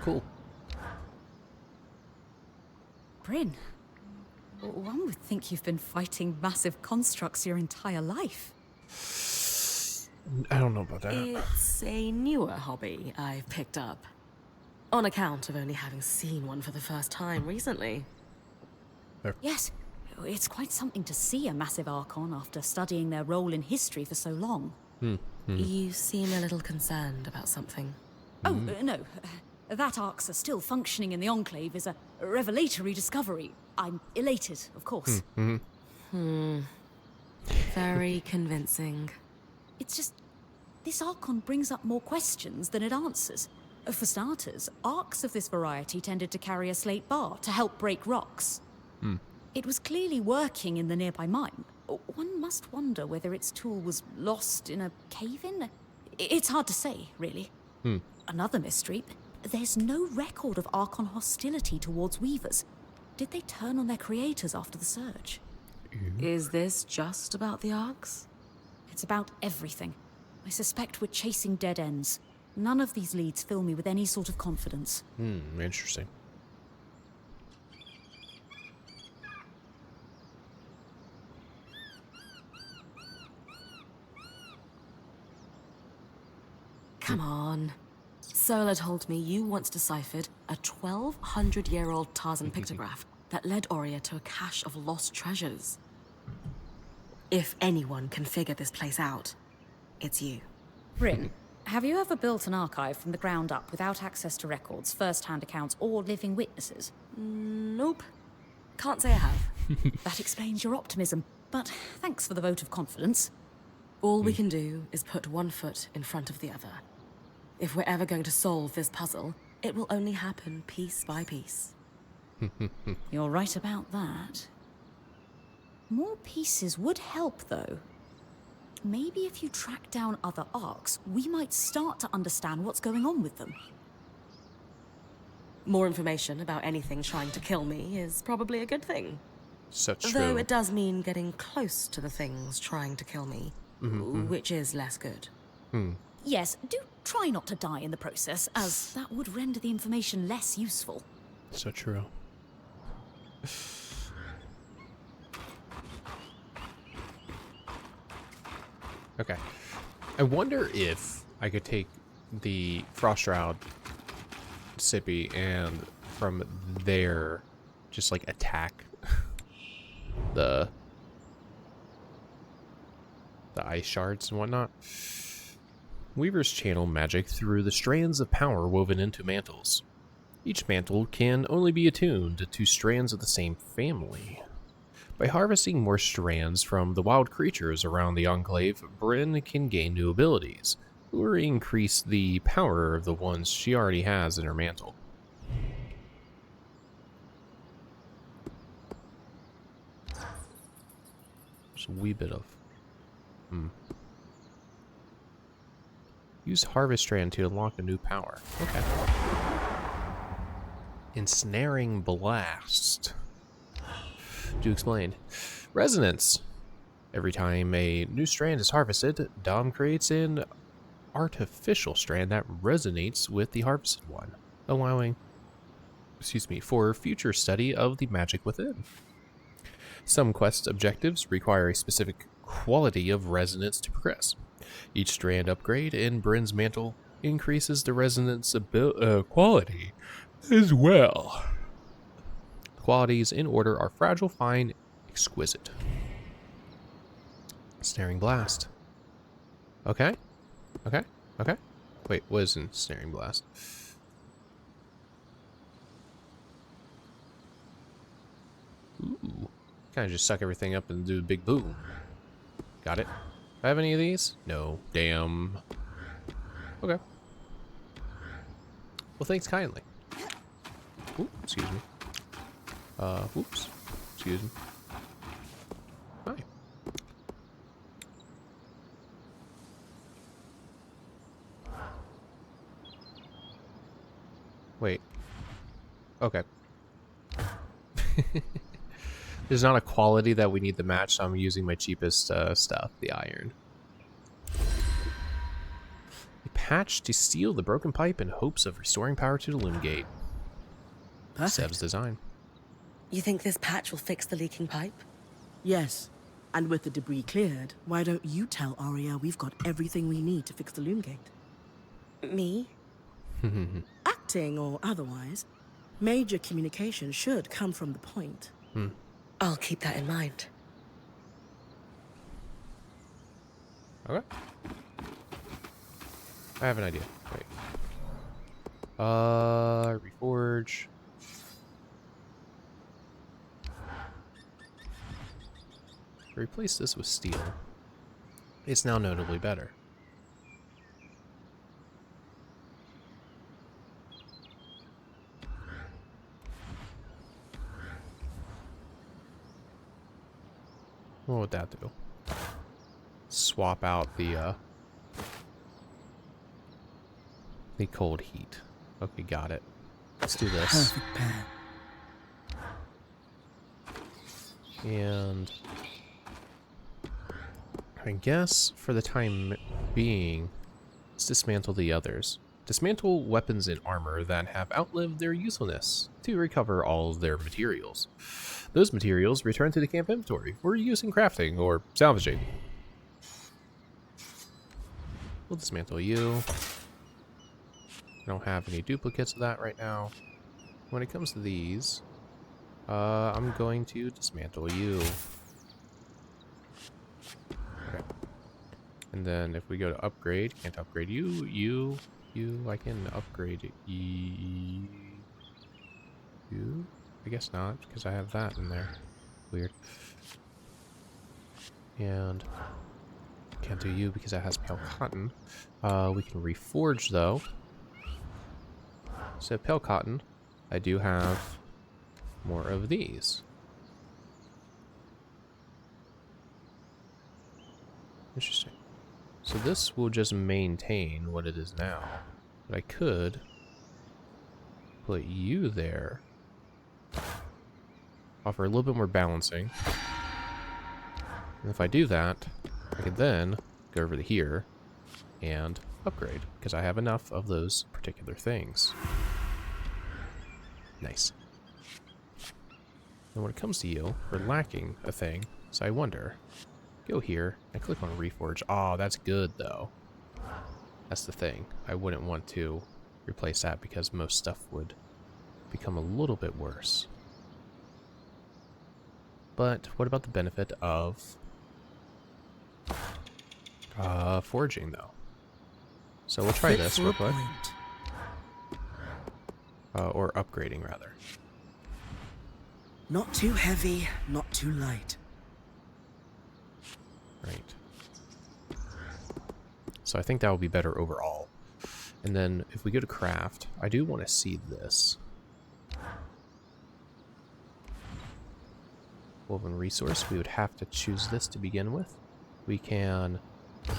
Cool. Bryn, one would think you've been fighting massive constructs your entire life. I don't know about that. It's a newer hobby I've picked up, on account of only having seen one for the first time recently. Yes, it's quite something to see a massive Archon after studying their role in history for so long. You seem a little concerned about something. Oh, no. That Arcs are still functioning in the Enclave is a revelatory discovery. I'm elated, of course. Very convincing. It's just, this Archon brings up more questions than it answers. For starters, Arcs of this variety tended to carry a slate bar to help break rocks. It was clearly working in the nearby mine. One must wonder whether its tool was lost in a cave-in. It's hard to say, really. Another mystery, there's no record of Archon hostility towards Weavers. Did they turn on their creators after the Surge? Is this just about the Arcs? It's about everything. I suspect we're chasing dead ends. None of these leads fill me with any sort of confidence. Interesting. Come on. Sola told me you once deciphered a 1,200-year-old Tarzan pictograph that led Aurea to a cache of lost treasures. If anyone can figure this place out, it's you. Bryn, have you ever built an archive from the ground up without access to records, first-hand accounts, or living witnesses? Nope. Can't say I have. That explains your optimism, but thanks for the vote of confidence. All we can do is put one foot in front of the other. If we're ever going to solve this puzzle, it will only happen piece by piece. You're right about that. More pieces would help, though. Maybe if you track down other arcs, we might start to understand what's going on with them. More information about anything trying to kill me is probably a good thing. Such Though true. it does mean getting close to the things trying to kill me, which is less good. Yes, do try not to die in the process, as that would render the information less useful. So true. Okay. I wonder if I could take the Frost Shroud Sippy and from there just like attack the ice shards and whatnot. Weavers channel magic through the strands of power woven into mantles. Each mantle can only be attuned to strands of the same family. By harvesting more strands from the wild creatures around the Enclave, Bryn can gain new abilities, or increase the power of the ones she already has in her mantle. Just a wee bit of... Use Harvest Strand to unlock a new power. Okay. Ensnaring Blast. To explain. Resonance. Every time a new strand is harvested, Dom creates an artificial strand that resonates with the harvested one, allowing, for future study of the magic within. Some quest objectives require a specific quality of resonance to progress. Each strand upgrade in Bryn's mantle increases the resonance quality as well. The qualities in order are fragile, fine, exquisite. Snaring Blast. Okay. Okay. Okay. Wait, what is Snaring Blast? Kind of just suck everything up and do a big boom. Got it. Do I have any of these? No. Damn. Okay. Well, thanks kindly. Ooh, excuse me. Whoops. Excuse me. Hi. Wait. Okay. There's not a quality that we need to match, so I'm using my cheapest stuff, the iron. A patch to seal the broken pipe in hopes of restoring power to the Loomgate. Perfect. Sev's design. You think this patch will fix the leaking pipe? Yes. And with the debris cleared, why don't you tell Arya we've got everything we need to fix the Loomgate? Me? Acting or otherwise, major communication should come from the point. I'll keep that in mind. Okay. I have an idea. Wait. Reforge. Replace this with steel. It's now notably better. What would that do? Swap out the cold heat. Okay, got it. Let's do this. Perfect pair. And I guess for the time being, let's dismantle the others. Dismantle weapons and armor that have outlived their usefulness to recover all of their materials. Those materials return to the camp inventory for use in crafting or salvaging. We'll dismantle you. I don't have any duplicates of that right now. When it comes to these, I'm going to dismantle you. Okay. And then if we go to upgrade, can't upgrade you, I can upgrade you. I guess not, because I have that in there. Weird. And can't do you because that has pale cotton. We can reforge though. So pale cotton, I do have more of these. Interesting. So this will just maintain what it is now. But I could put you there. Offer a little bit more balancing. And if I do that, I can then go over to here and upgrade, because I have enough of those particular things. Nice. And when it comes to you, we're lacking a thing, so I wonder. Go here and click on Reforge. Oh, that's good though. That's the thing. I wouldn't want to replace that because most stuff would become a little bit worse. But what about the benefit of forging though? So we'll try this real quick. Or upgrading rather. Not too heavy, not too light. Right. So I think that will be better overall. And then if we go to craft, I do want to see this. Woven resource, we would have to choose this to begin with. We can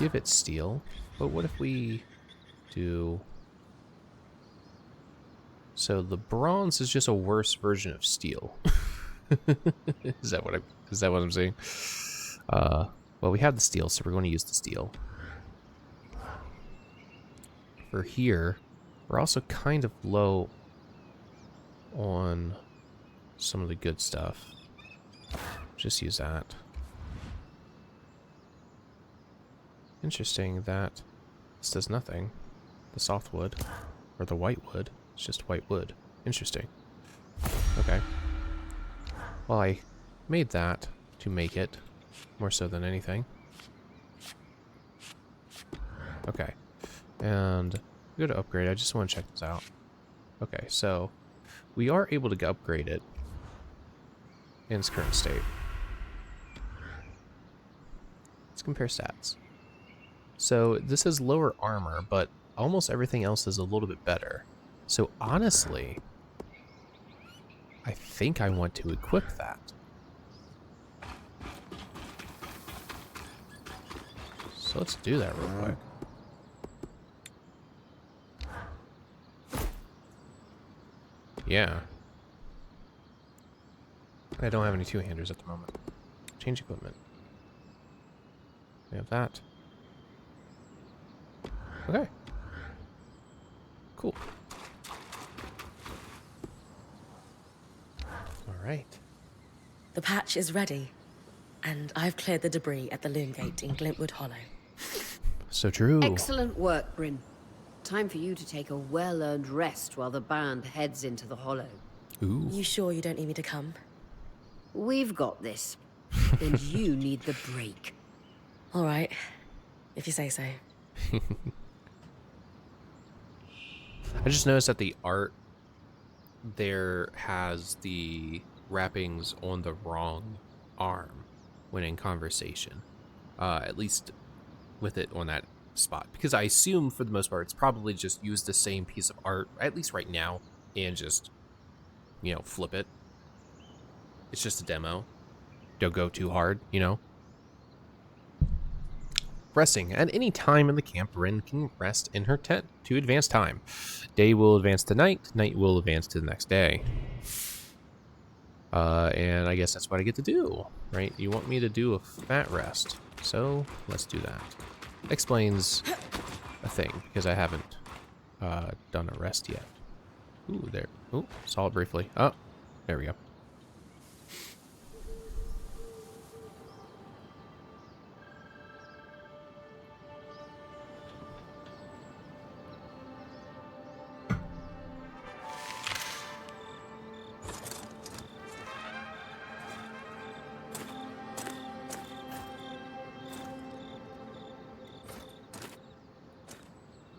give it steel, but what if we do... So the bronze is just a worse version of steel. Is that what I'm saying? Well, we have the steel, so we're going to use the steel. For here, we're also kind of low on some of the good stuff. Just use that. Interesting that this does nothing. The softwood, or the white wood, it's just white wood. Interesting. Okay. Well, I made that to make it, more so than anything. Okay. And go to upgrade. I just want to check this out. Okay, so we are able to upgrade it in its current state. compare stats. So this is lower armor, but almost everything else is a little bit better. So honestly, I think I want to equip that. So let's do that real quick. Yeah. I don't have any two-handers at the moment. Change equipment. We have that. Okay. Cool. All right. The patch is ready, and I've cleared the debris at the Loomgate in Glintwood Hollow. So true. Excellent work, Bryn. Time for you to take a well-earned rest while the band heads into the hollow. Ooh. You sure you don't need me to come? We've got this. And you need the break. All right, if you say so. I just noticed that the art there has the wrappings on the wrong arm when in conversation. At least with it on that spot. Because I assume for the most part it's probably just use the same piece of art, at least right now, and just, you know, flip it. It's just a demo. Don't go too hard, you know? Resting. At any time in the camp, Ren can rest in her tent to advance time. Day will advance to night, night will advance to the next day. And I guess that's what I get to do, right? You want me to do a fat rest, so let's do that. Explains a thing, because I haven't done a rest yet. Ooh, there. Ooh, saw it briefly. Oh, there we go.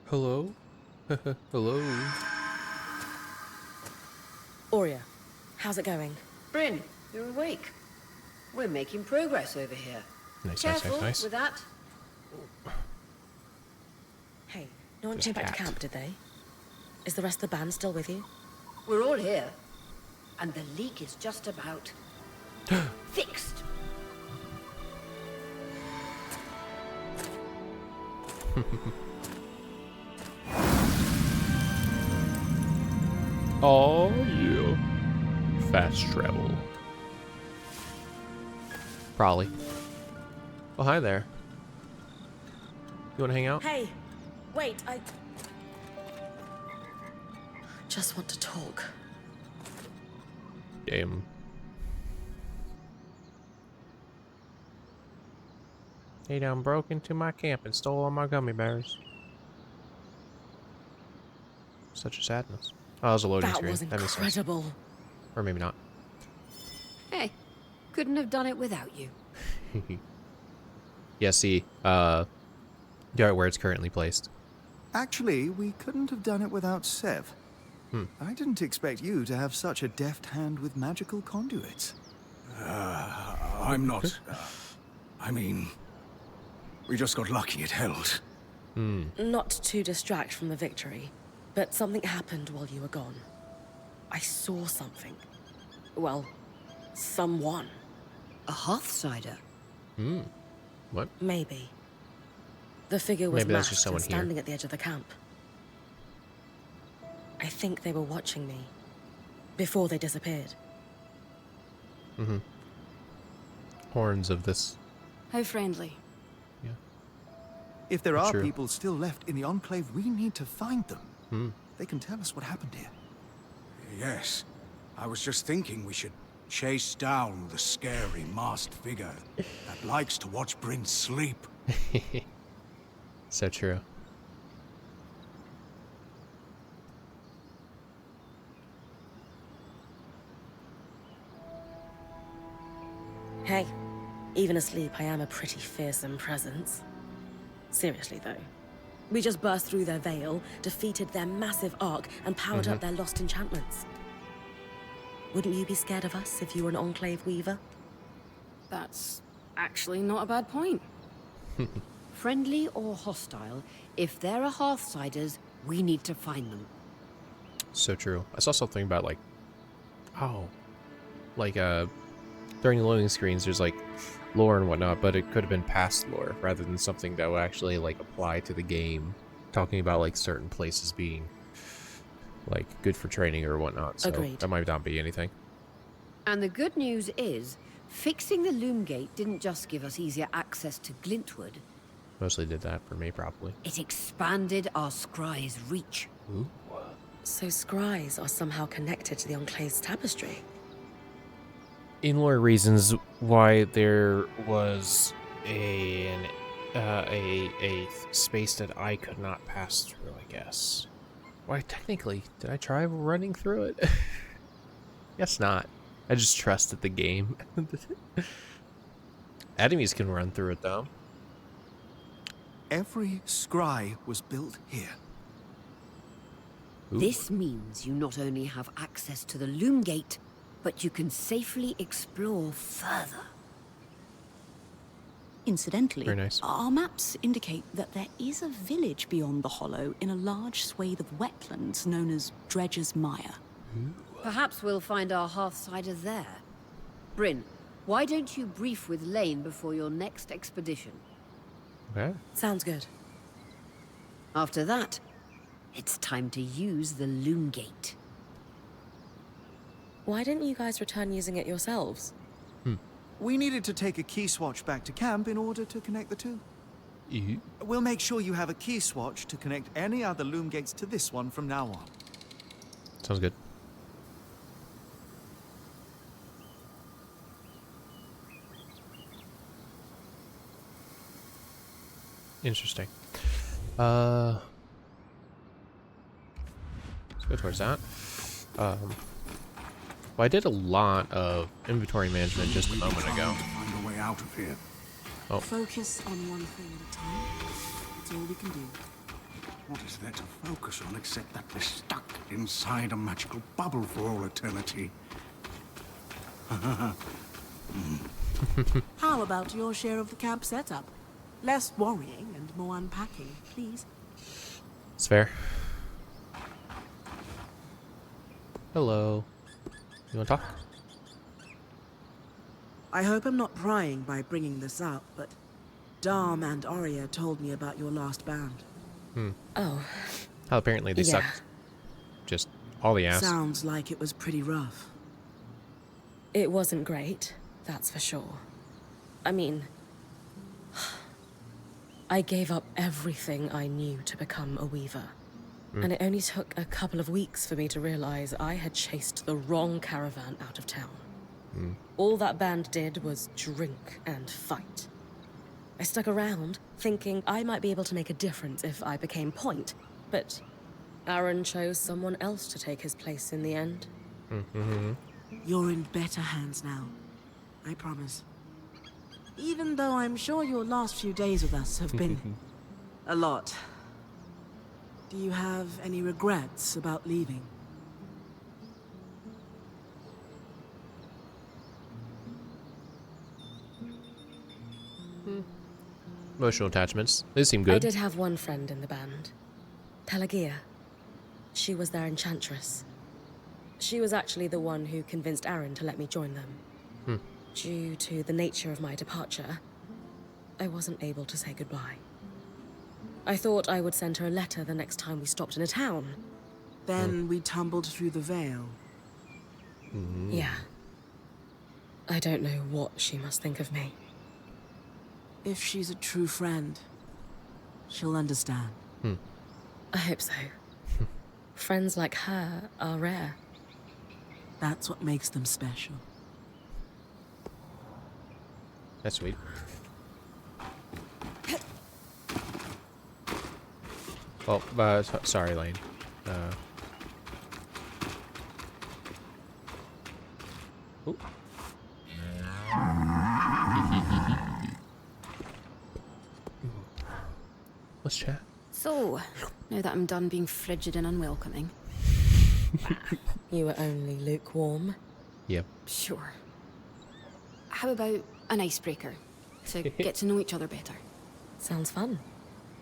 Hello? Hello? Aurea, how's it going? Bryn, you're awake. We're making progress over here. Nice, Careful nice, nice, nice. with that. Hey, no one Just came back to cat. camp, did they? Is the rest of the band still with you? We're all here. And the leak is just about fixed. Oh, yeah. Fast travel. Probably. Oh, hi there. You want to hang out? Hey, wait, I just want to talk. Damn. He done broke into my camp and stole all my gummy bears. Such a sadness. Oh, that was a loading That screen. was That makes sense. incredible. Or maybe not. Hey, couldn't have done it without you. Yeah, see, the art where it's currently placed. Actually, we couldn't have done it without Sev. I didn't expect you to have such a deft hand with magical conduits. I'm not... I mean... We just got lucky it held. Not to distract from the victory, but something happened while you were gone. I saw something. Well, someone. A Hearthsider. What? Maybe. The figure was Maybe that's just masked and someone here. standing at the edge of the camp. I think they were watching me before they disappeared. Horns of this. How friendly. Yeah. If there are True. people still left in the Enclave, we need to find them. They can tell us what happened here. Yes. I was just thinking we should chase down the scary masked figure that likes to watch Bryn sleep. So true. Hey, even asleep, I am a pretty fearsome presence. Seriously, though. We just burst through their veil, defeated their massive arc, and powered up their lost enchantments. Wouldn't you be scared of us if you were an Enclave Weaver? That's actually not a bad point. Friendly or hostile, if there are Hearthsiders, we need to find them. So true. I saw something about like, oh, like during the loading screens, there's like lore and whatnot, but it could have been past lore rather than something that would actually like apply to the game, talking about like certain places being like good for training or whatnot. So Agreed. that might not be anything. And the good news is, fixing the Loomgate didn't just give us easier access to Glintwood, Mostly did that for me, probably. it expanded our scry's reach. Ooh. So scries are somehow connected to the Enclave's tapestry. In lore reasons why there was a space that I could not pass through, I guess. Why, technically, did I try running through it? Guess not. I just trusted the game. Enemies can run through it, though. Every scry was built here. Ooh. This means you not only have access to the Loomgate, but you can safely explore further. Incidentally, Very nice. our maps indicate that there is a village beyond the hollow in a large swathe of wetlands known as Dredger's Mire. Perhaps we'll find our Hearthsider there. Bryn, why don't you brief with Lane before your next expedition? Okay. Sounds good. After that, it's time to use the Loomgate. Why didn't you guys return using it yourselves? We needed to take a key swatch back to camp in order to connect the two. We'll make sure you have a key swatch to connect any other loom gates to this one from now on. Sounds good. Interesting. Let's go towards that. Well, I did a lot of inventory management just a moment ago. Find a way out of here. Oh. Focus on one thing at a time. That's all we can do. What is there to focus on except that we're stuck inside a magical bubble for all eternity? How about your share of the camp setup? Less worrying and more unpacking, please. It's fair. Hello. You want to talk? I hope I'm not prying by bringing this up, but Dharm and Arya told me about your last band. Oh, How apparently they Yeah. sucked. Just all the ass. Sounds like it was pretty rough. it wasn't great, that's for sure. I mean, I gave up everything I knew to become a weaver. And it only took a couple of weeks for me to realize I had chased the wrong caravan out of town. All that band did was drink and fight. I stuck around, thinking I might be able to make a difference if I became point, but Aaron chose someone else to take his place in the end. You're in better hands now. I promise. Even though I'm sure your last few days with us have been a lot. Do you have any regrets about leaving? Emotional attachments. They seem I good. did have one friend in the band, Pelagia. She was their enchantress. She was actually the one who convinced Aaron to let me join them. Due to the nature of my departure, I wasn't able to say goodbye. I thought I would send her a letter the next time we stopped in a town. Then we tumbled through the veil. Yeah. I don't know what she must think of me. If she's a true friend, she'll understand. I hope so. Friends like her are rare. That's what makes them special. That's sweet. Well, sorry, Lane. Ooh. Let's chat. So, now that I'm done being frigid and unwelcoming, You were only lukewarm. Yep. sure. How about an icebreaker to get to know each other better? Sounds fun.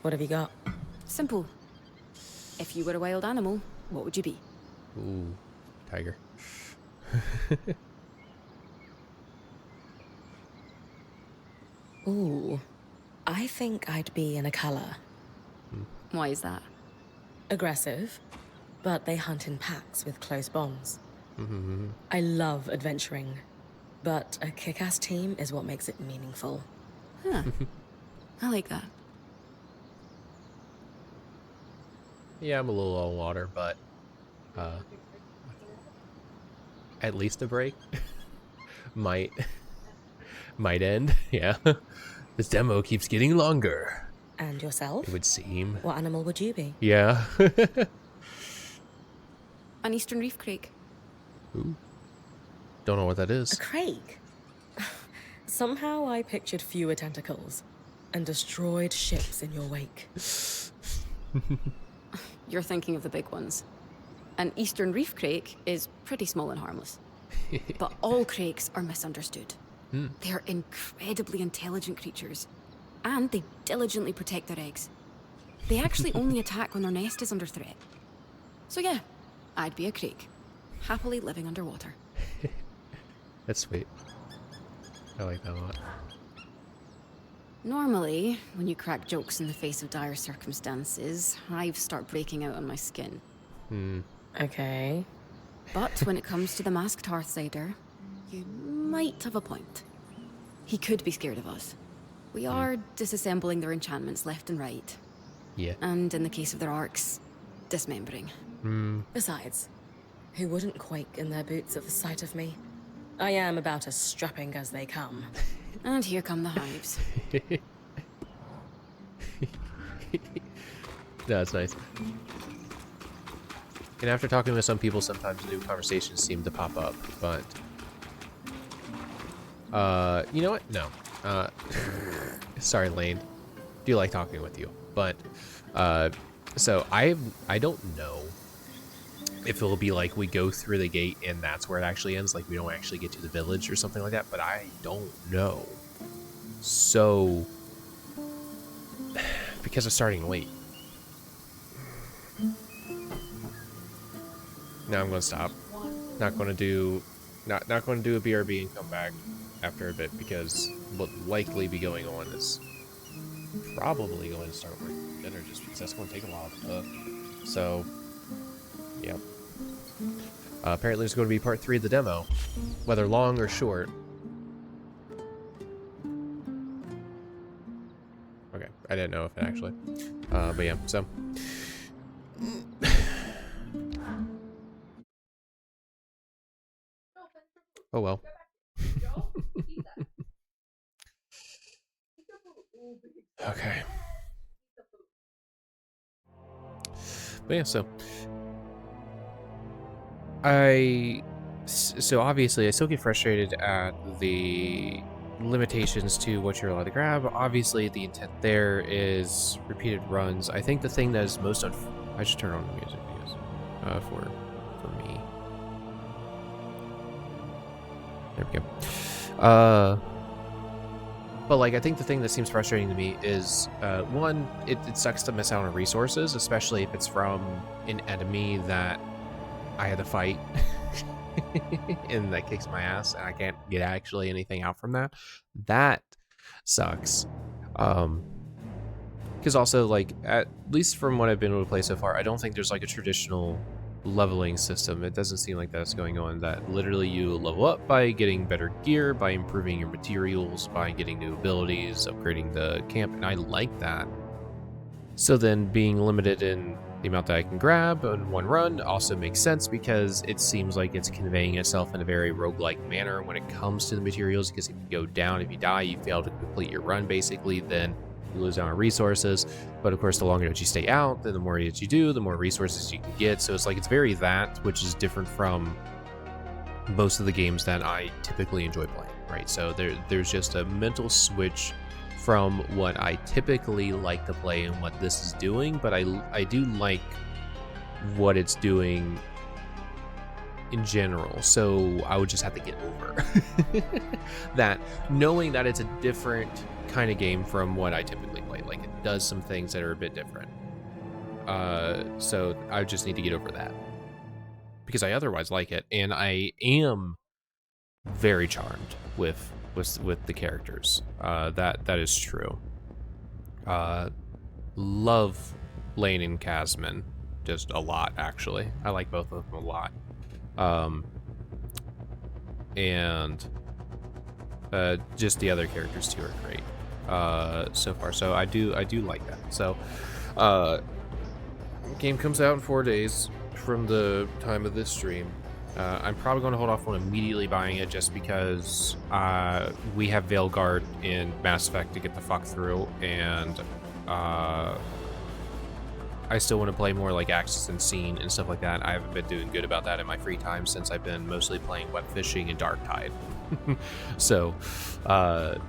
What have you got? Simple. If you were a wild animal, what would you be? Ooh, tiger. Ooh, I think I'd be an Akala. Why is that? Aggressive, but they hunt in packs with close bonds. I love adventuring, but a kick-ass team is what makes it meaningful. Huh. I like that. Yeah, I'm a little on water, but at least a break might end. Yeah, this demo keeps getting longer. And yourself? It would seem. What animal would you be? Yeah. An eastern reef crake. Ooh. Don't know what that A is. crake? Somehow I pictured fewer tentacles and destroyed ships in your wake. You're thinking of the big ones. An eastern reef crake is pretty small and harmless. But all crakes are misunderstood. They are incredibly intelligent creatures, and they diligently protect their eggs. They actually only attack when their nest is under threat. So yeah, I'd be a crake, happily living underwater. That's sweet. I like that a lot. Normally, when you crack jokes in the face of dire circumstances, hives start breaking out on my skin. Okay. But when it comes to the masked Hearthsider, you might have a point. He could be scared of us. We are disassembling their enchantments left and right. Yeah. And in the case of their arcs, dismembering. Besides, who wouldn't quake in their boots at the sight of me? I am about as strapping as they come. And here come the hives. That's nice. And after talking with some people, sometimes new conversations seem to pop up, but you know what? No. Sorry, Lane. Do like talking with you, but so I don't know if it'll be like we go through the gate and that's where it actually ends, like we don't actually get to the village or something like that, but I don't know. So because of starting late. Now I'm gonna stop. Not gonna do a BRB and come back after a bit, because what likely be going on is probably going to start with dinner, just because that's going to take a while to cook. So, yeah. Apparently there's going to be part 3 of the demo, whether long or short. Okay, I didn't know if it actually. But yeah, so. Oh well. Okay. But yeah, so obviously I still get frustrated at the limitations to what you're allowed to grab. Obviously the intent there is repeated runs. I think the thing that is most I should turn on the music because for me. There we go. But like, I think the thing that seems frustrating to me is, one, it sucks to miss out on resources, especially if it's from an enemy that I had to fight and that kicks my ass and I can't get actually anything out from that. That sucks. Because also, like, at least from what I've been able to play so far, I don't think there's like a traditional leveling system. It doesn't seem like that's going on, that literally you level up by getting better gear, by improving your materials, by getting new abilities, upgrading the camp, and I like that. So then being limited in the amount that I can grab in one run also makes sense, because it seems like it's conveying itself in a very roguelike manner when it comes to the materials, because if you go down, if you die, you fail to complete your run basically, then you lose out on resources. But of course, the longer that you stay out, then the more that you do, the more resources you can get. So it's like, it's very that, which is different from most of the games that I typically enjoy playing, right? So there's just a mental switch from what I typically like to play and what this is doing, but I do like what it's doing in general, so I would just have to get over that, knowing that it's a different kind of game from what I typically play. Like, it does some things that are a bit different. So I just need to get over that, because I otherwise like it, and I am very charmed with the characters. That is true. Love Lane and Casman just a lot, actually. I like both of them a lot. And just the other characters too are great so far. So I do like that. So game comes out in 4 days from the time of this stream. I'm probably going to hold off on immediately buying it, just because we have Veilguard in Mass Effect to get the fuck through, and I still want to play more like Axis and Scene and stuff like that. I haven't been doing good about that in my free time, since I've been mostly playing Web Fishing and Darktide. So I'm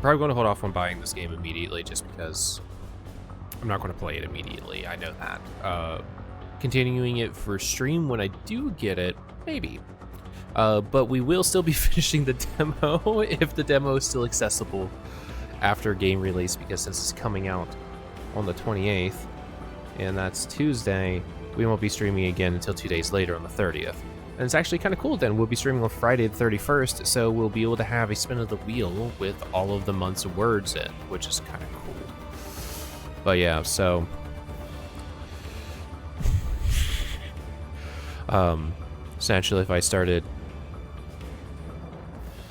probably going to hold off on buying this game immediately, just because I'm not going to play it immediately. I know that. Continuing it for stream when I do get it, maybe. But we will still be finishing the demo if the demo is still accessible after game release, because since it's coming out on the 28th, and that's Tuesday, we won't be streaming again until 2 days later on the 30th. And it's actually kind of cool then. We'll be streaming on Friday the 31st, so we'll be able to have a spin of the wheel with all of the month's words in, which is kind of cool. But yeah, so essentially, if I started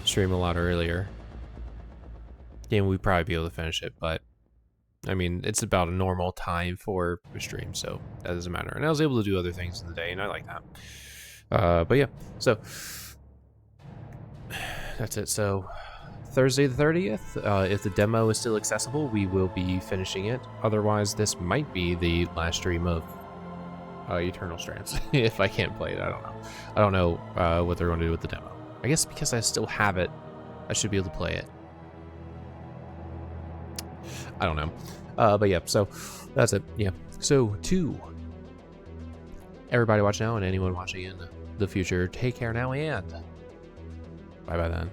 streaming a lot earlier, yeah, we'd probably be able to finish it. But I mean, it's about a normal time for a stream, so that doesn't matter. And I was able to do other things in the day, and I like that. But yeah, so that's it. So Thursday the 30th, if the demo is still accessible, we will be finishing it. Otherwise, this might be the last stream of Eternal Strands. If I can't play it, I don't know. I don't know what they're going to do with the demo. I guess because I still have it, I should be able to play it. I don't know. But yeah, so that's it. Yeah. So to everybody watching now and anyone watching in the future, take care now, and bye bye then.